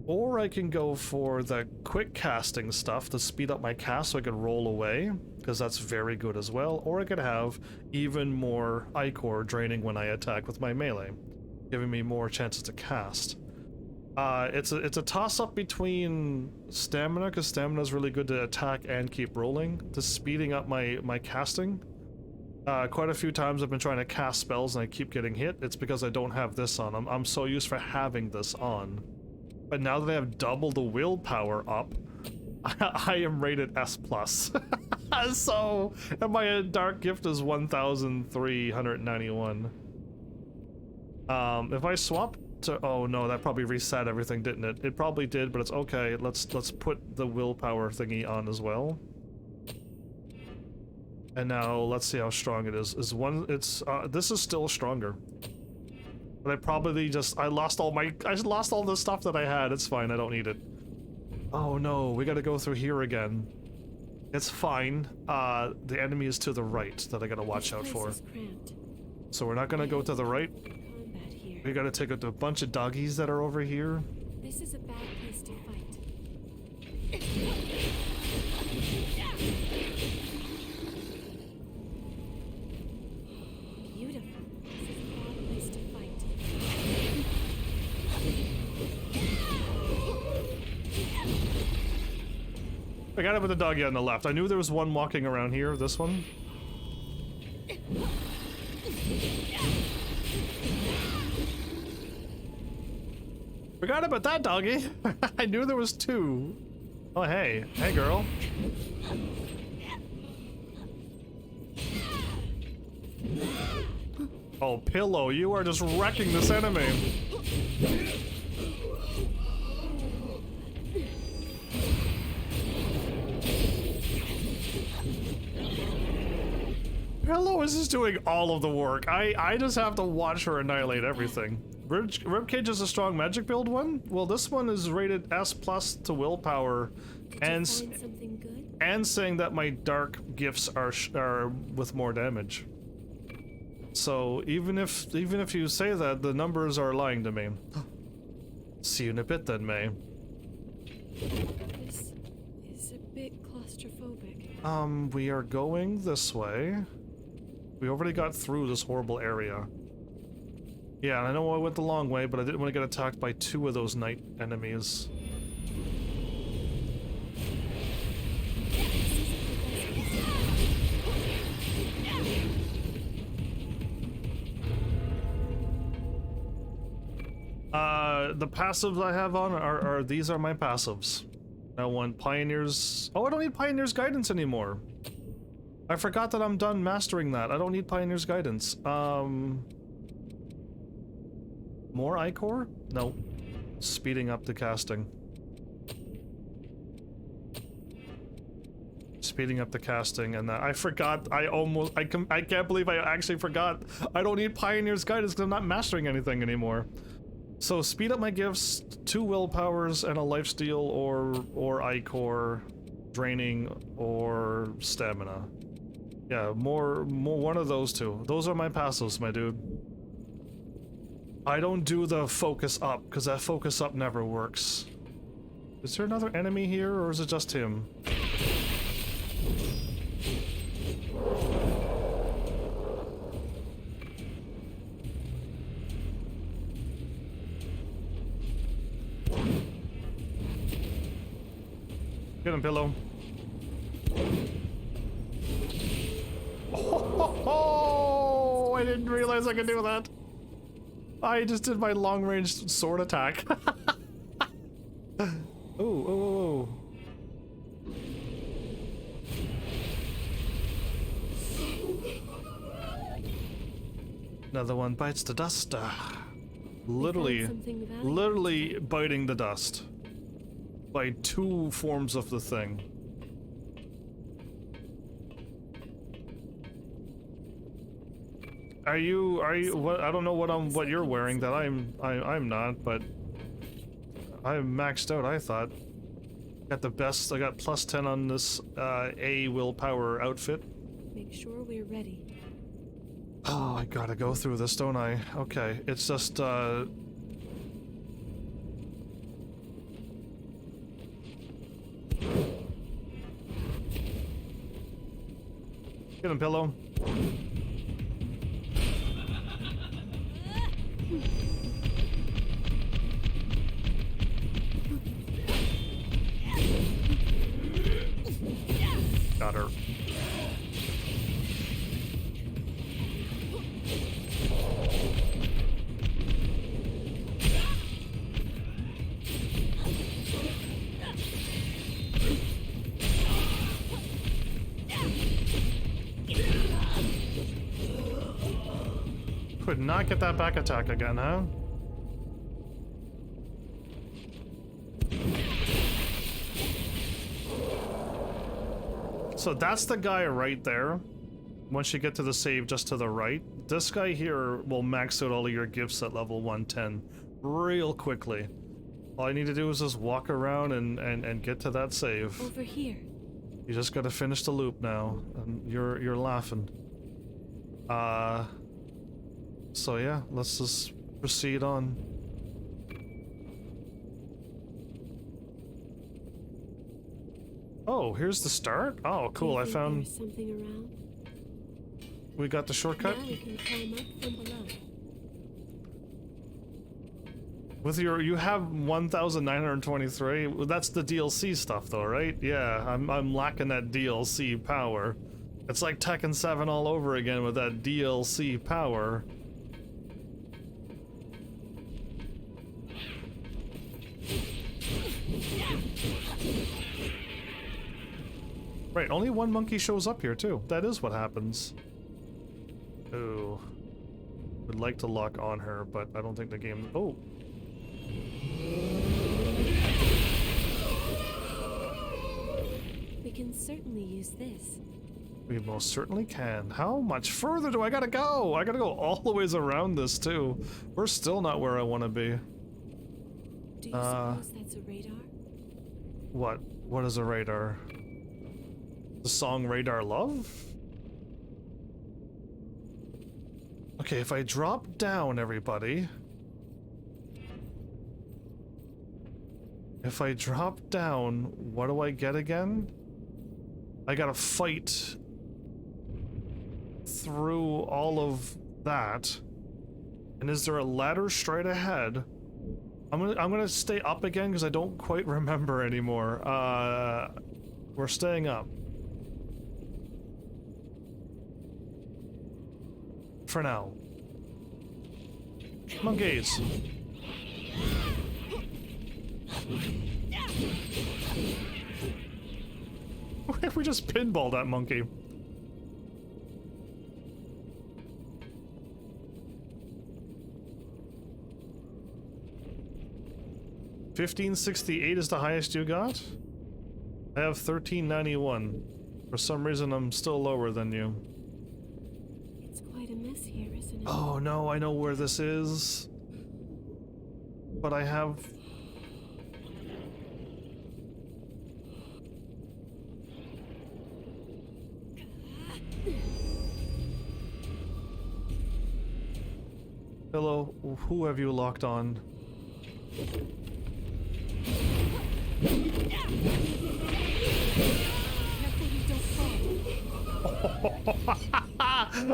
S1: Or I can go for the quick casting stuff to speed up my cast so I can roll away, because that's very good as well. Or I could have even more Ichor draining when I attack with my melee, giving me more chances to cast. It's a toss-up between stamina, because stamina is really good to attack and keep rolling, to speeding up my casting. Quite a few times I've been trying to cast spells and I keep getting hit. It's because I don't have this on. I'm so used for having this on. But now that I have double the willpower up, I am rated S+. So, and my dark gift is 1,391. If I swap to, oh no, that probably reset everything, didn't it? It probably did, but it's okay. Let's put the willpower thingy on as well. And now let's see how strong it is. This is still stronger. But I probably I lost all the stuff that I had. It's fine, I don't need it. Oh no, we gotta go through here again. It's fine. The enemy is to the right that I gotta watch out for. So we're not gonna go to the right. We gotta take out a bunch of doggies that are over here.
S6: This is a bad place to fight. Beautiful. This is a bad place to fight.
S1: I got it with the doggy on the left. I knew there was one walking around here. This one. Forgot about that doggy. I knew there was two. Oh, hey. Hey, girl. Oh, Pillow, you are just wrecking this enemy. Pillow is just doing all of the work. I just have to watch her annihilate everything. Ribcage is a strong magic build one? Well, this one is rated S+ to willpower, and
S6: Something good?
S1: and saying that my dark gifts are with more damage. So even if you say that, the numbers are lying to me. See you in a bit then, May.
S6: This is a bit claustrophobic.
S1: We are going this way. We already got through this horrible area. Yeah, and I know I went the long way, but I didn't want to get attacked by two of those night enemies. The passives I have on are these are my passives. I want Pioneer's... Oh, I don't need Pioneer's Guidance anymore. I forgot that I'm done mastering that. I don't need Pioneer's Guidance. More Ichor? No. Speeding up the casting. Speeding up the casting, and that I forgot. I can't believe I actually forgot. I don't need Pioneer's Guidance because I'm not mastering anything anymore. So speed up my gifts, 2 willpowers and a lifesteal or Ichor, draining or stamina. Yeah, more one of those two. Those are my passives, my dude. I don't do the focus up because that focus up never works. Is there another enemy here or is it just him? Get him, Pillow. Oh, I didn't realize I could do that. I just did my long-range sword attack. Oh. Another one bites the dust. Literally biting the dust. By 2 forms of the thing. Are you what? I don't know what you're wearing that I'm not, but I'm maxed out. I thought got the best. I got +10 on this A willpower outfit.
S6: Make sure we're ready.
S1: Oh, I gotta go through this, don't I? Okay, it's just Get him, Pillow. Got her. Could not get that back attack again, huh? So that's the guy right there. Once you get to the save just to the right, this guy here will max out all of your gifts at level 110 real quickly. All I need to do is just walk around and get to that save.
S6: Over here.
S1: You just gotta finish the loop now, and you're laughing. So yeah, let's just proceed on. Oh, here's the start? Oh, cool, I
S6: There's
S1: found...
S6: something around.
S1: We got the shortcut?
S6: Now we can climb up from below.
S1: With your... You have 1,923? That's the DLC stuff though, right? Yeah, I'm lacking that DLC power. It's like Tekken 7 all over again with that DLC power. Right, only one monkey shows up here too. That is what happens. Ooh. Would like to lock on her, but I don't think the game... Oh!
S6: We can certainly use this.
S1: We most certainly can. How much further do I gotta go? I gotta go all the ways around this too. We're still not where I want to be.
S6: Do you suppose that's a radar?
S1: What? What is a radar? The song Radar Love? Okay, if I drop down, everybody... If I drop down, what do I get again? I gotta fight through all of that. And is there a ladder straight ahead? I'm gonna stay up again because I don't quite remember anymore. We're staying up. For now. Monkeys. We just pinballed that monkey. $15.68 is the highest you got? I have $13.91. For some reason I'm still lower than you.
S6: It's quite a mess here, isn't it?
S1: Oh no, I know where this is. But I have... Hello, who have you locked on?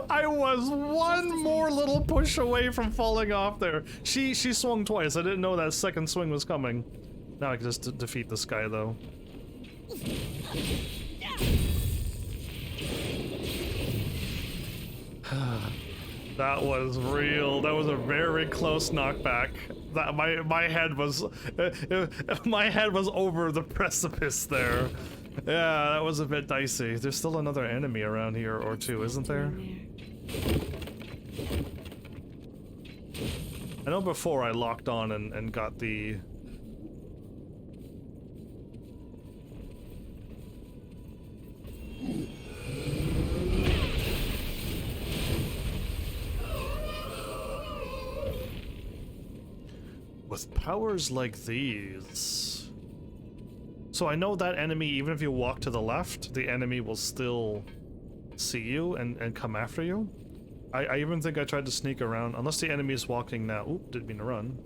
S1: I was one more little push away from falling off there. She swung twice. I didn't know that second swing was coming. Now I can just defeat this guy though. That was real. That was a very close knockback. That my head was my head was over the precipice there. Yeah, that was a bit dicey. There's still another enemy around here or two, isn't there? I know before I locked on and got the... With powers like these... So I know that enemy, even if you walk to the left, the enemy will still see you and come after you. I even think I tried to sneak around, unless the enemy is walking now. Oop, didn't mean to run.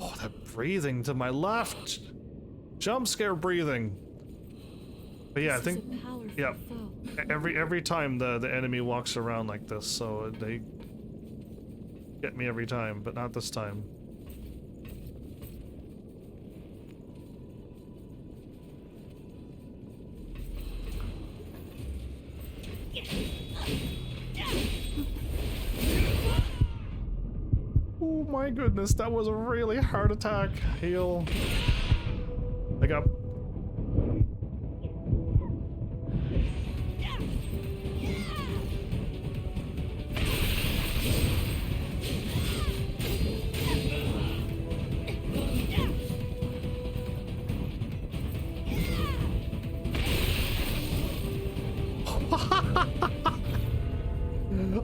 S1: Oh, that breathing to my left! Jump scare breathing! But yeah, I think... Yeah, every time the enemy walks around like this, so they get me every time, but not this time. Oh my goodness, that was a really hard attack. Heal. Pick up.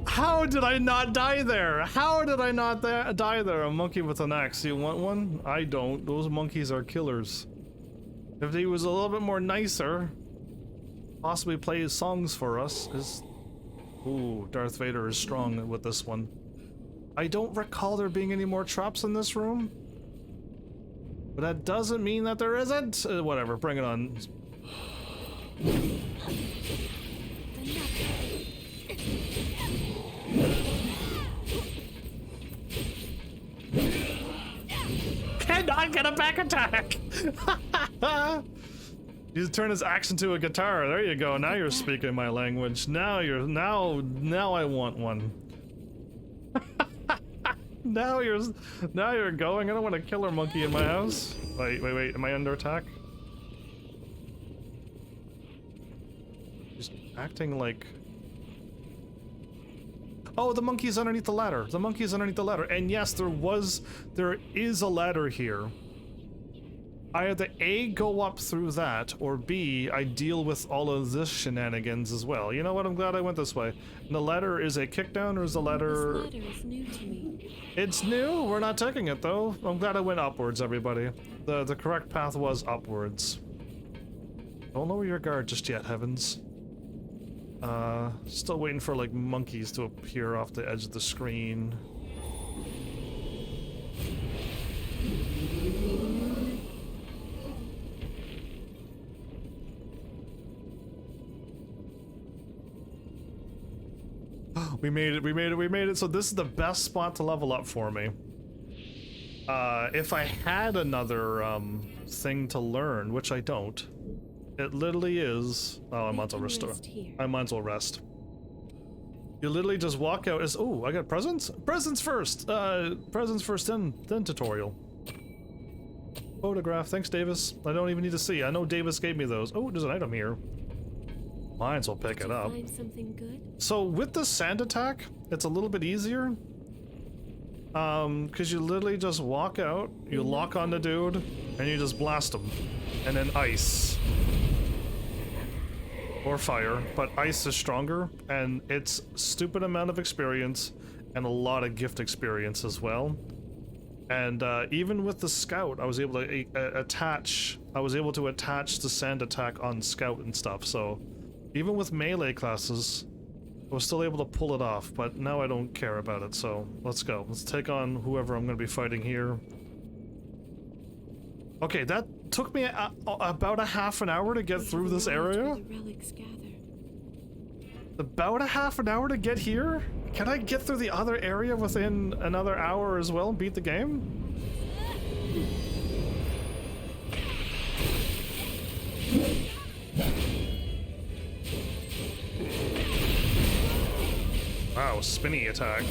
S1: How did I not die there? How did I not die there? A monkey with an axe. You want one? I don't. Those monkeys are killers. If he was a little bit more nicer, possibly play his songs for us. Ooh, Darth Vader is strong with this one. I don't recall there being any more traps in this room. But that doesn't mean that there isn't. Whatever, bring it on. Cannot get a back attack! You turn his axe into a guitar. There you go. Now you're speaking my language. Now I want one. Now you're going. I don't want a killer monkey in my house. Wait. Am I under attack? Just acting like... Oh, the monkey's underneath the ladder. The monkey's underneath the ladder. And yes, there is a ladder here. I either A, go up through that, or B, I deal with all of this shenanigans as well. You know what? I'm glad I went this way. And the ladder is a kickdown, or is the ladder...
S6: This ladder is new to me.
S1: It's new? We're not taking it, though. I'm glad I went upwards, everybody. The correct path was upwards. Don't lower your guard just yet, Heavens. Still waiting for, like, monkeys to appear off the edge of the screen. We made it. So this is the best spot to level up for me. If I had another thing to learn, which I don't, it literally is... Oh, I might as well restore. I might as well rest. You literally just walk out as... Oh, I got presents? Presents first! Presents first, then tutorial. Photograph, thanks Davis. I don't even need to see. I know Davis gave me those. Oh, there's an item here. Might as well pick it up.
S6: Find something good?
S1: So with the sand attack, it's a little bit easier. Because you literally just walk out, you lock on the dude, and you just blast him. And then ice. Or fire, but ice is stronger, and it's stupid amount of experience, and a lot of gift experience as well. And even with the scout, I was able to attach the sand attack on scout and stuff, so even with melee classes, I was still able to pull it off, but now I don't care about it, so let's go. Let's take on whoever I'm going to be fighting here. Okay, that took me about a half an hour to get through this area.
S6: The relics gather.
S1: About a half an hour to get here? Can I get through the other area within another hour as well and beat the game? Wow, spinny attack.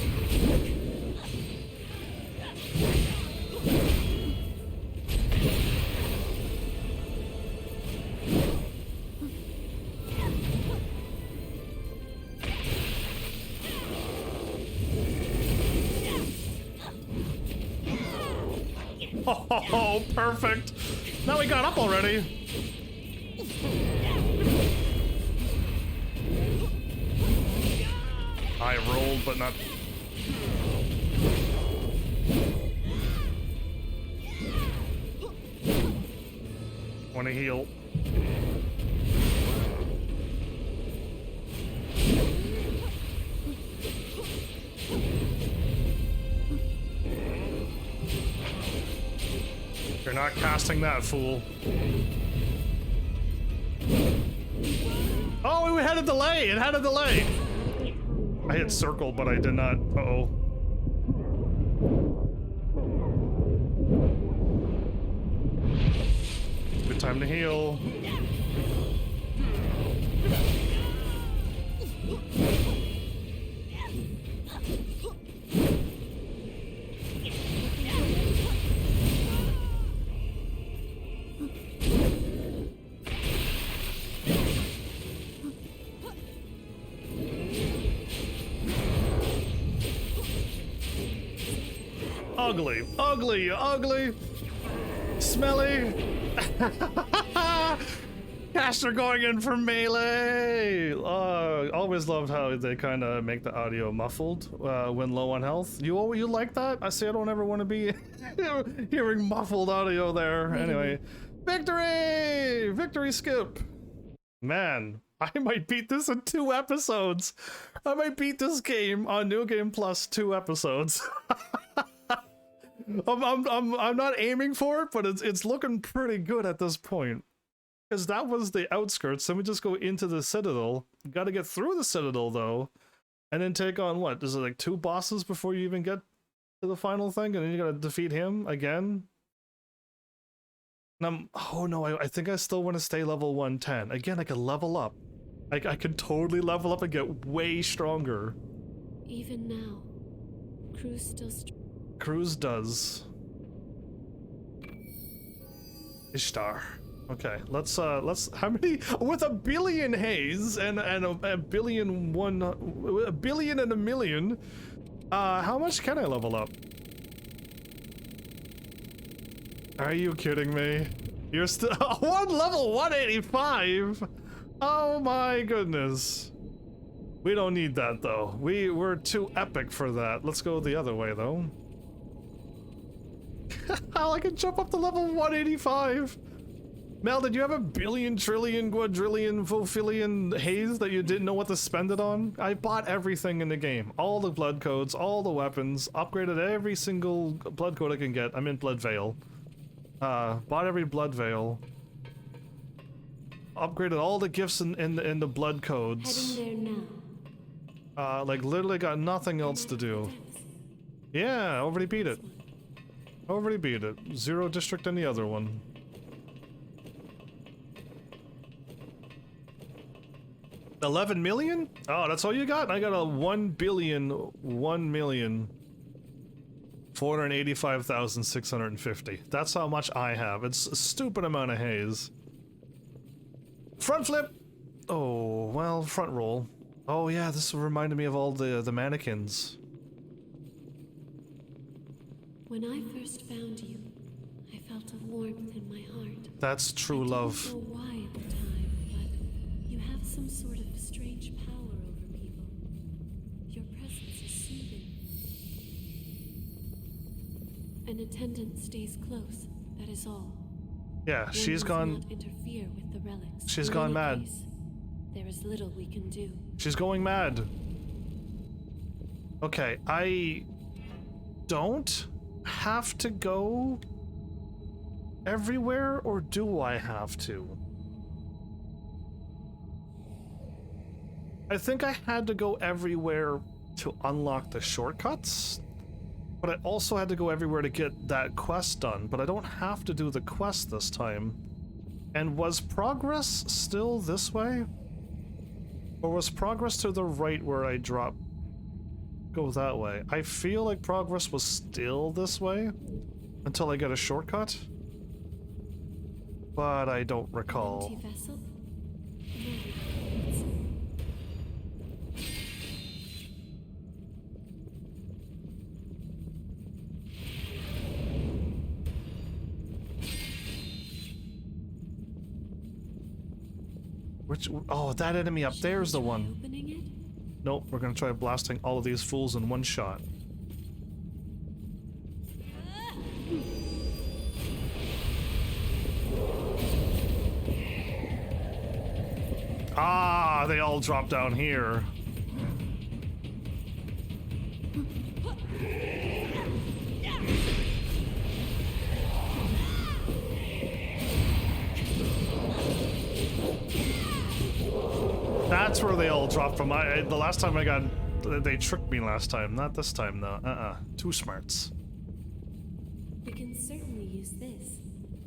S1: Oh, perfect. Now we got up already. I rolled, but not... Want to heal. You're not casting that, fool. Oh, it had a delay! It had a delay! I hit circle, but I did not. Uh-oh. Good time to heal. Ugly, ugly, ugly, smelly. Caster going in for melee! Always loved how they kind of make the audio muffled when low on health. You like that? I say I don't ever want to be hearing muffled audio there. Anyway, victory! Victory skip! Man, I might beat this in 2 episodes. I might beat this game on New Game Plus 2 episodes. I'm not aiming for it, but it's looking pretty good at this point. Because that was the outskirts, then we just go into the Citadel. You gotta get through the Citadel, though. And then take on, what, is it like 2 bosses before you even get to the final thing? And then you gotta defeat him again? And oh no, I think I still want to stay level 110. Again, I could level up. I could totally level up and get way stronger.
S6: Even now, Cruz still
S1: Cruz does. Ishtar. Okay, let's how many with a billion haze and a billion one a billion and a million, how much can I level up? Are you kidding me? You're still one level 185. Oh my goodness. We don't need that though. We're too epic for that. Let's go the other way though. I can jump up to level 185. Mel, did you have a billion, trillion, quadrillion, fulfillion haze that you didn't know what to spend it on? I bought everything in the game. All the blood codes, all the weapons, upgraded every single blood code I can get. I'm in Blood Veil. Bought every Blood Veil. Upgraded all the gifts in the blood codes.
S6: heading there now.
S1: Like literally got nothing else to do. Yeah, already beat it. Already beat it. 0 district in the other one. $11 million? Oh, that's all you got? I got a 1,485,650. That's how much I have. It's a stupid amount of haze. Front flip! Oh, well, front roll. Oh yeah, this reminded me of all the mannequins.
S6: When I first found you, I felt a warmth in my heart.
S1: That's true love.
S6: I didn't know why at the time, but you have some sort of strange power over people. Your presence is soothing. An attendant stays close, that is all.
S1: Yeah,
S6: One
S1: she's
S6: must
S1: gone.
S6: not interfere with the relics.
S1: She's
S6: In
S1: gone
S6: any
S1: mad.
S6: case, there is little we can do.
S1: She's going mad. Okay, I don't have to go everywhere, or do I have to? I think I had to go everywhere to unlock the shortcuts, but I also had to go everywhere to get that quest done, but I don't have to do the quest this time. And was progress still this way? Or was progress to the right where I drop? Go that way. I feel like progress was still this way until I get a shortcut, but I don't recall.
S6: Empty vessel? No,
S1: Which? Oh, that enemy up there is the one.
S6: opening it?
S1: Nope, we're gonna try blasting all of these fools in one shot. Ah, they all drop down here. That's where they all dropped from. The last time I got... They tricked me last time. Not this time, though. Too smarts.
S6: We can certainly use this.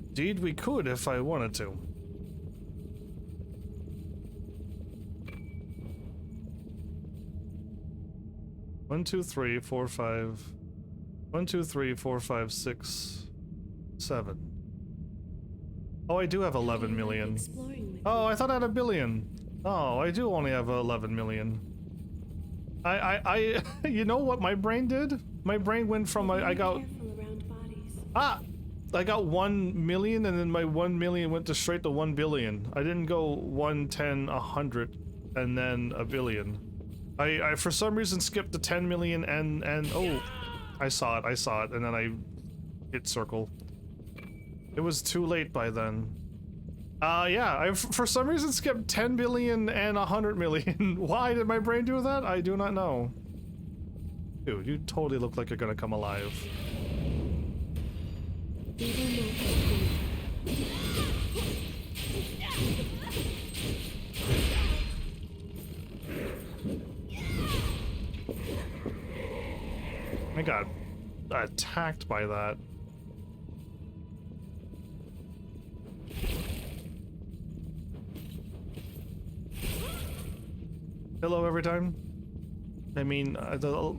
S1: Indeed, we could if I wanted to. One, two, three, four, five. 1, 2, 3, 4, 5, 6, 7. Oh, I do have 11 million.
S6: Exploring with
S1: Oh, I thought I had a billion. Oh, I do only have 11 million. You know what my brain did? My brain went from I got...
S6: Careful around bodies.
S1: Ah! I got 1 million, and then my 1 million went to straight to 1 billion. I didn't go 1, 10, 100, and then a billion. I for some reason skipped the 10 million and oh, I saw it, and then I hit circle. It was too late by then. Yeah, I for some reason skipped 10 billion and 100 million. Why did my brain do that? I do not know. Dude, you totally look like you're gonna come alive. I got attacked by that. Hello every time? I mean, the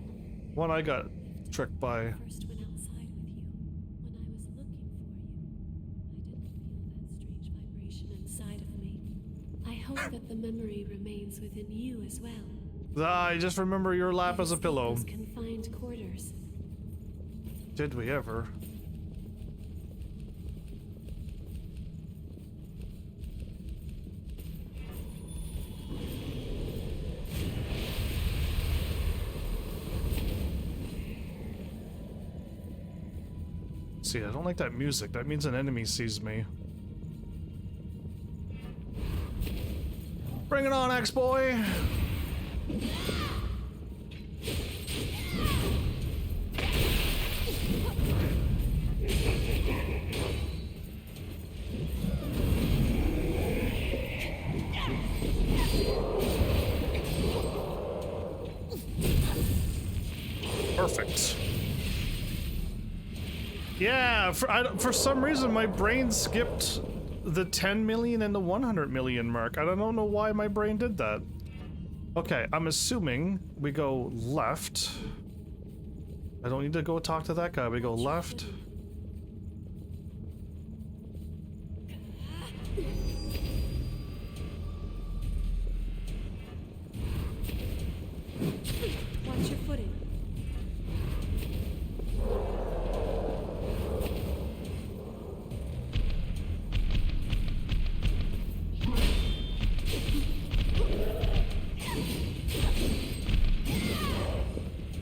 S1: one I got tricked by.
S6: First went outside with you. When I was looking for you, I didn't feel that strange vibration inside of me. I hope that the memory remains within you as well.
S1: I just remember your lap as a pillow.
S6: Those confined quarters.
S1: Did we ever? See, I don't like that music. That means an enemy sees me. Bring it on, X-Boy! Perfect. Yeah, for some reason my brain skipped the 10 million and the 100 million mark. I don't know why my brain did that. Okay, I'm assuming we go left. I don't need to go talk to that guy. We go left.
S6: Watch your footing.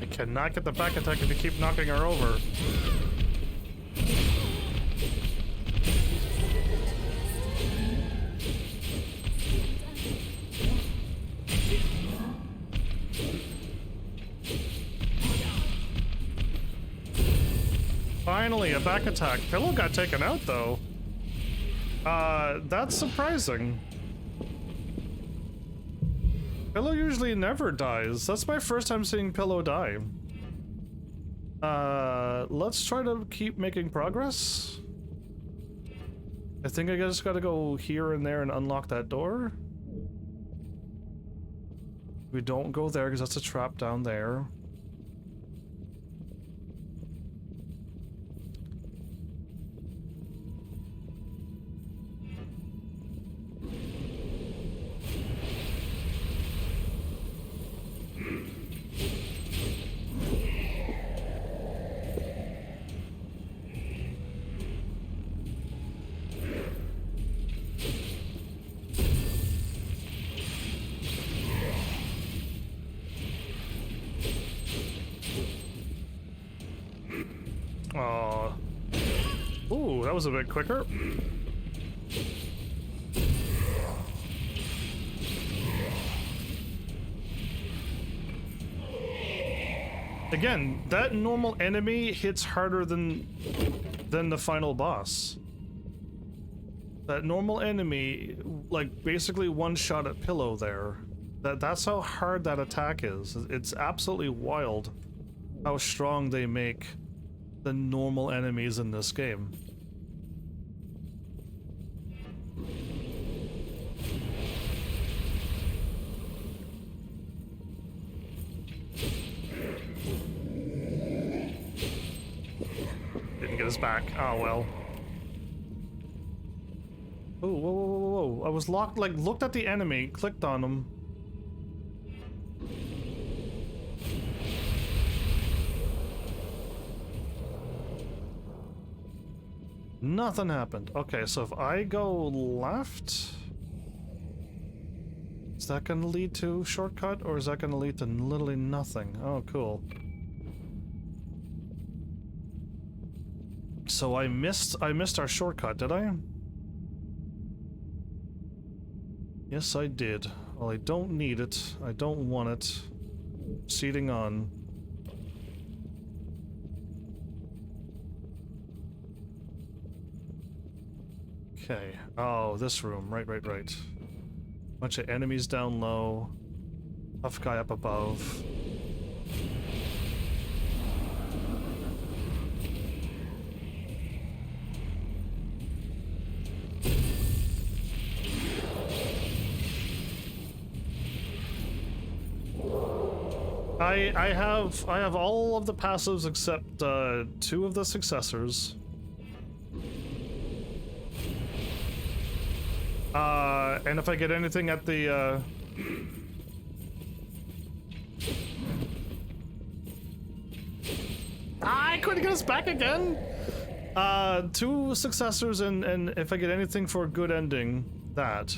S1: I cannot get the back attack if you keep knocking her over. Finally, a back attack. Pillow got taken out, though. That's surprising. Pillow usually never dies. That's my first time seeing Pillow die. Let's try to keep making progress. I think I just gotta go here and there and unlock that door. We don't go there because that's a trap down there. Ooh, that was a bit quicker. Again, that normal enemy hits harder than the final boss. That normal enemy, like, basically one shot at Pillow there. That's how hard that attack is. It's absolutely wild how strong they make the normal enemies in this game. Didn't get us back. Oh well. Oh, whoa, whoa, whoa, whoa. I was locked, like, looked at the enemy, clicked on him. Nothing happened. Okay, so if I go left, is that gonna lead to shortcut, or is that gonna lead to literally nothing? Oh, cool. So I missed our shortcut, did I? Yes, I did. Well, I don't need it. I don't want it. Proceeding on. Okay. Oh, this room. Right. Bunch of enemies down low. Tough guy up above. I have all of the passives except 2 of the successors. And if I get anything at the I couldn't get us back again. 2 successors and if I get anything for a good ending, that.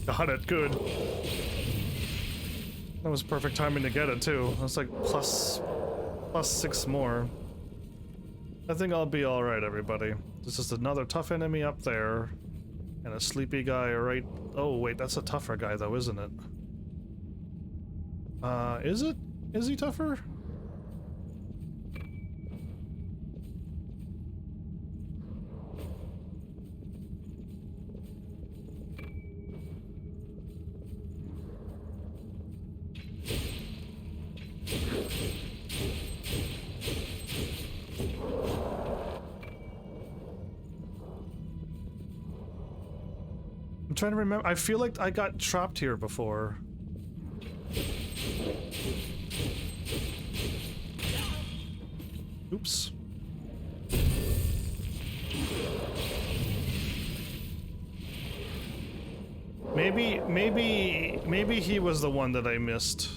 S1: Got it, good. That was perfect timing to get it too. That's like plus 6 more. I think I'll be alright, everybody. This is another tough enemy up there. And a sleepy guy right... Oh, wait, that's a tougher guy though, isn't it? Is it? Is he tougher? I'm trying to remember. I feel like I got trapped here before. Oops. Maybe he was the one that I missed.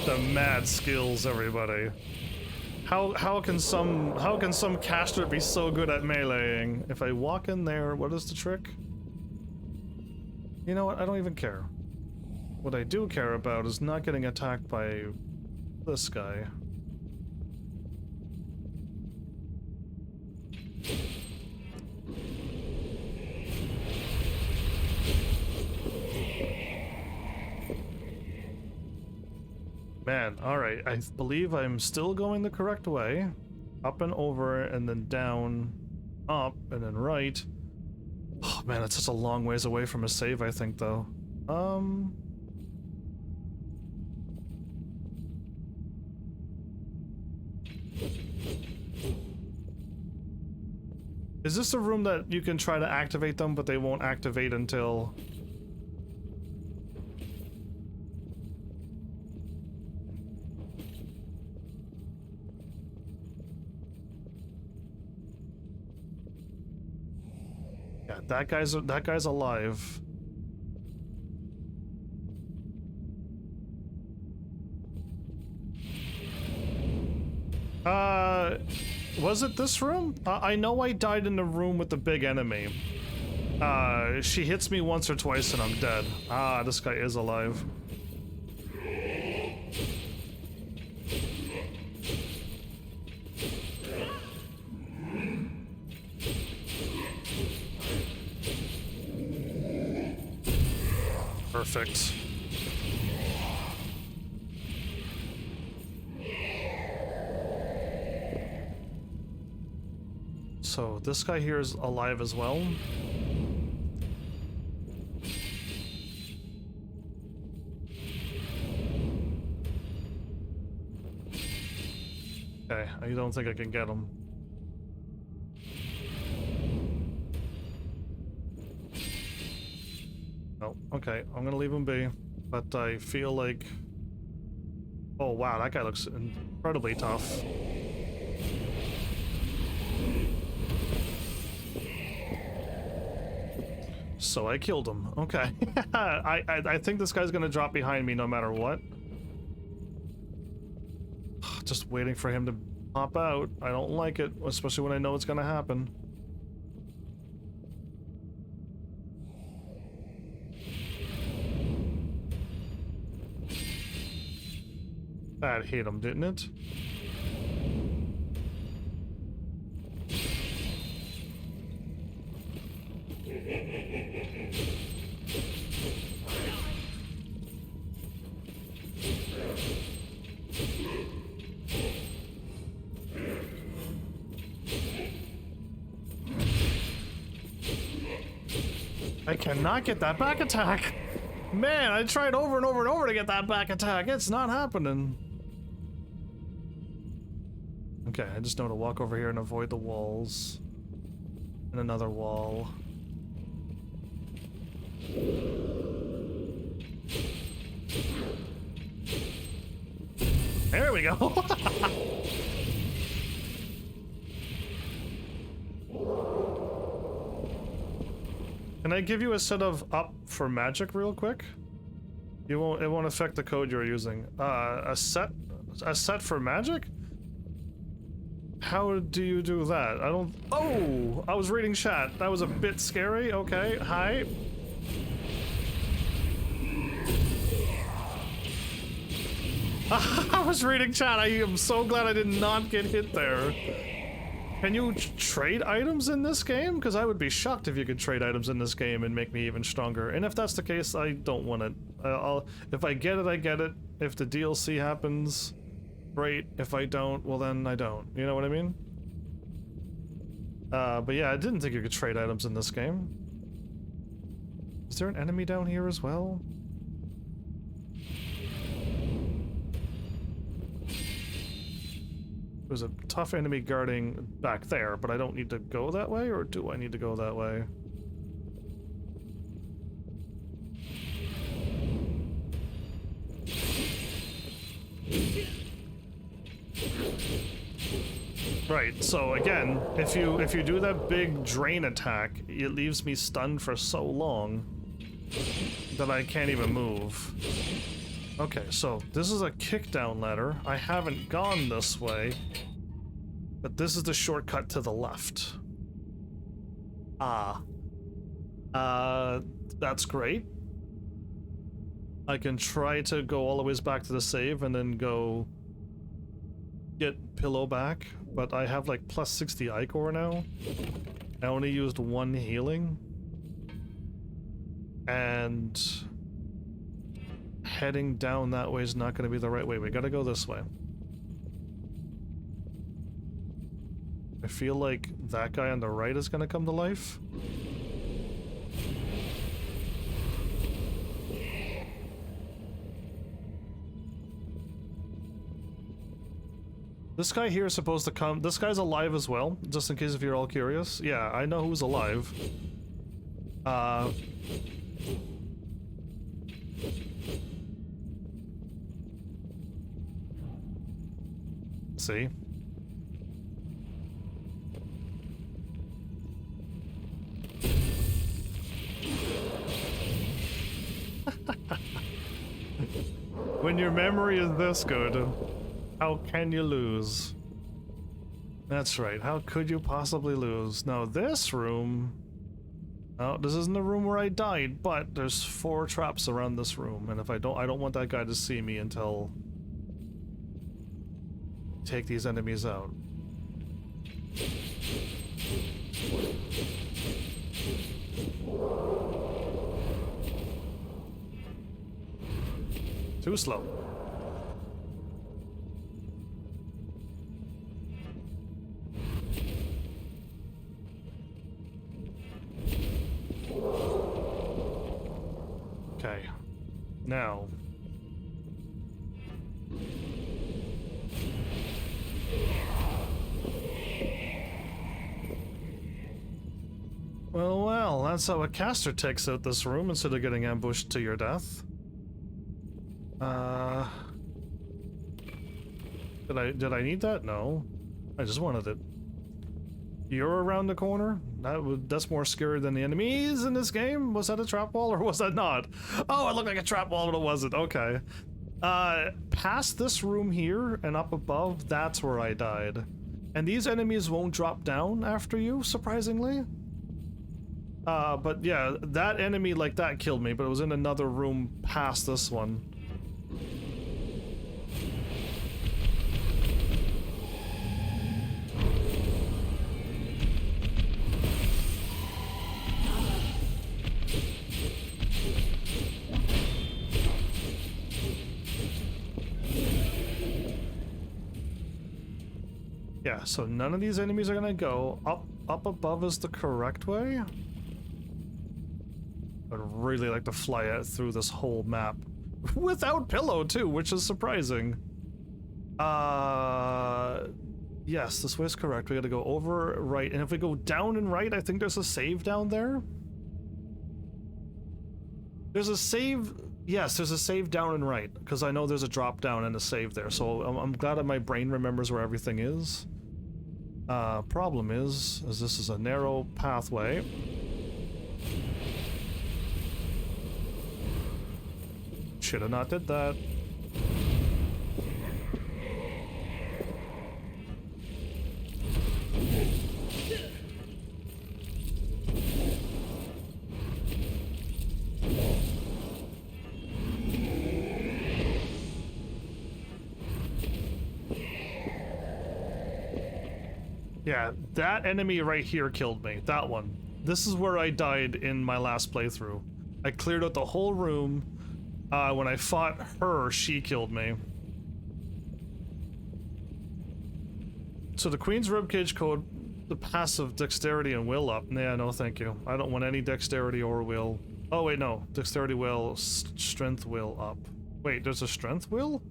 S1: The mad skills, everybody. How can some caster be so good at meleeing? If I walk in there, what is the trick? You know what? I don't even care. What I do care about is not getting attacked by this guy. Man, alright, I believe I'm still going the correct way. Up and over, and then down, up, and then right. Oh man, it's such a long ways away from a save, I think, though. Is this a room that you can try to activate them, but they won't activate until... Yeah, that guy's alive. Was it this room? I know I died in the room with the big enemy. She hits me once or twice and I'm dead. Ah, this guy is alive. Perfect. So this guy here is alive as well. Okay, I don't think I can get him. Oh, okay, I'm gonna leave him be. But I feel like... Oh wow, that guy looks incredibly tough. So I killed him. Okay. I think this guy's gonna drop behind me no matter what. Just waiting for him to pop out. I don't like it, especially when I know it's gonna happen. That hit him, didn't it? I cannot get that back attack. Man, I tried over and over and over to get that back attack. It's not happening. Okay, I just know to walk over here and avoid the walls. And another wall. There we go. Can I give you a set of up for magic real quick? It won't affect the code you're using. A set for magic? How do you do that? I don't. Oh, I was reading chat. That was a bit scary. Okay, hi. I was reading chat. I am so glad I did not get hit there. Can you trade items in this game? Because I would be shocked if you could trade items in this game and make me even stronger. And if that's the case, I don't want it. If I get it, I get it. If the DLC happens, great. If I don't, well then I don't. You know what I mean? But yeah, I didn't think you could trade items in this game. Is there an enemy down here as well? There's a tough enemy guarding back there, but I don't need to go that way, or do I need to go that way? Right, so again, if you do that big drain attack, it leaves me stunned for so long that I can't even move. Okay, so this is a kickdown ladder. I haven't gone this way, but this is the shortcut to the left. That's great. I can try to go all the ways back to the save and then go get pillow back, but I have like plus 60 Ichor now. I only used one healing. And heading down that way is not going to be the right way. We gotta go this way. I feel like that guy on the right is gonna come to life. This guy here is supposed to come. This guy's alive as well, just in case if you're all curious. Yeah, I know who's alive. See? When your memory is this good, how can you lose? That's right, how could you possibly lose? Now this room... Oh, this isn't the room where I died, but there's 4 traps around this room, and if I don't want that guy to see me until... take these enemies out. Too slow. Okay. Now. Well, that's how a caster takes out this room instead of getting ambushed to your death. Did I need that? No. I just wanted it. You're around the corner? That's more scary than the enemies in this game? Was that a trap wall or was that not? Oh, it looked like a trap wall, but it wasn't. Okay. Past this room here and up above, that's where I died. And these enemies won't drop down after you, surprisingly. But yeah, that enemy like that killed me, but it was in another room past this one. Yeah, so none of these enemies are gonna go. Up above is the correct way. I'd really like to fly out through this whole map. Without pillow too, which is surprising. Yes, this way is correct. We gotta go over right, and if we go down and right, I think there's a save down there. There's a save. Yes, there's a save down and right, because I know there's a drop down and a save there, so I'm glad that my brain remembers where everything is. Problem is this is a narrow pathway. Should have not did that. Yeah, that enemy right here killed me. That one. This is where I died in my last playthrough. I cleared out the whole room. When I fought her, she killed me. So the Queen's Ribcage code, the passive dexterity and will up. Yeah, no thank you. I don't want any dexterity or will. Oh wait, no. Dexterity will, strength will up. Wait, there's a strength will?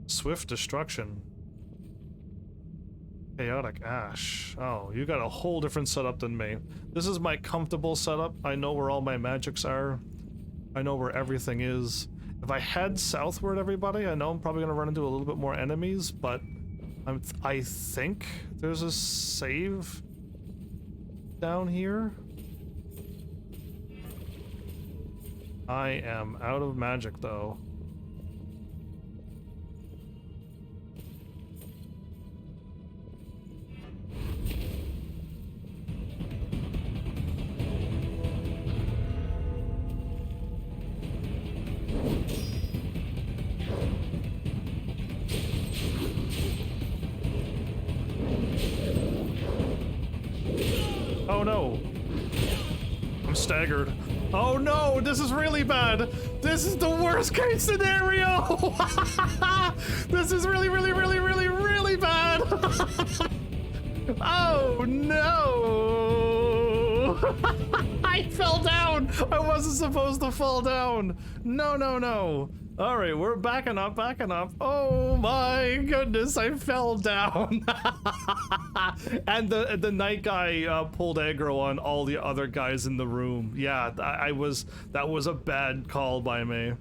S1: Swift destruction. Chaotic Ash. Oh, you got a whole different setup than me. This is my comfortable setup. I know where all my magics are. I know where everything is. If I head southward, everybody, I know I'm probably gonna run into a little bit more enemies, but I think there's a save down here. I am out of magic, though. Oh no! I'm staggered. Oh no, this is really bad! This is the worst case scenario! This is really, really, really, really, really bad! Oh no! I fell down! I wasn't supposed to fall down! No, no, no! Alright, we're backing up, backing up. Oh my goodness, I fell down! And the night guy pulled aggro on all the other guys in the room. Yeah, that was a bad call by me.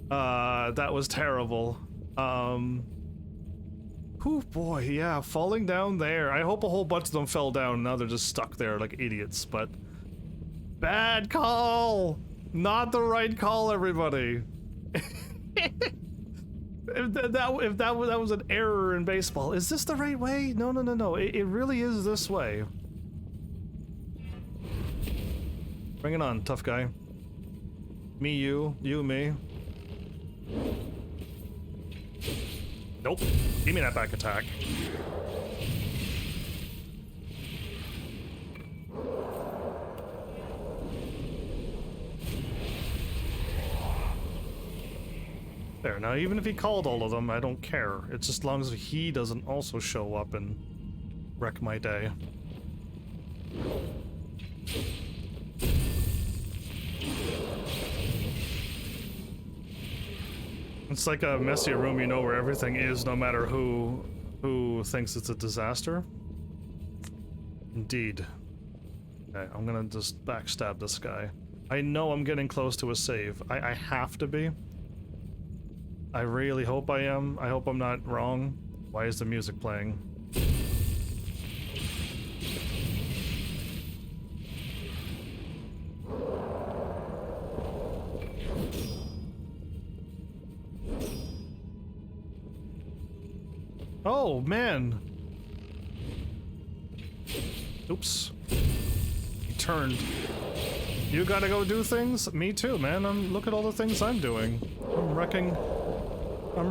S1: That was terrible. Oh boy, yeah, falling down there. I hope a whole bunch of them fell down. Now they're just stuck there like idiots, but... Bad call! Not the right call, everybody. If that was an error in baseball. Is this the right way? No, no, no, no. It really is this way. Bring it on, tough guy. Me, you, me. Nope. Give me that back attack. There, now even if he called all of them, I don't care. It's just as long as he doesn't also show up and wreck my day. It's like a messy room, you know where everything is, no matter who thinks it's a disaster. Indeed. Okay, I'm gonna just backstab this guy. I know I'm getting close to a save. I have to be. I really hope I am. I hope I'm not wrong. Why is the music playing? Oh, man. Oops. He turned. You gotta go do things? Me too, man. Look at all the things I'm doing. I'm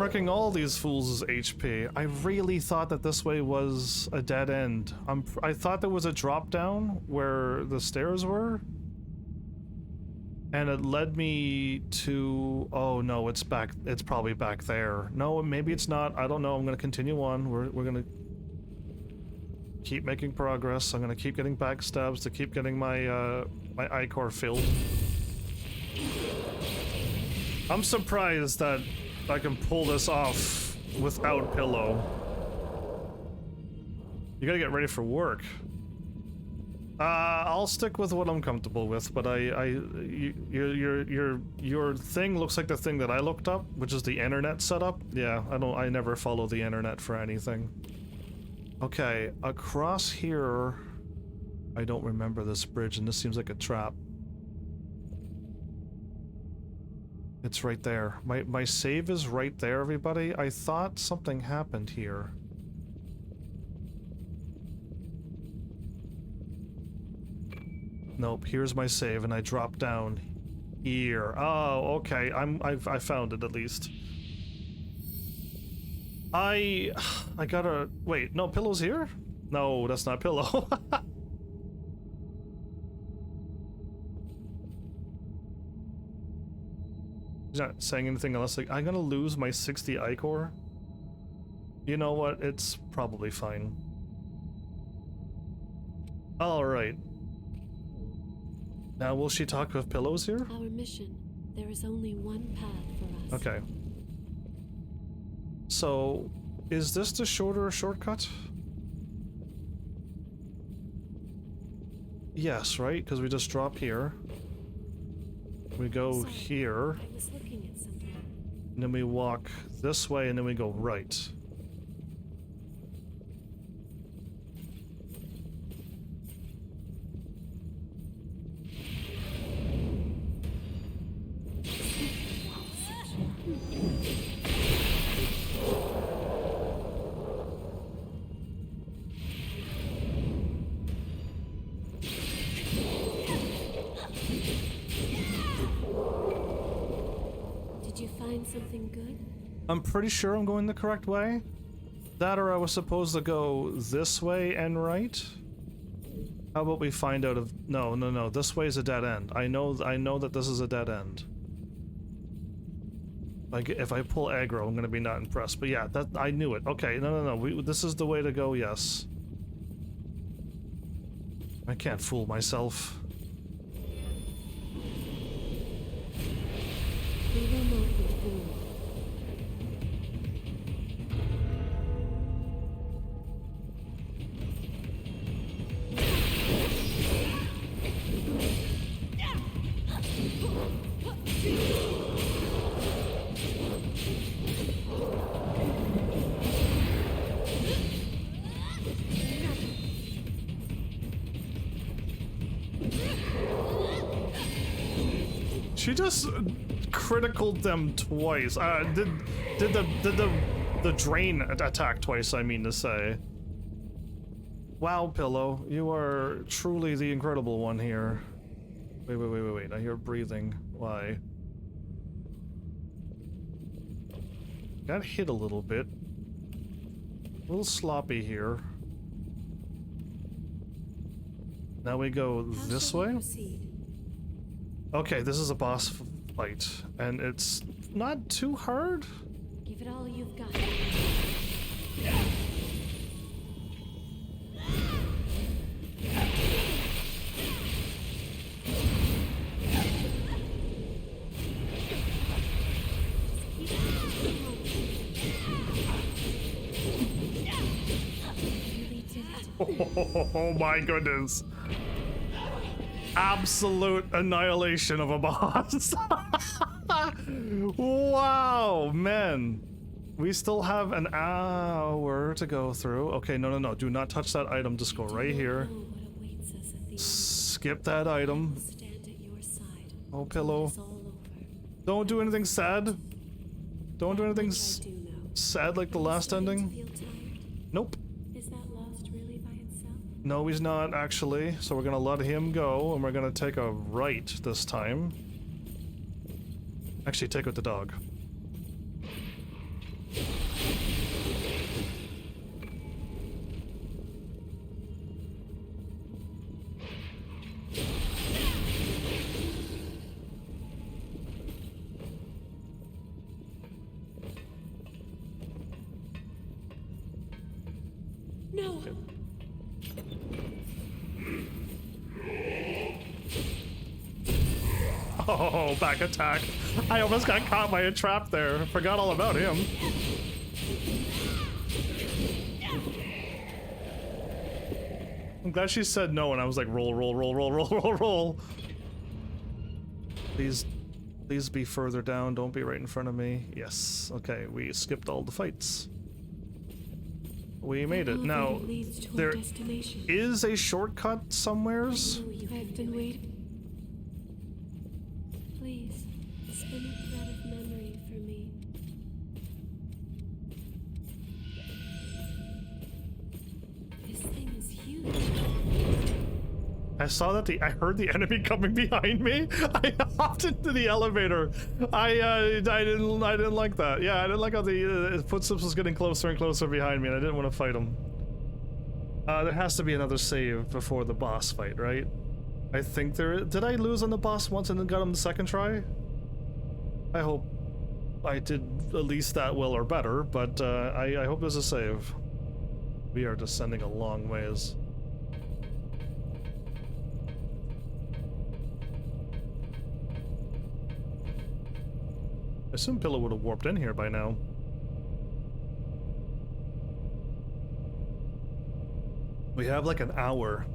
S1: wrecking all these fools' HP. I really thought that this way was a dead end. I thought there was a drop down where the stairs were. And it led me to... Oh no, it's back. It's probably back there. No, maybe it's not. I don't know. I'm gonna continue on. We're gonna keep making progress. I'm gonna keep getting backstabs to keep getting my my ichor filled. I'm surprised that I can pull this off without pillow. You gotta get ready for work. I'll stick with what I'm comfortable with, but your thing looks like the thing that I looked up, which is the internet setup. Yeah, I never follow the internet for anything. Okay, across here, I don't remember this bridge, and this seems like a trap. It's right there. My save is right there, everybody. I thought something happened here. Nope, here's my save, and I drop down here. Oh, okay. I found it at least. I gotta wait. No, pillow's here? No, that's not pillow. He's not saying anything unless like I'm gonna lose my 60 ichor. You know what? It's probably fine. All right. Now, will she talk with pillows here?
S6: Our mission. There is only one path for us.
S1: Okay. So, is this the shorter shortcut? Yes, right? Because we just drop here. We go
S6: Sorry,
S1: here.
S6: I was looking at something.
S1: And then we walk this way, and then we go right.
S6: Did you find something good?
S1: I'm pretty sure I'm going the correct way. That or I was supposed to go this way and right. How about we find out if... No. This way is a dead end. I know that this is a dead end. Like, if I pull aggro, I'm gonna be not impressed. But yeah, that I knew it. Okay, no. This is the way to go, yes. I can't fool myself.
S6: We will not be fooled.
S1: She just criticaled them twice. Did the drain attack twice, I mean to say. Wow, Pillow, you are truly the incredible one here. Wait, I hear breathing. Why? Got hit a little bit. A little sloppy here. Now we go
S6: How
S1: this
S6: shall we
S1: way?
S6: proceed?
S1: Okay, this is a boss fight, and it's not too hard.
S6: Give it all you've got.
S1: Oh my goodness. Absolute annihilation of a boss. Wow, man. We still have an hour to go through. Okay, no. Do not touch that item. Just go right here. Skip that item. Oh, Pillow. Don't do anything sad. Don't do anything sad like the last ending. Nope.
S6: Is that lost really by itself?
S1: No, he's not, actually. So we're gonna let him go, and we're gonna take a right this time. Actually, take out the dog.
S6: No!
S1: Oh, back attack. I almost got caught by a trap there. Forgot all about him. I'm glad she said no, and I was like, roll, roll, roll, roll, roll, roll, roll. Please be further down. Don't be right in front of me. Yes. Okay, we skipped all the fights. We made it. Now, there is a shortcut somewheres.
S6: I've been waiting. Please, spin a thread of memory for me. This thing is huge.
S1: I saw that I heard the enemy coming behind me. I hopped into the elevator. I didn't like that. Yeah, I didn't like how the footsteps was getting closer and closer behind me, and I didn't want to fight him. There has to be another save before the boss fight, right? I think there is. Did I lose on the boss once and then got him the second try? I hope I did at least that well or better, but I hope there's a save. We are descending a long ways. I assume Pillow would have warped in here by now. We have like an hour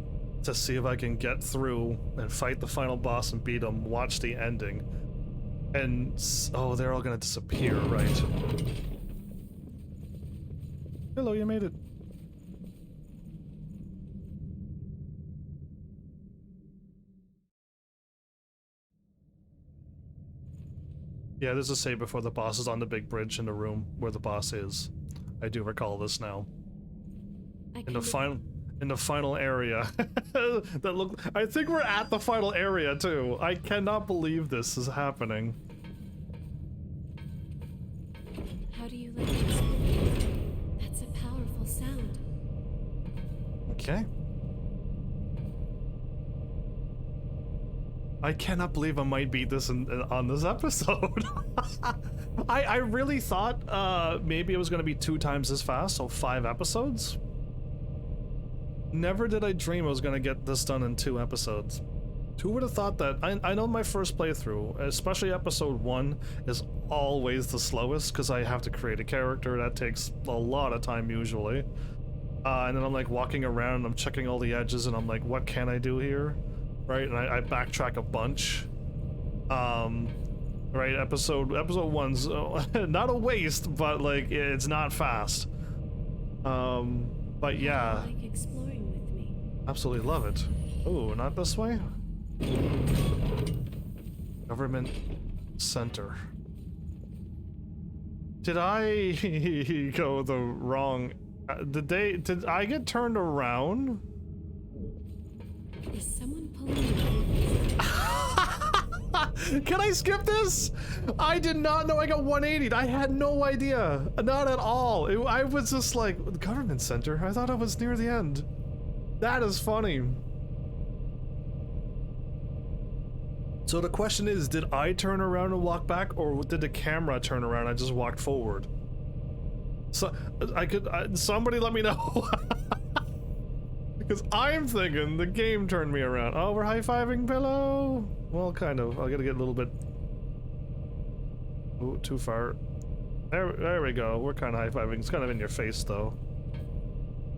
S1: to see if I can get through and fight the final boss and beat him, watch the ending. And, oh, they're all gonna disappear, right? Pillow, you made it. Yeah, there's a save before the boss is on the big bridge in the room where the boss is. I do recall this now. In the final area. That look. I think we're at the final area too. I cannot believe this is happening.
S6: How do you like this? That's a powerful sound.
S1: Okay. I cannot believe I might beat this on this episode. I really thought maybe it was going to be 2 times as fast, so 5 episodes. Never did I dream I was going to get this done in 2 episodes. Who would have thought that? I know my first playthrough, especially episode 1, is always the slowest because I have to create a character. That takes a lot of time usually. And then I'm like walking around and I'm checking all the edges and I'm like, what can I do here? Right, and I backtrack a bunch. Right, episode 1's not a waste, but like it's not fast. But yeah,
S6: Like exploring with me.
S1: absolutely love it. Oh, not this way. Government center. Did I go the wrong? Did I get turned around?
S6: Is someone pulling me?
S1: Can I skip this? I did not know I got 180'd. I had no idea. Not at all. I was just like, government center? I thought I was near the end. That is funny. So the question is, did I turn around and walk back, or did the camera turn around and I just walked forward? So, somebody let me know. Because I'm thinking the game turned me around. Oh, we're high-fiving, Pillow? Well, kind of. I gotta get a little bit... Ooh, too far. There we go. We're kind of high-fiving. It's kind of in your face, though.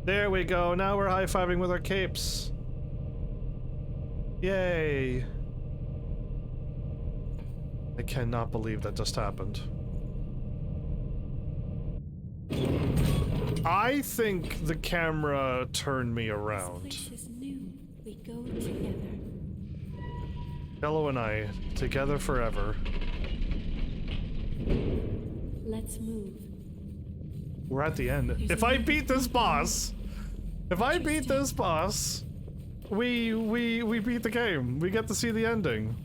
S1: There we go. Now we're high-fiving with our capes. Yay. I cannot believe that just happened. I think the camera turned me around.
S6: This place is new. We go together.
S1: Hello and I, together forever.
S6: Let's move.
S1: We're at the end. If I beat this boss, we beat the game. We get to see the ending.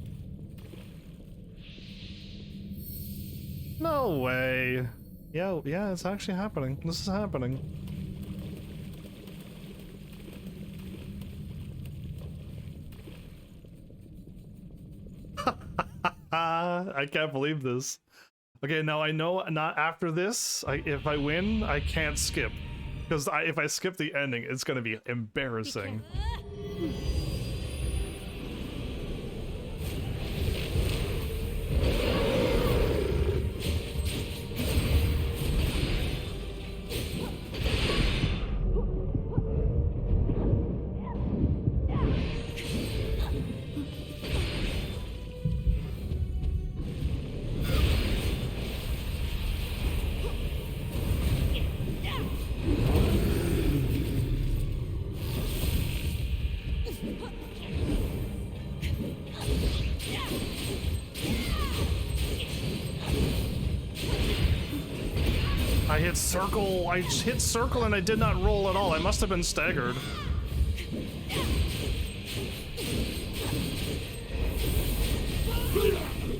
S1: No way. Yeah, it's actually happening. This is happening. I can't believe this. Okay, now I know not after this, if I win, I can't skip. Because if I skip the ending, it's gonna be embarrassing. I hit circle and I did not roll at all. I must have been staggered.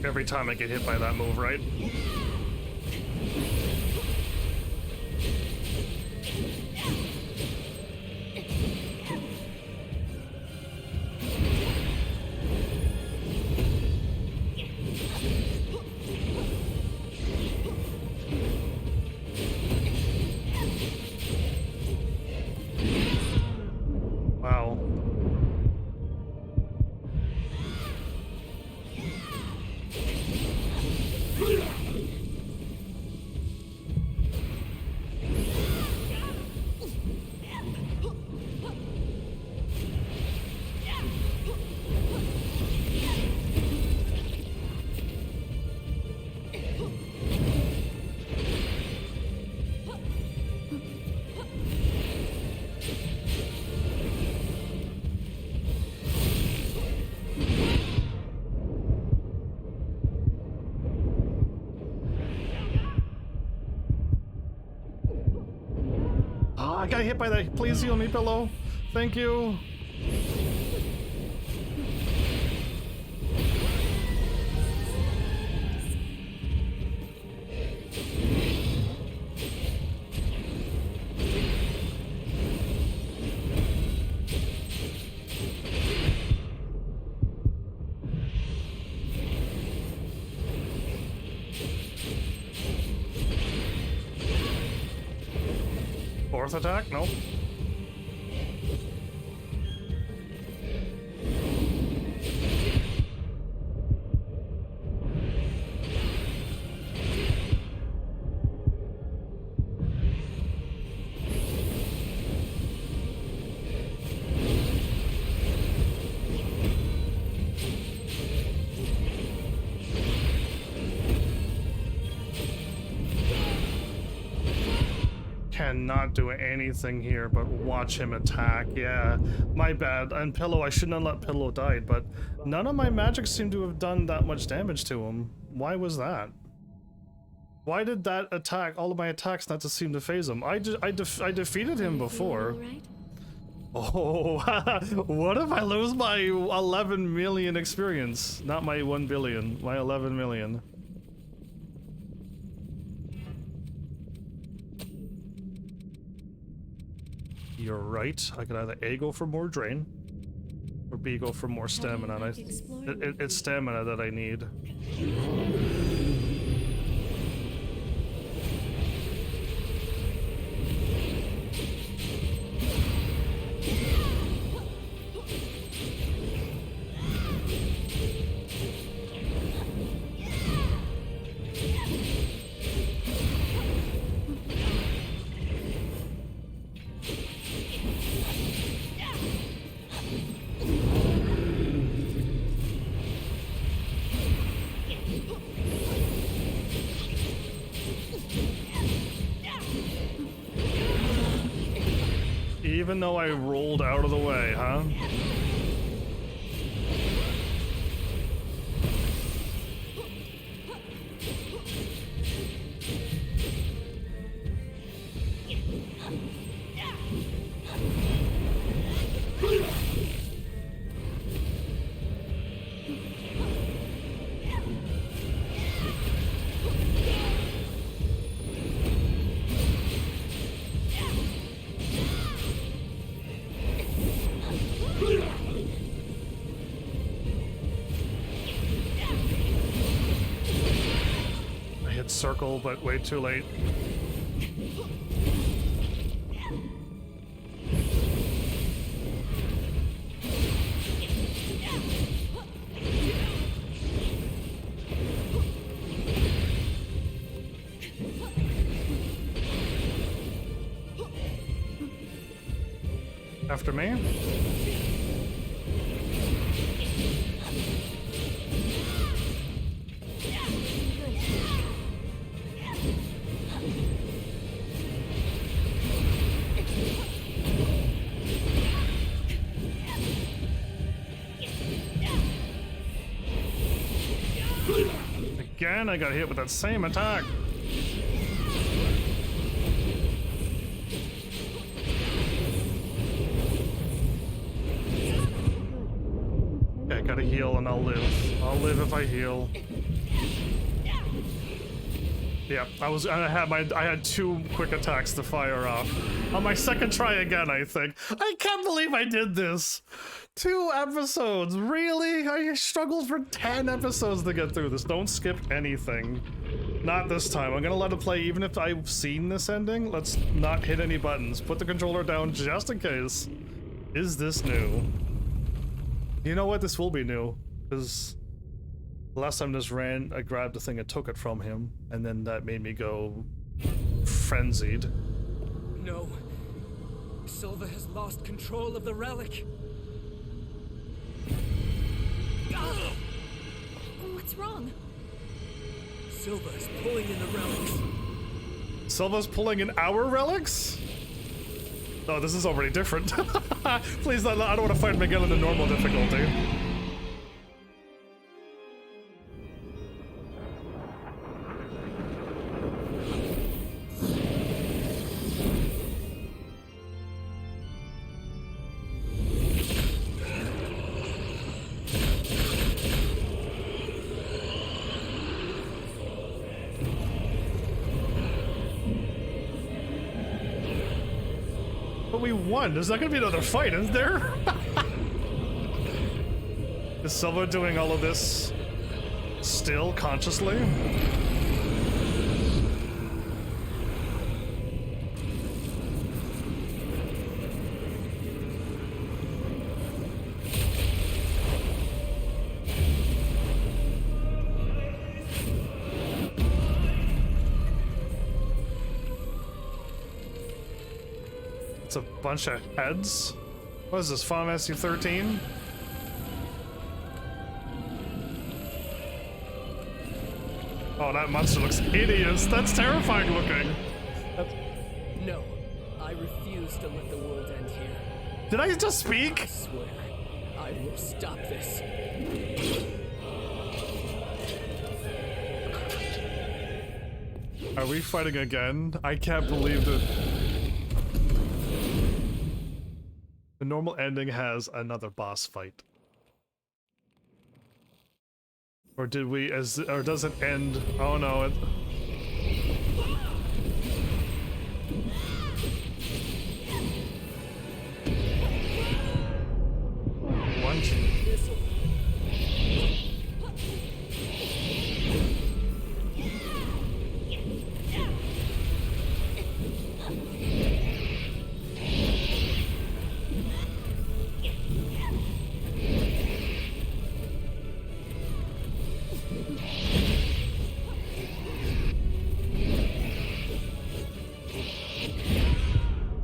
S1: Every time I get hit by that move, right? I got hit by that. Please heal me, pillow. Thank you. Fourth attack? Nope. Cannot do anything here but watch him attack. Yeah, my bad. And Pillow, I shouldn't have let Pillow die, but none of my magic seem to have done that much damage to him. Why was that? Why did that attack, all of my attacks, not to seem to phase him? I defeated him before. Oh, what if I lose my 11 million experience? Not my 1 billion, my 11 million. You're right. I could either A, go for more drain, or B, go for more stamina. And it's stamina that I need. Even though I rolled out of the way, huh? circle, but way too late. After me? Again, I got hit with that same attack. Okay, gotta heal and I'll live. I'll live if I heal. Yeah, I had 2 quick attacks to fire off. On my second try again, I think. I can't believe I did this! 2 episodes, really? I struggled for 10 episodes to get through this. Don't skip anything. Not this time. I'm gonna let it play even if I've seen this ending. Let's not hit any buttons. Put the controller down just in case. Is this new? You know what? This will be new. Because the last time this ran, I grabbed the thing and took it from him. And then that made me go frenzied.
S7: No. Silva has lost control of the relic.
S2: What's wrong?
S7: Silva is pulling in the relics.
S1: Silva's pulling in our relics? Oh, this is already different. Please, I don't want to fight him again in the normal difficulty. But we won. There's not gonna be another fight, is there? Is Silva doing all of this still consciously? A bunch of heads. What is this, Final Fantasy 13? Oh, that monster looks hideous. That's terrifying looking.
S7: No, I refuse to let the world end here.
S1: Did I just
S7: I
S1: speak?
S7: swear, I will stop this.
S1: Are we fighting again? I can't believe that. The normal ending has another boss fight. Or did we, or does it end? Oh no, it... One.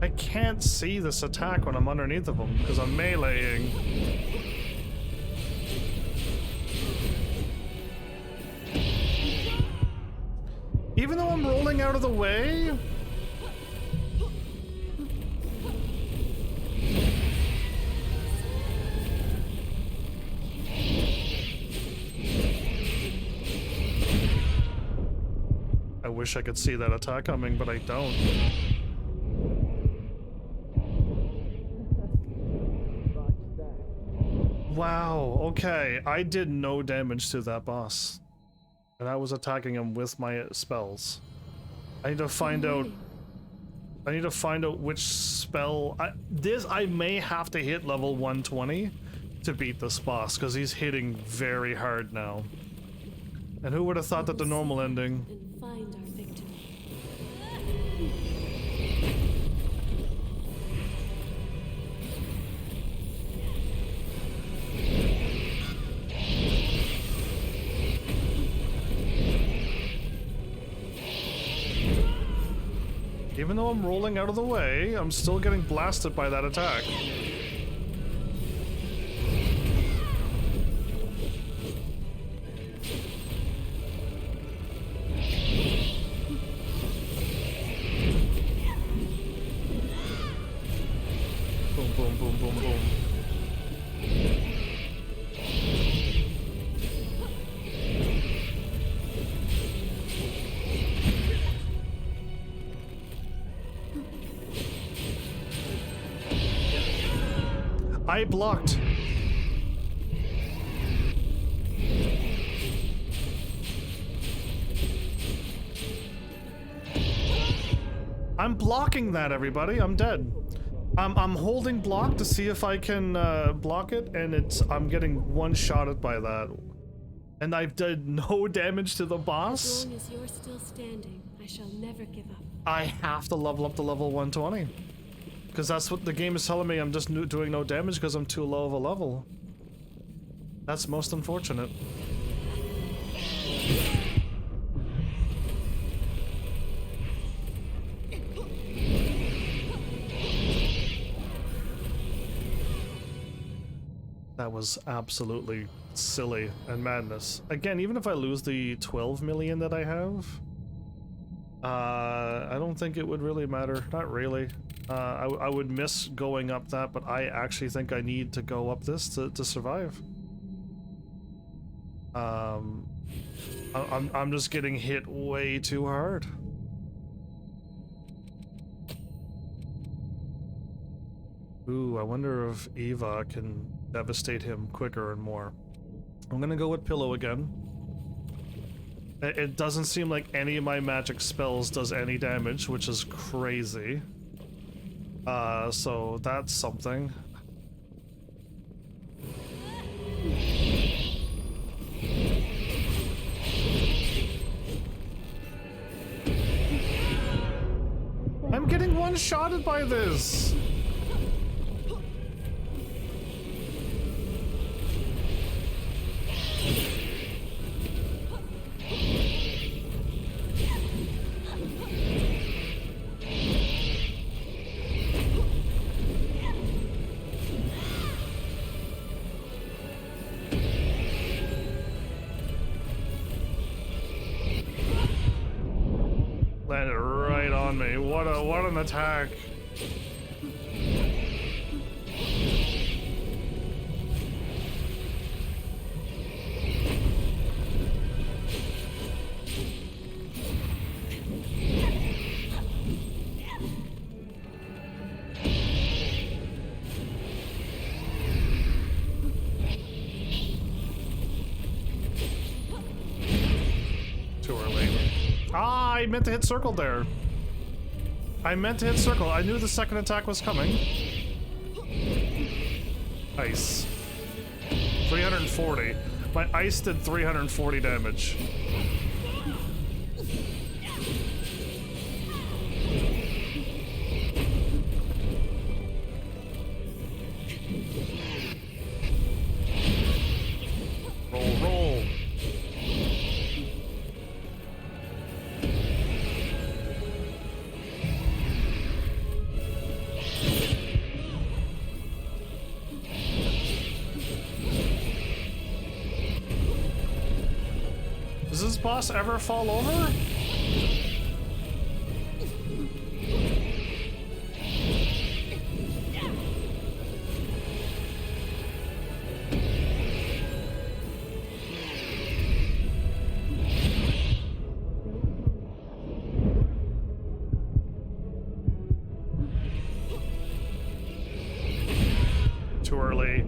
S1: I can't see this attack when I'm underneath of them because I'm meleeing. Even though I'm rolling out of the way? I wish I could see that attack coming, but I don't. Wow, okay. I did no damage to that boss. And I was attacking him with my spells. I need to find out... I need to find out which spell... I may have to hit level 120 to beat this boss, because he's hitting very hard now. And who would have thought that the normal ending?
S6: And find our victory.
S1: Even though I'm rolling out of the way, I'm still getting blasted by that attack. Boom, boom, boom, boom, boom. I blocked. I'm blocking that, everybody. I'm dead. I'm holding block to see if I can block it, and I'm getting one-shotted by that. And I've done no damage to the boss.
S6: As long as you're still standing, I shall never give up.
S1: I have to level up to level 120. Because that's what the game is telling me. I'm just doing no damage because I'm too low of a level. That's most unfortunate. That was absolutely silly and madness. Again, even if I lose the 12 million that I have, I don't think it would really matter. Not really. I would miss going up that, but I actually think I need to go up this to survive. I'm just getting hit way too hard. Ooh, I wonder if Eva can devastate him quicker and more. I'm gonna go with Pillow again. It doesn't seem like any of my magic spells does any damage, which is crazy. So that's something. I'm getting one-shotted by this! Landed right on me. What an attack. Too early. Ah, I meant to hit circle there. I meant to hit circle. I knew the second attack was coming. Ice. 340. My ice did 340 damage. Roll, roll. Does this boss ever fall over? Too early.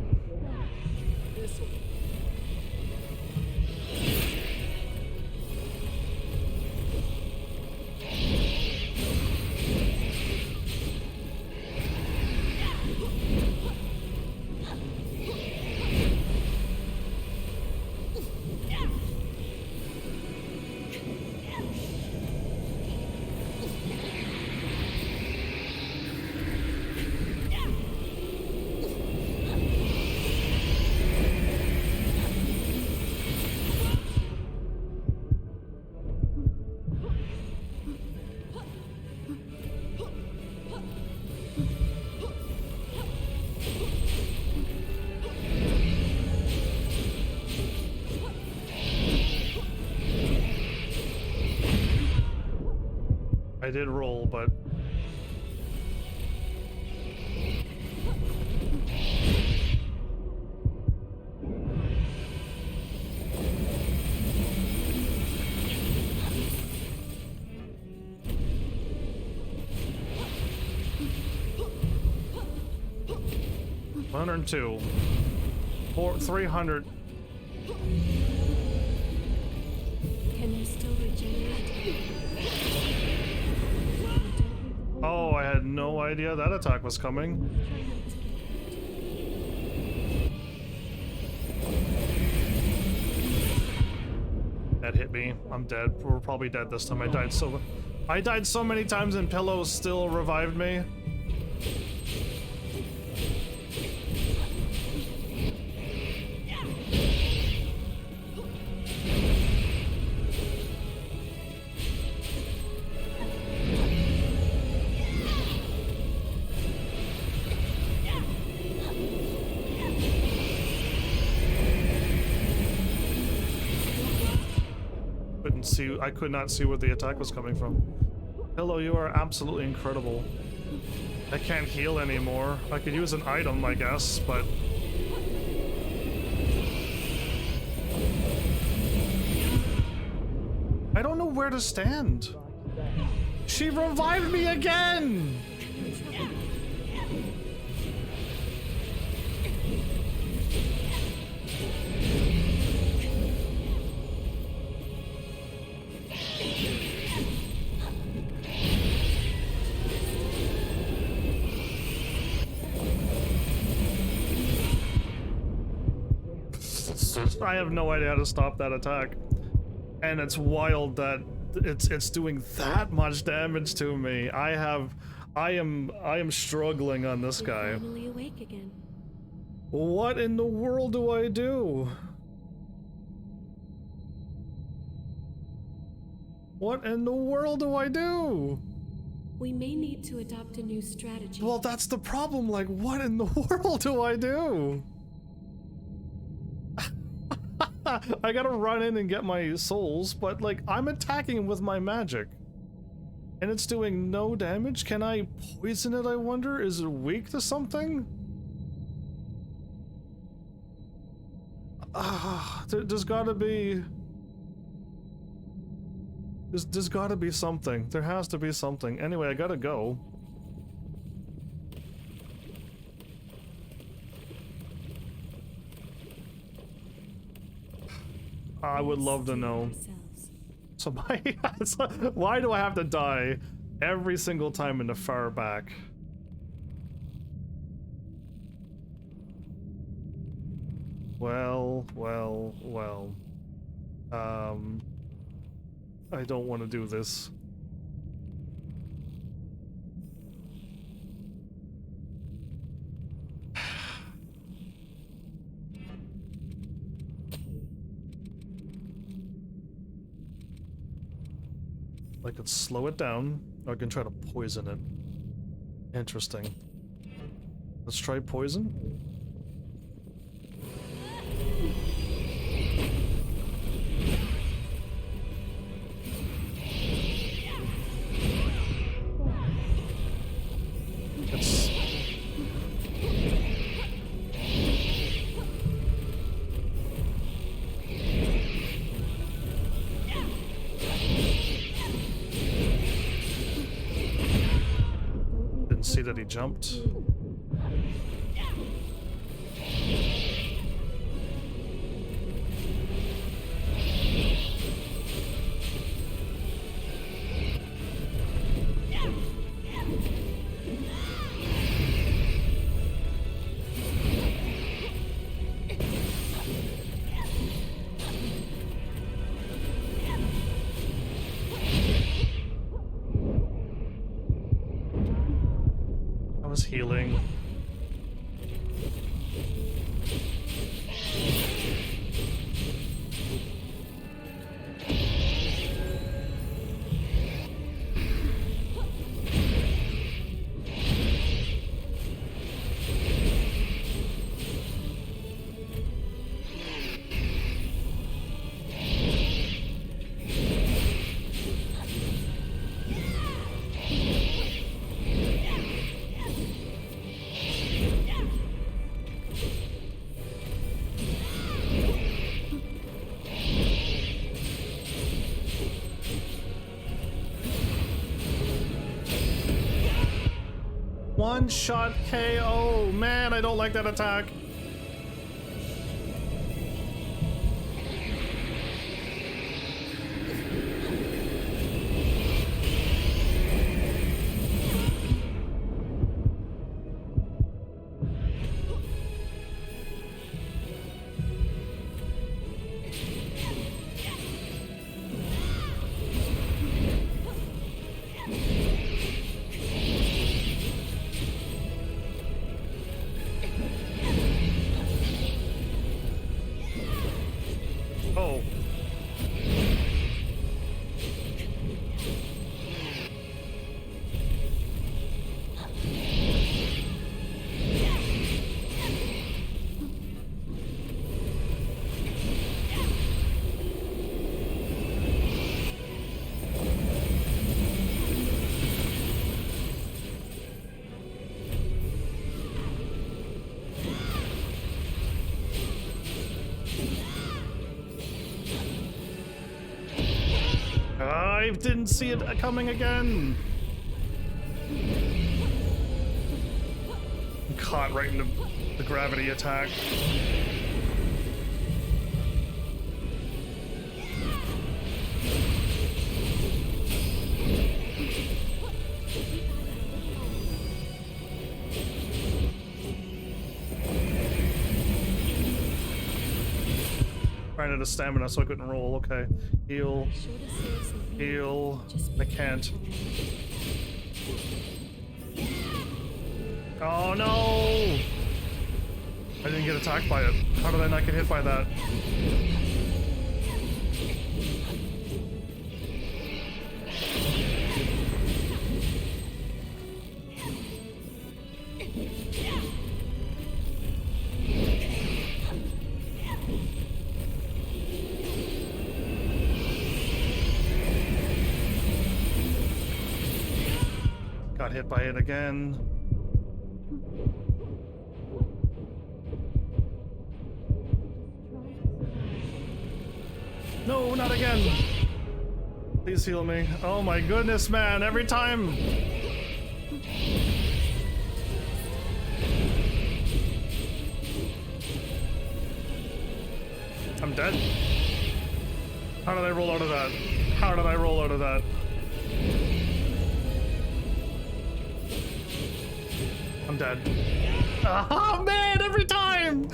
S1: I did roll, but... $102. 300.
S6: Can you still regenerate?
S1: Oh, I had no idea that attack was coming. That hit me. I'm dead. We're probably dead this time. I died so many times and Pillows still revived me. I could not see where the attack was coming from. Hello, you are absolutely incredible. I can't heal anymore. I could use an item, I guess, but... I don't know where to stand. She revived me again! I have no idea how to stop that attack. And it's wild that it's doing that much damage to me. I am struggling on this guy.
S6: You're finally awake again.
S1: What in the world do I do? What in the world do I do?
S6: We may need to adopt a new strategy.
S1: Well, that's the problem. Like, what in the world do I do? I gotta run in and get my souls, but like, I'm attacking him with my magic. And it's doing no damage? Can I poison it, I wonder? Is it weak to something? There's gotta be... There's gotta be something. There has to be something. Anyway, I gotta go. I would love to know. So why do I have to die every single time in the far back? Well. I don't want to do this. I could slow it down, or I can try to poison it. Interesting. Let's try poison. See that he jumped. Healing. one-shot KO. Man, I don't like that attack. Oh. I didn't see it coming again. I'm caught right into the gravity attack. Ran out of stamina, so I couldn't roll. Okay, heal. Heal. I can't. Oh no! I didn't get attacked by it. How did I not get hit by that? Got hit by it again. No, not again. Please heal me. Oh my goodness, man. Every time. I'm dead. How did I roll out of that? How did I roll out of that? I'm dead. Oh man, every time!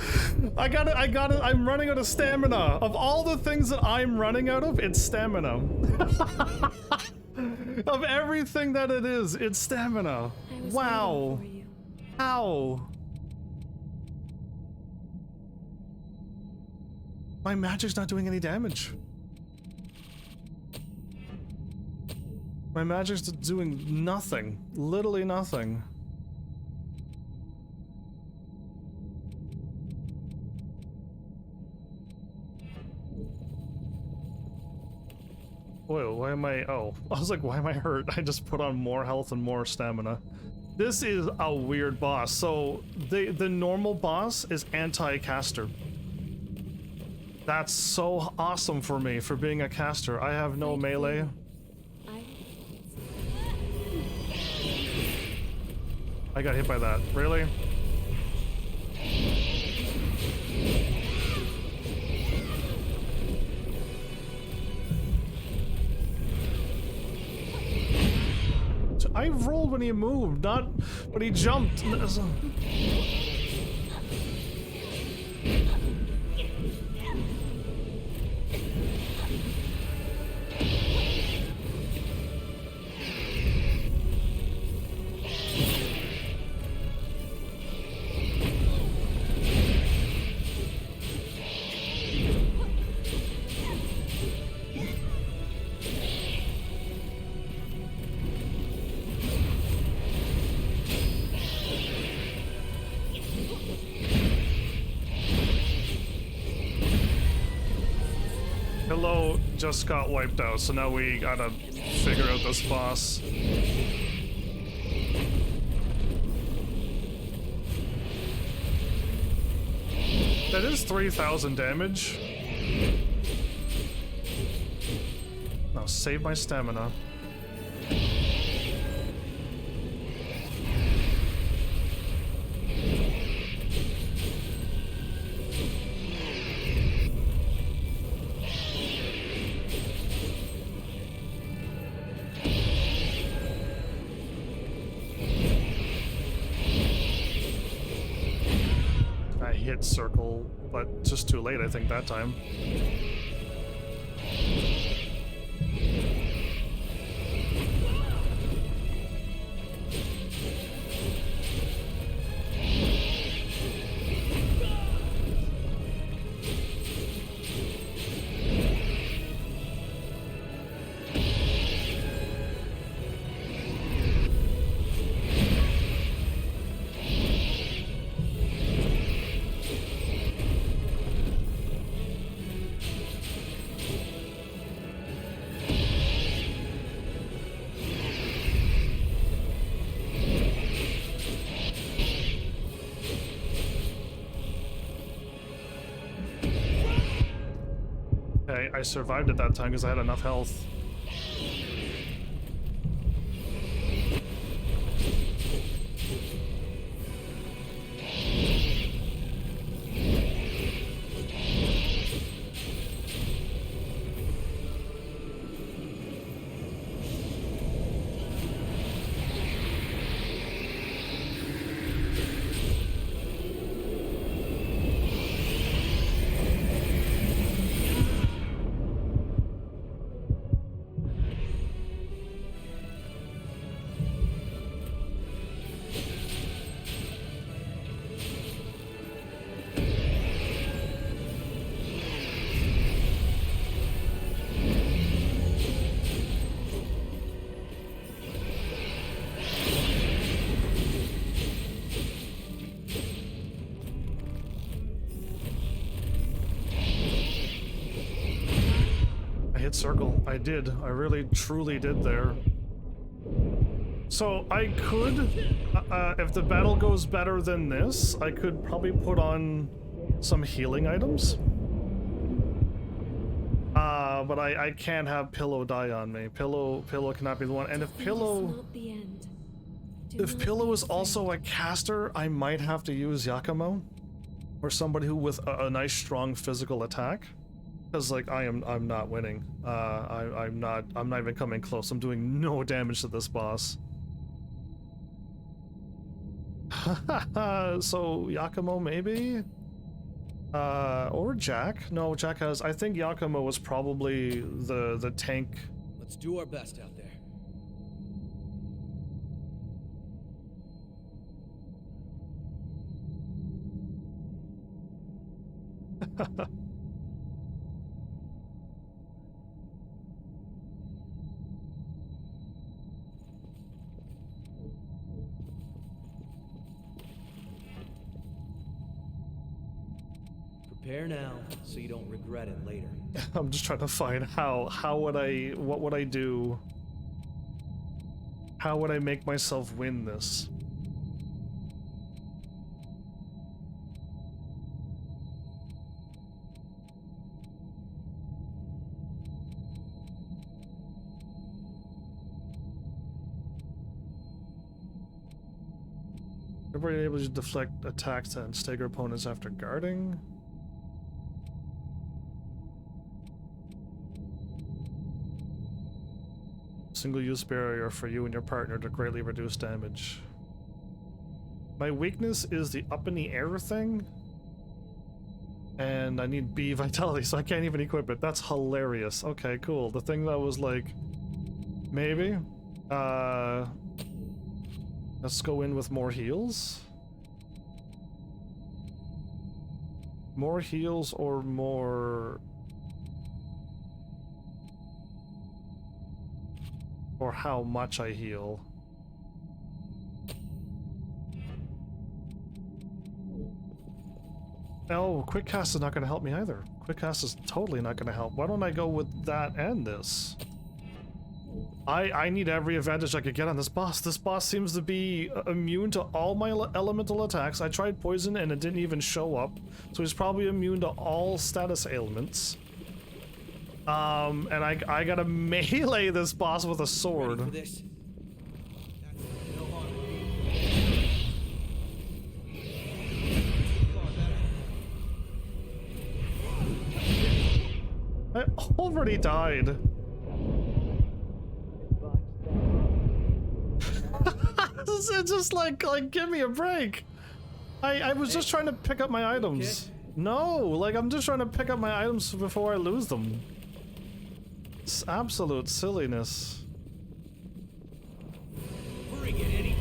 S1: I got it, I'm running out of stamina. Of all the things that I'm running out of, it's stamina. Of everything that it is, it's stamina. Wow. How? My magic's not doing any damage. My magic's doing nothing. Literally nothing. Whoa, why am I... Oh, I was like, why am I hurt? I just put on more health and more stamina. This is a weird boss. So, the normal boss is anti-caster. That's so awesome for me, for being a caster. I have no melee. I got hit by that. Really? I rolled when he moved, not when he jumped. Hello just got wiped out, so now we gotta figure out this boss. That is 3,000 damage. Now save my stamina. hit circle, but just too late, I think, that time. Okay, I survived at that time because I had enough health. Circle. I did. I really truly did there. So I could, if the battle goes better than this, I could probably put on some healing items. But I can't have Pillow die on me. Pillow cannot be the one. And if Pillow is also a caster, I might have to use Yakumo or somebody who with a nice strong physical attack. Because like I'm not winning. I'm not even coming close. I'm doing no damage to this boss. So Yakumo maybe? Or Jack. No, Jack has, I think Yakumo was probably the tank.
S3: Let's do our best out there. Prepare now, so you don't regret it later.
S1: I'm just trying to find what would I do? How would I make myself win this? Everybody able to deflect attacks and stagger opponents after guarding. Single-use barrier for you and your partner to greatly reduce damage. My weakness is the up in the air thing. And I need B vitality, so I can't even equip it. That's hilarious. Okay, cool. The thing that was like... Maybe? Let's go in with more heals. More heals or more... Or how much I heal. Oh, quick cast is not going to help me either. Quick cast is totally not going to help. Why don't I go with that and this? I need every advantage I could get on this boss. This boss seems to be immune to all my elemental attacks. I tried poison and it didn't even show up. So he's probably immune to all status ailments. And I gotta melee this boss with a sword.
S3: Ready for this?
S1: I already died. It's just like give me a break. I was just trying to pick up my items. No, like I'm just trying to pick up my items before I lose them. It's absolute silliness.
S3: Bring it anytime.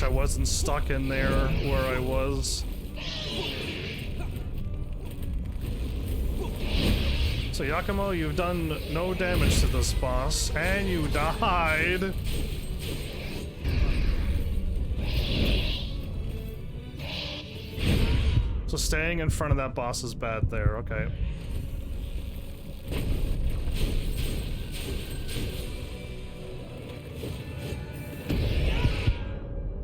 S1: I wasn't stuck in there where I was. So Yakumo, you've done no damage to this boss, and you died. So staying in front of that boss is bad there, okay.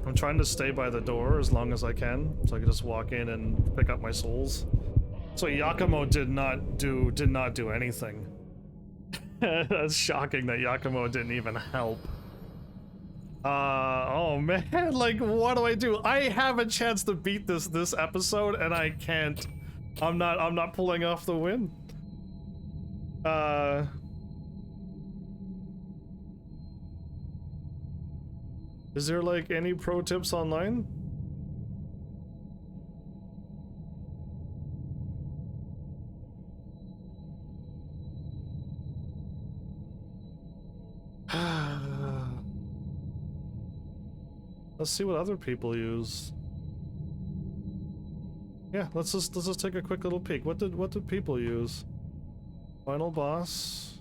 S1: I'm trying to stay by the door as long as I can, so I can just walk in and pick up my souls. So Yakumo did not do anything. That's shocking that Yakumo didn't even help. Oh man, like what do? I have a chance to beat this episode and I can't. I'm not pulling off the win. Is there like any pro tips online? Let's see what other people use. Yeah, let's just take a quick little peek. What did people use? Final boss.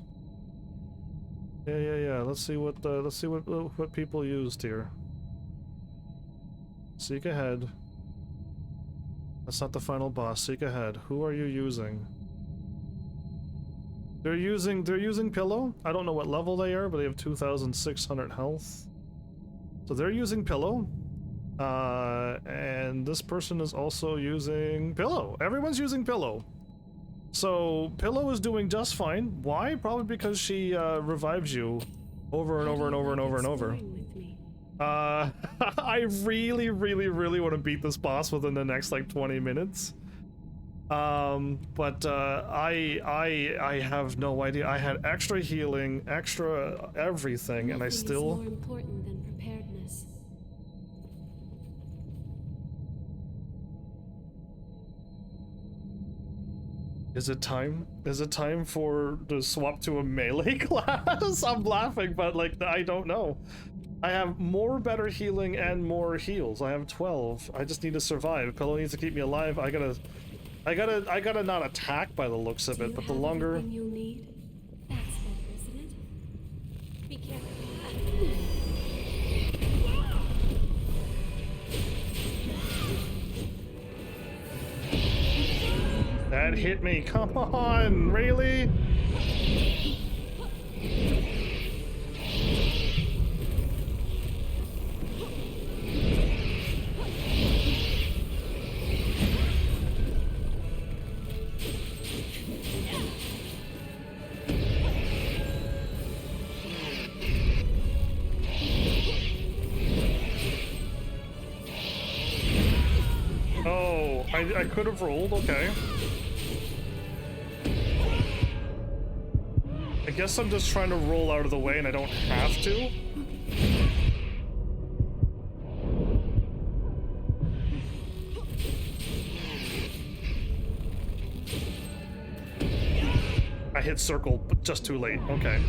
S1: Yeah. Let's see what people used here. Seek ahead. That's not the final boss. Seek ahead. Who are you using? They're using Pillow. I don't know what level they are, but they have 2,600 health. So they're using Pillow. And this person is also using Pillow. Everyone's using Pillow. So Pillow is doing just fine. Why? Probably because she revives you over and over and over and over and over. I really want to beat this boss within the next like 20 minutes. But I have no idea. I had extra healing, extra everything, and I still.
S6: Nothing is more important than preparedness.
S1: Is it time? Is it time to swap to a melee class? I'm laughing, but like I don't know. I have more better healing and more heals. I have 12. I just need to survive. Pillow needs to keep me alive. I gotta not attack by the looks of it, but the longer.
S6: You'll need? That's better, isn't it? Be careful.
S1: That hit me. Come on, really? Oh, I could have rolled, okay. I guess I'm just trying to roll out of the way and I don't have to. I hit circle, but just too late. Okay.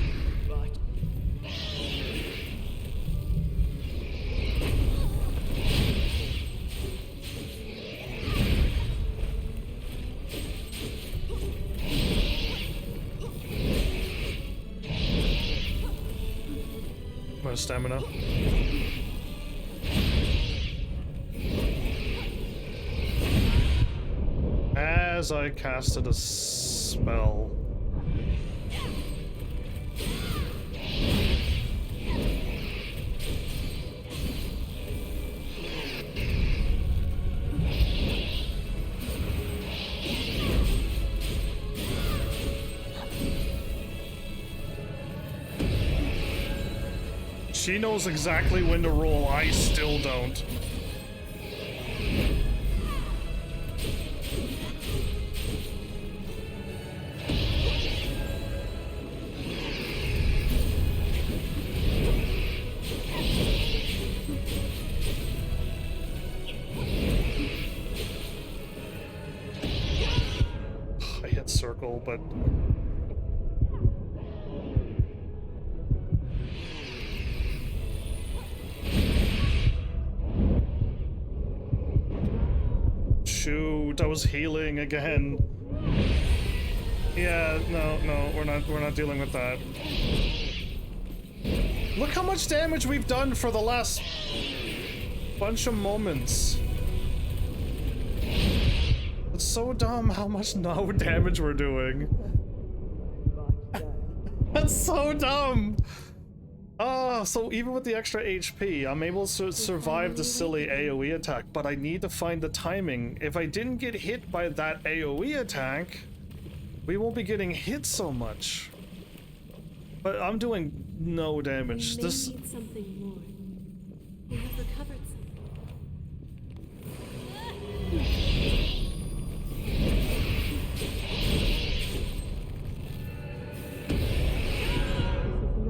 S1: my stamina. As I casted a spell. She knows exactly when to roll, I still don't. I hit circle, but... Shoot, I was healing again. Yeah, no, we're not dealing with that. Look how much damage we've done for the last bunch of moments. It's so dumb how much no damage we're doing. That's so dumb. Oh, so even with the extra HP, I'm able to survive the silly AoE attack, but I need to find the timing. If I didn't get hit by that AoE attack, we won't be getting hit so much. But I'm doing no damage.
S6: We
S5: This
S6: need something more. We have recovered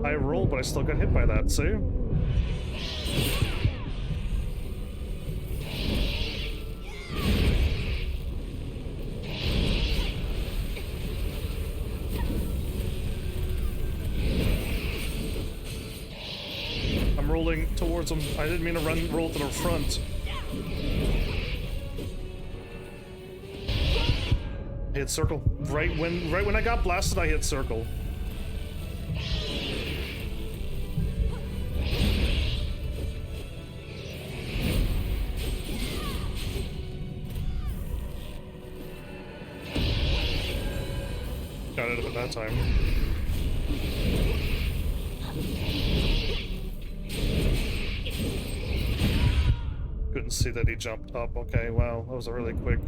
S1: I rolled, but I still got hit by that, see? I'm rolling towards him. I didn't mean to roll to the front. I hit circle. Right when I got blasted, I hit circle. Got it at that time. Couldn't see that he jumped up. Okay, wow, that was a really quick.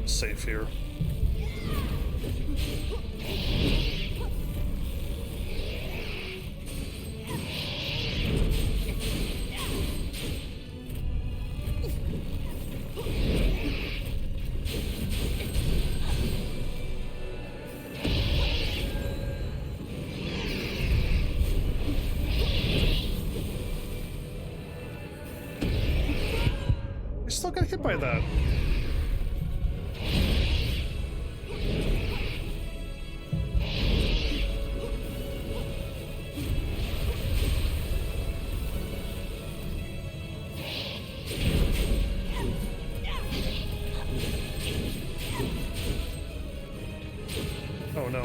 S1: Safe here. I still got hit by that. Oh no.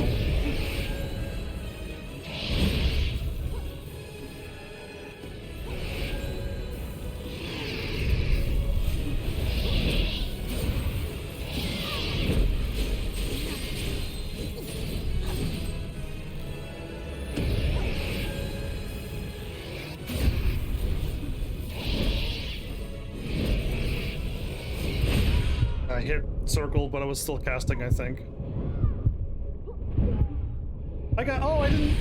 S1: I hit circle, but I was still casting, I think. I got. Oh, I didn't.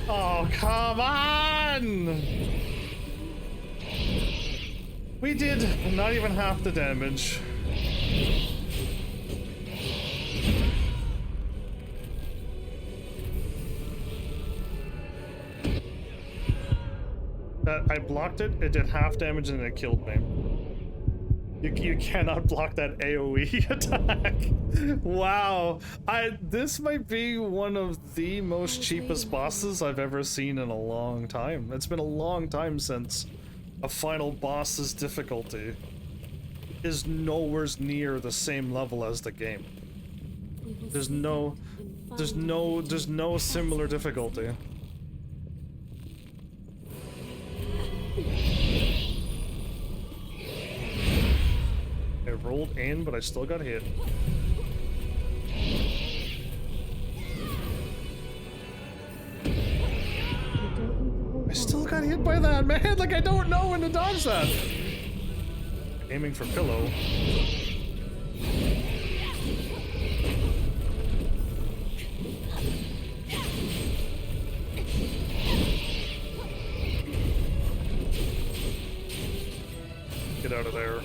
S1: Oh, come on! We did not even half the damage. I blocked it, it did half damage, and it killed me. You cannot block that AoE attack. Wow. This might be one of the most cheapest bosses I've ever seen in a long time. It's been a long time since a final boss's difficulty is nowhere near the same level as the game.
S6: We will
S1: There's no similar difficulty. I rolled in, but I still got hit. I still got hit by that, man! Like, I don't know when to dodge that! Aiming for pillow. Get out of there.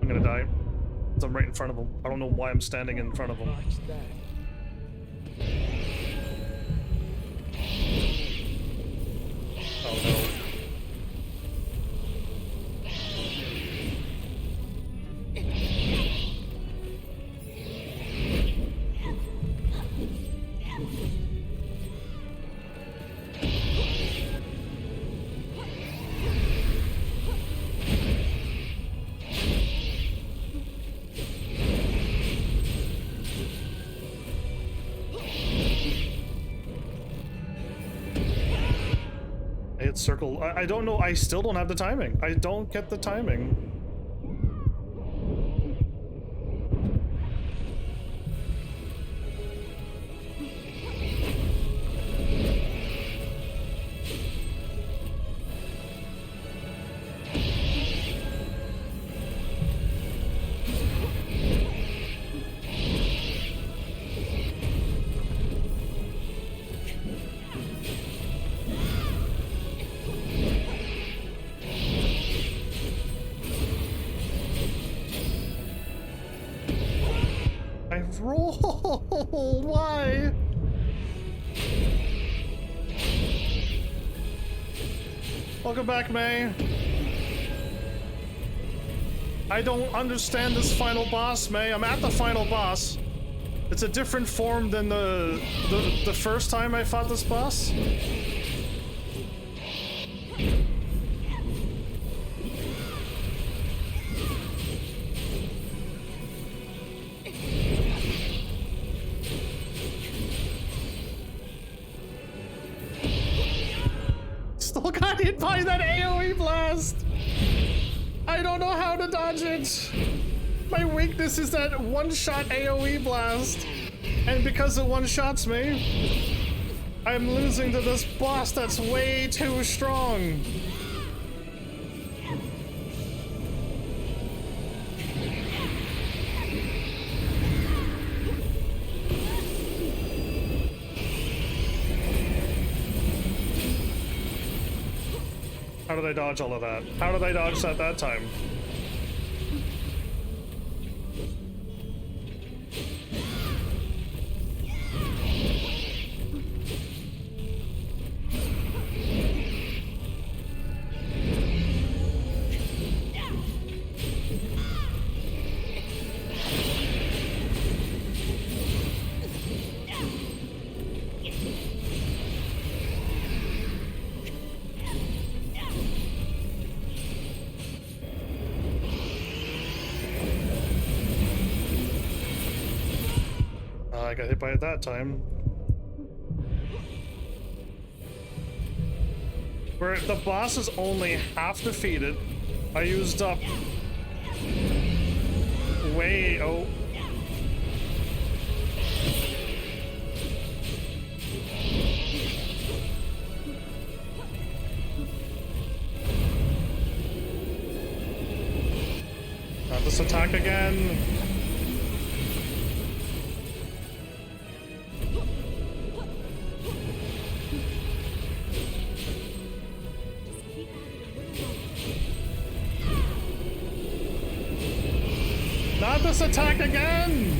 S1: I'm gonna die. 'Cause I'm right in front of him. I don't know why I'm standing in front of him. Oh no. I hit circle. I don't know. I still don't have the timing. I don't get the timing. I rolled. Why? Welcome back, May. I don't understand this final boss, May. I'm at the final boss. It's a different form than the first time I fought this boss. Still got hit by that AoE blast! I don't know how to dodge it! My weakness is that one-shot AoE blast! And because it one-shots me, I'm losing to this boss that's way too strong! How did I dodge all of that? How did I dodge that time? I got hit by it that time. Where the boss is only half defeated. I used up way Not this attack again. Not this attack again!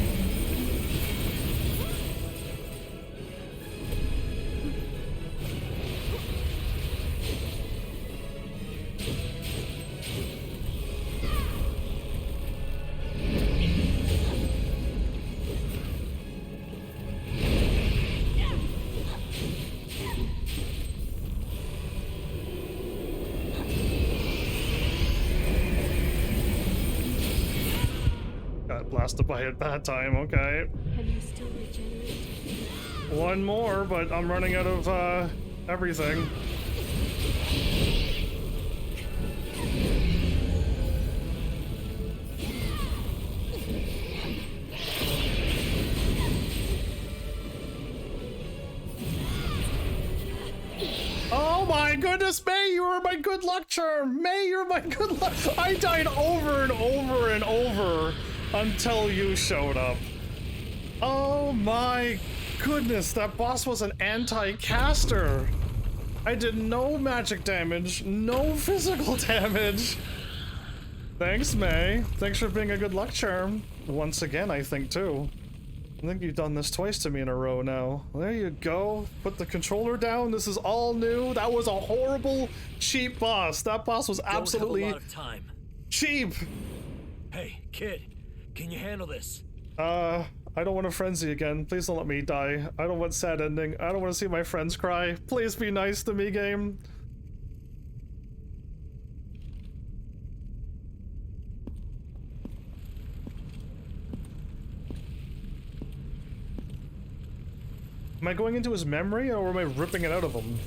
S1: glass to buy it that time, okay.
S6: Can you still regenerate?
S1: One more, but I'm running out of, everything. Oh my goodness, May, you were my good luck charm! May, you're my good luck— I died over and over and over until you showed up. Oh my goodness, that boss was an anti-caster! I did no magic damage, no physical damage! Thanks, May. Thanks for being a good luck charm. Once again, I think, too. I think you've done this twice to me in a row now. There you go. Put the controller down. This is all new. That was a horrible, cheap boss. That boss was absolutely
S3: Don't have a lot of time.
S1: cheap.
S3: Hey, kid, can you handle this?
S1: I don't want to frenzy again. Please don't let me die. I don't want sad ending. I don't want to see my friends cry. Please be nice to me, game. Am I going into his memory, or am I ripping it out of him?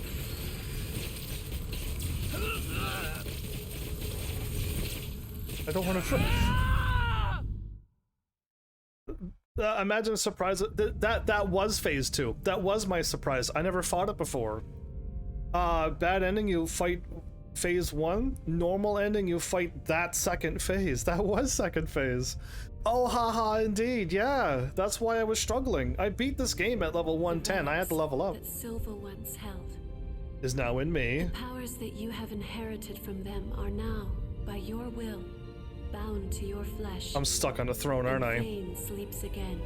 S1: I don't want to. Imagine a surprise. That was phase 2. That was my surprise. I never fought it before. Bad ending, you fight phase 1. Normal ending, you fight that second phase. That was second phase. Oh, haha, indeed, yeah. That's why I was struggling. I beat this game at level 110. I had to level up.
S6: That Silva once held
S1: Is now in me.
S6: The powers that you have inherited from them are now, by your will, bound to your flesh.
S1: I'm stuck on the throne, aren't I?
S6: Pain sleeps again,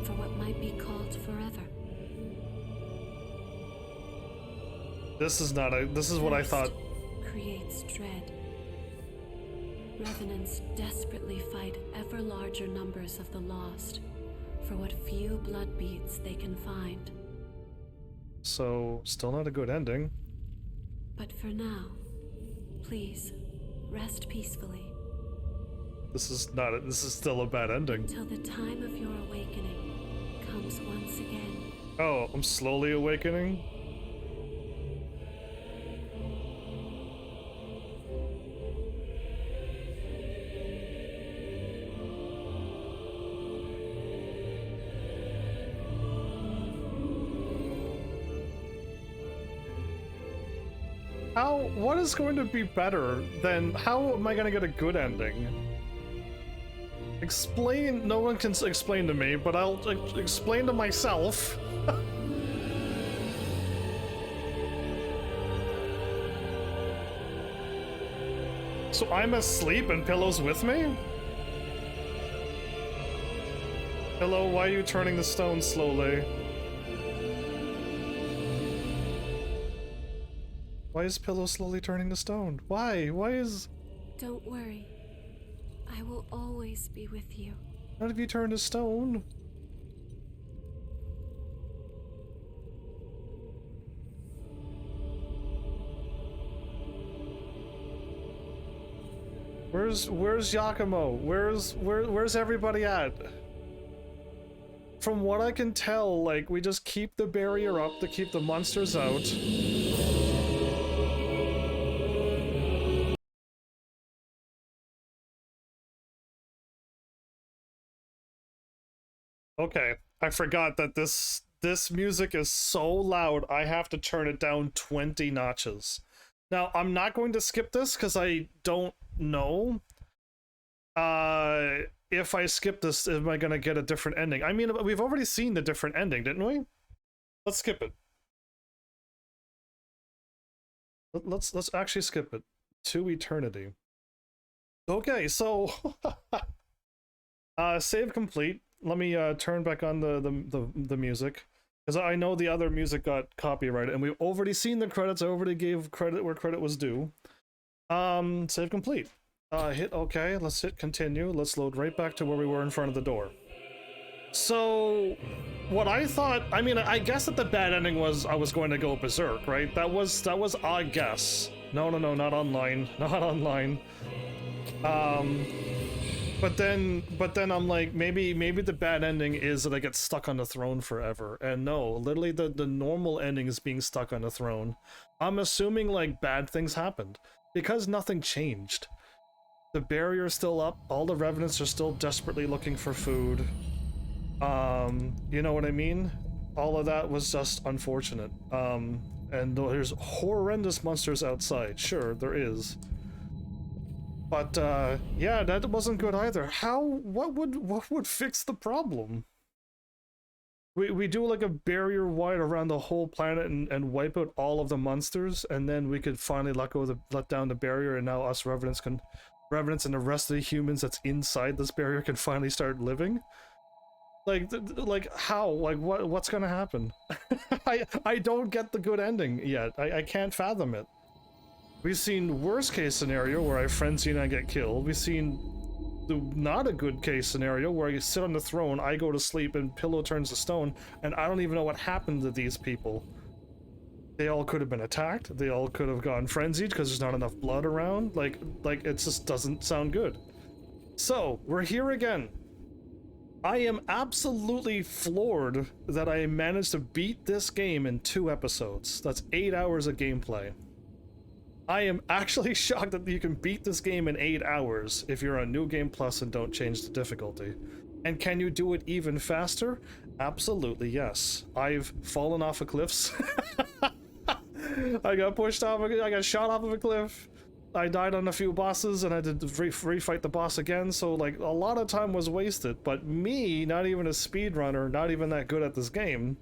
S6: for what might be called forever.
S1: This is not a. This is what I thought.
S6: Creates dread. Revenants desperately fight ever larger numbers of the lost for what few blood beads they can find.
S1: So, still not a good ending.
S6: But for now, please, rest peacefully.
S1: This is not a, this is still a bad ending.
S6: Till the time of your awakening comes once again.
S1: Oh, I'm slowly awakening? What is going to be better than, how am I going to get a good ending? Explain, no one can explain to me, but I'll explain to myself. So I'm asleep and Pillow's with me? Pillow, why are you turning the stone slowly? Why is Pillow slowly turning the stone? Why? Why is...
S6: Don't worry. I will always be with you.
S1: How have you turned to stone? Where's Yakumo? Where's everybody at? From what I can tell, like, we just keep the barrier up to keep the monsters out. Okay, I forgot that this music is so loud, I have to turn it down 20 notches. Now, I'm not going to skip this because I don't know. If I skip this, am I going to get a different ending? I mean, we've already seen the different ending, didn't we? Let's skip it. Let's actually skip it. To eternity. Okay, so... save complete. Let me turn back on the music, because I know the other music got copyrighted, and we've already seen the credits. I already gave credit where credit was due. Save complete. Hit OK. Let's hit continue. Let's load right back to where we were in front of the door. So, what I thought, I mean, I guess that the bad ending was I was going to go berserk, right? That was a guess. No, not online. Not online. But then I'm like, maybe the bad ending is that I get stuck on the throne forever. And no, literally the normal ending is being stuck on the throne. I'm assuming like bad things happened because nothing changed. The barrier's still up, all the revenants are still desperately looking for food. You know what I mean? All of that was just unfortunate. And there's horrendous monsters outside. Sure, there is. But yeah, that wasn't good either. What would fix the problem? We do like a barrier wide around the whole planet and wipe out all of the monsters, and then we could finally let down the barrier, and now us revenants and the rest of the humans that's inside this barrier can finally start living. Like how? Like what's gonna happen? I don't get the good ending yet. I can't fathom it. We've seen worst case scenario where I frenzy and I get killed. We've seen the not a good case scenario where I sit on the throne, I go to sleep, and Pillow turns to stone, and I don't even know what happened to these people. They all could have been attacked. They all could have gone frenzied because there's not enough blood around. Like it just doesn't sound good. So we're here again. I am absolutely floored that I managed to beat this game in 2 episodes. That's 8 hours of gameplay. I am actually shocked that you can beat this game in 8 hours if you're on New Game Plus and don't change the difficulty. And can you do it even faster? Absolutely, yes. I've fallen off of cliffs. I got pushed off, I got shot off of a cliff. I died on a few bosses and I had to refight the boss again, so like a lot of time was wasted. But me, not even a speedrunner, not even that good at this game,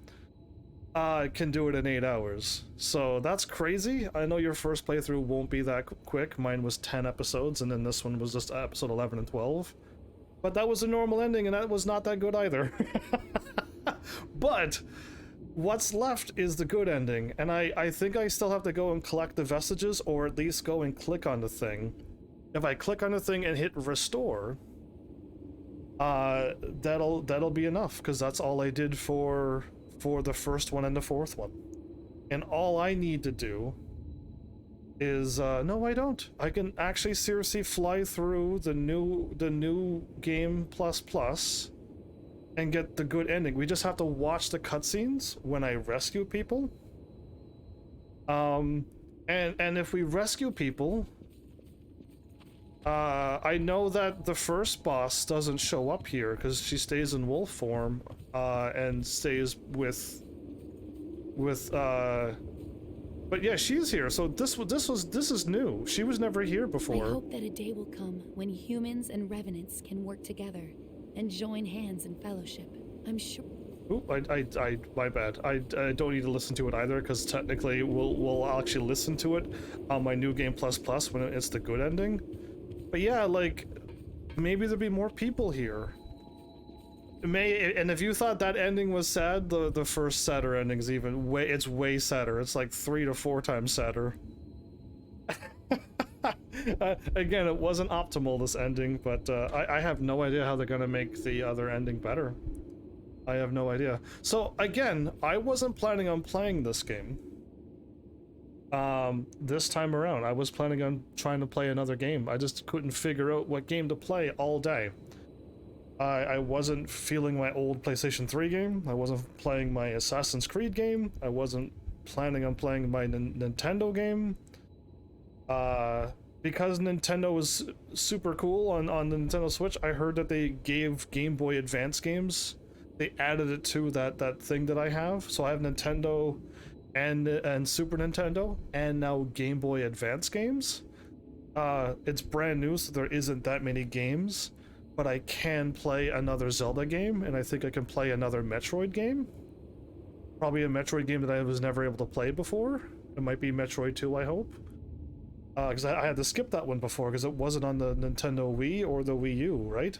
S1: can do it in 8 hours. So that's crazy. I know your first playthrough won't be that quick. Mine was 10 episodes, and then this one was just episode 11 and 12. But that was a normal ending, and that was not that good either. But what's left is the good ending, and I think I still have to go and collect the vestiges, or at least go and click on the thing. If I click on the thing and hit restore, that'll be enough, because that's all I did for the first one and the fourth one. And all I need to do is no, I don't. I can actually seriously fly through the new game plus and get the good ending. We just have to watch the cutscenes when I rescue people. And if we rescue people, I know that the first boss doesn't show up here because she stays in wolf form and stays with but yeah, she's here. So this is new. She was never here before.
S2: I hope that a day will come when humans and revenants can work together and join hands in fellowship. I'm sure.
S1: Oop, my bad. I don't need to listen to it either, because technically we'll actually listen to it on my New Game Plus when it's the good ending. But yeah, like, maybe there'll be more people here. And if you thought that ending was sad, the first sadder ending's even it's way sadder. It's like 3 to 4 times sadder. Again, it wasn't optimal, this ending, but I have no idea how they're gonna make the other ending better. I have no idea. So again, I wasn't planning on playing this game this time around. I was planning on trying to play another game. I just couldn't figure out what game to play all day. I wasn't feeling my old PlayStation 3 game. I wasn't playing my Assassin's Creed game. I wasn't planning on playing my Nintendo game. Because Nintendo was super cool on the Nintendo Switch, I heard that they gave Game Boy Advance games. They added it to that thing that I have. So I have Nintendo and Super Nintendo, and now Game Boy Advance games. It's brand new, so there isn't that many games. But I can play another Zelda game, and I think I can play another Metroid game. Probably a Metroid game that I was never able to play before. It might be Metroid 2, I hope. Because I had to skip that one before, because it wasn't on the Nintendo Wii or the Wii U, right?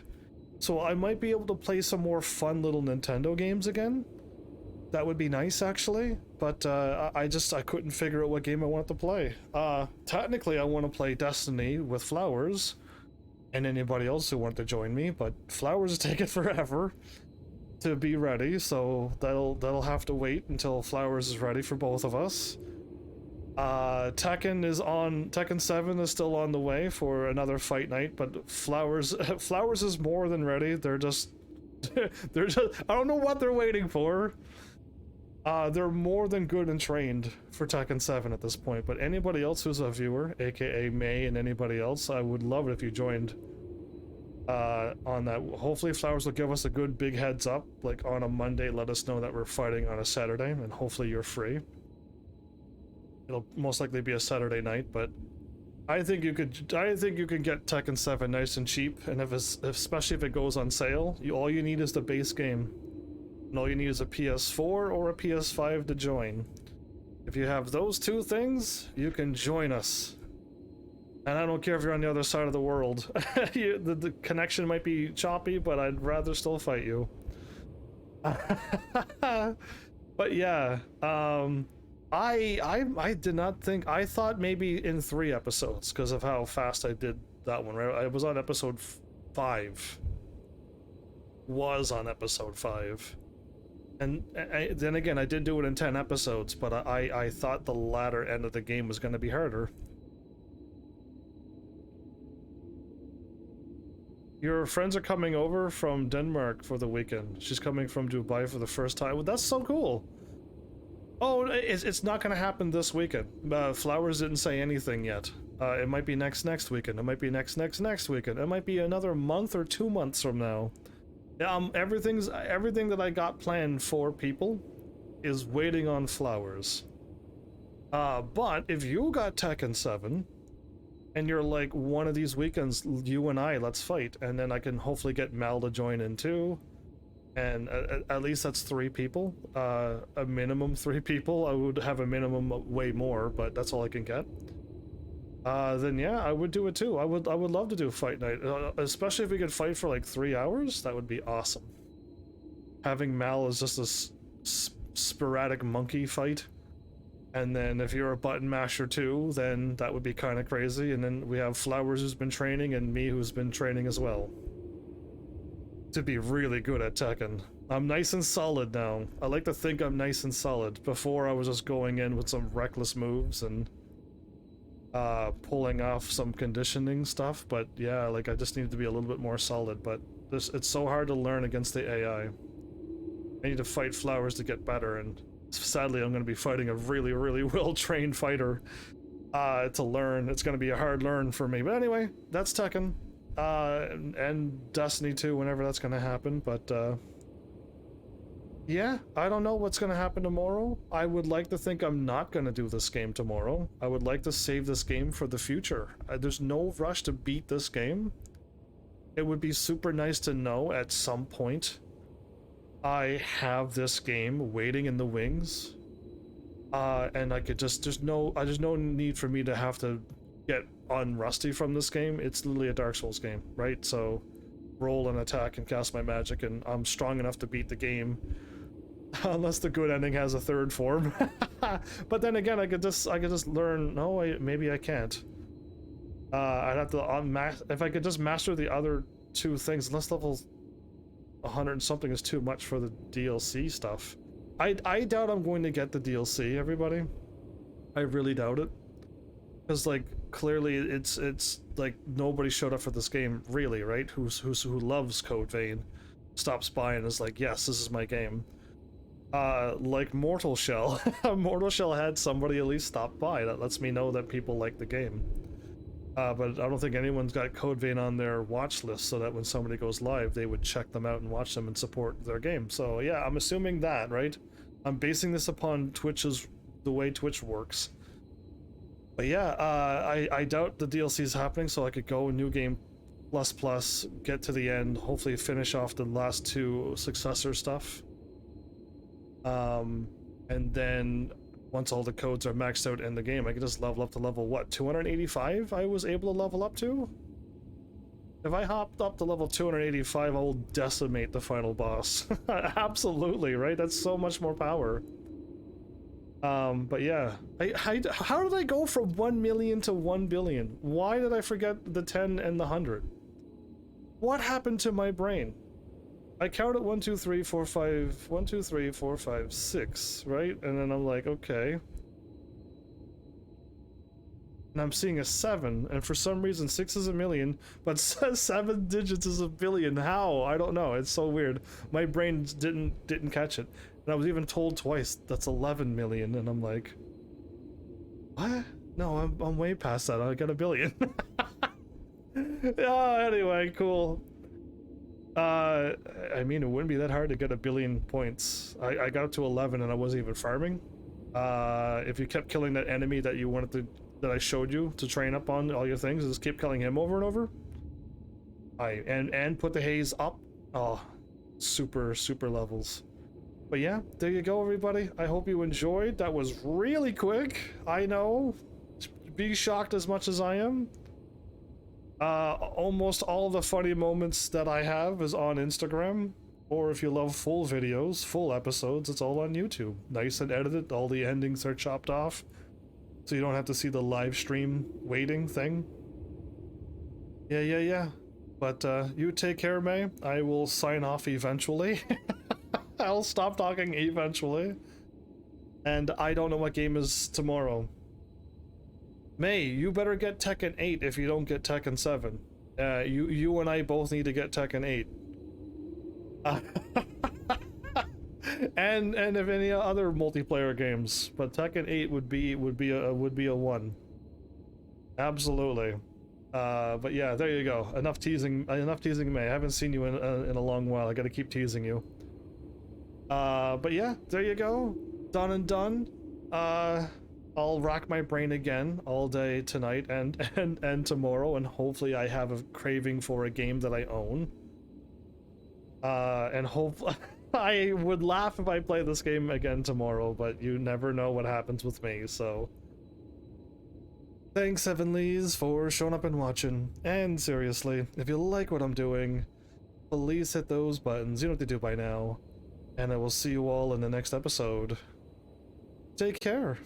S1: So I might be able to play some more fun little Nintendo games again. That would be nice, actually. But I couldn't figure out what game I wanted to play. Technically, I want to play Destiny with Flowers, and anybody else who wanted to join me, but Flowers is taking forever to be ready, so that'll have to wait until Flowers is ready for both of us. Tekken 7 is still on the way for another fight night, but Flowers Flowers is more than ready. They're just I don't know what they're waiting for. They're more than good and trained for Tekken 7 at this point, but anybody else who's a viewer, aka May and anybody else, I would love it if you joined on that. Hopefully Flowers will give us a good big heads up, like on a Monday, let us know that we're fighting on a Saturday, and hopefully you're free. It'll most likely be a Saturday night, but I think you can get Tekken 7 nice and cheap, and especially if it goes on sale, all you need is the base game. And all you need is a PS4 or a PS5 to join. If you have those two things, you can join us. And I don't care if you're on the other side of the world. The connection might be choppy, but I'd rather still fight you. But yeah, I did not think, I thought maybe in 3 episodes because of how fast I did that one, right? I was on episode 5. And then again, I did do it in 10 episodes, but I thought the latter end of the game was going to be harder. Your friends are coming over from Denmark for the weekend. She's coming from Dubai for the first time. Well, that's so cool. Oh, it's not going to happen this weekend. Flowers didn't say anything yet. It might be next weekend. It might be next weekend. It might be another month or 2 months from now. Everything that I got planned for people is waiting on Flowers. But if you got Tekken 7, and you're like, one of these weekends, you and I, let's fight, and then I can hopefully get Mal to join in too. And at least that's 3 people, a minimum 3 people. I would have a minimum of way more, but that's all I can get. Then yeah, I would do it too. I would love to do fight night, especially if we could fight for like 3 hours. That would be awesome. Having Mal as just a sporadic monkey fight, and then if you're a button masher too, then that would be kind of crazy. And then we have Flowers who's been training and me who's been training as well, to be really good at Tekken. I'm nice and solid now. I like to think I'm nice and solid. Before I was just going in with some reckless moves and pulling off some conditioning stuff, but yeah, like I just need to be a little bit more solid. But it's so hard to learn against the AI. I need to fight Flowers to get better, and sadly I'm going to be fighting a really, really well-trained fighter to learn. It's going to be a hard learn for me. But anyway, that's Tekken. And Destiny 2 whenever that's going to happen, but yeah, I don't know what's going to happen tomorrow. I would like to think I'm not going to do this game tomorrow. I would like to save this game for the future. There's no rush to beat this game. It would be super nice to know at some point I have this game waiting in the wings, and I could there's no need for me to have to get unrusty from this game. It's literally a Dark Souls game, right? So roll and attack and cast my magic, and I'm strong enough to beat the game, unless the good ending has a third form. But then again, I could just learn. No, maybe I can't. I'd have to if I could just master the other 2 things. Unless level 100 and something is too much for the DLC stuff. I doubt I'm going to get the DLC, everybody. I really doubt it. Because like clearly it's like nobody showed up for this game really, right? Who loves Code Vein stops by and is like, yes, this is my game. Like Mortal Shell. Mortal Shell had somebody at least stop by. That lets me know that people like the game. But I don't think anyone's got Code Vein on their watch list so that when somebody goes live, they would check them out and watch them and support their game. So yeah, I'm assuming that, right? I'm basing this upon the way Twitch works. But yeah, I doubt the DLC is happening, so I could go New Game plus, get to the end, hopefully finish off the last 2 successor stuff. And then once all the codes are maxed out in the game, I can just level up to level, what, 285 I was able to level up to? If I hopped up to level 285, I will decimate the final boss. Absolutely, right? That's so much more power. But yeah, how did I go from 1 million to 1 billion? Why did I forget the 10 and the 100? What happened to my brain? I counted 1, 2, 3, 4, 5, 1, 2, 3, 4, 5, 6, right? And then I'm like, okay. and I'm seeing a 7, and for some reason 6 is a million, but 7 digits is a billion. How? I don't know. It's so weird. My brain didn't catch it. And I was even told twice that's 11 million, and I'm like, what? No, I'm way past that. I got a billion. Yeah, anyway, cool. I mean, it wouldn't be that hard to get a billion points. I got up to 11 and I wasn't even farming. If you kept killing that enemy that you wanted to, that I showed you to train up on all your things, just keep killing him over and over. And put the haze up. Oh, super levels. But yeah, there you go, everybody. I hope you enjoyed. That was really quick. I know. Be shocked as much as I am. Almost all the funny moments that I have is on Instagram, or if you love full videos, full episodes, it's all on YouTube. Nice and edited, all the endings are chopped off, so you don't have to see the live stream waiting thing. Yeah. But you take care, May. I will sign off eventually. I'll stop talking eventually. And I don't know what game is tomorrow. May, you better get Tekken 8 if you don't get Tekken 7. You and I both need to get Tekken 8. And if any other multiplayer games, but Tekken 8 would be a 1. Absolutely. But yeah, there you go. Enough teasing, May. I haven't seen you in a long while. I gotta keep teasing you. But yeah, there you go. Done and done. I'll rack my brain again all day tonight and tomorrow, and hopefully I have a craving for a game that I own. And hope I would laugh if I play this game again tomorrow, but you never know what happens with me, so. Thanks, Heavenlies, for showing up and watching. And seriously, if you like what I'm doing, please hit those buttons. You know what to do by now. And I will see you all in the next episode. Take care.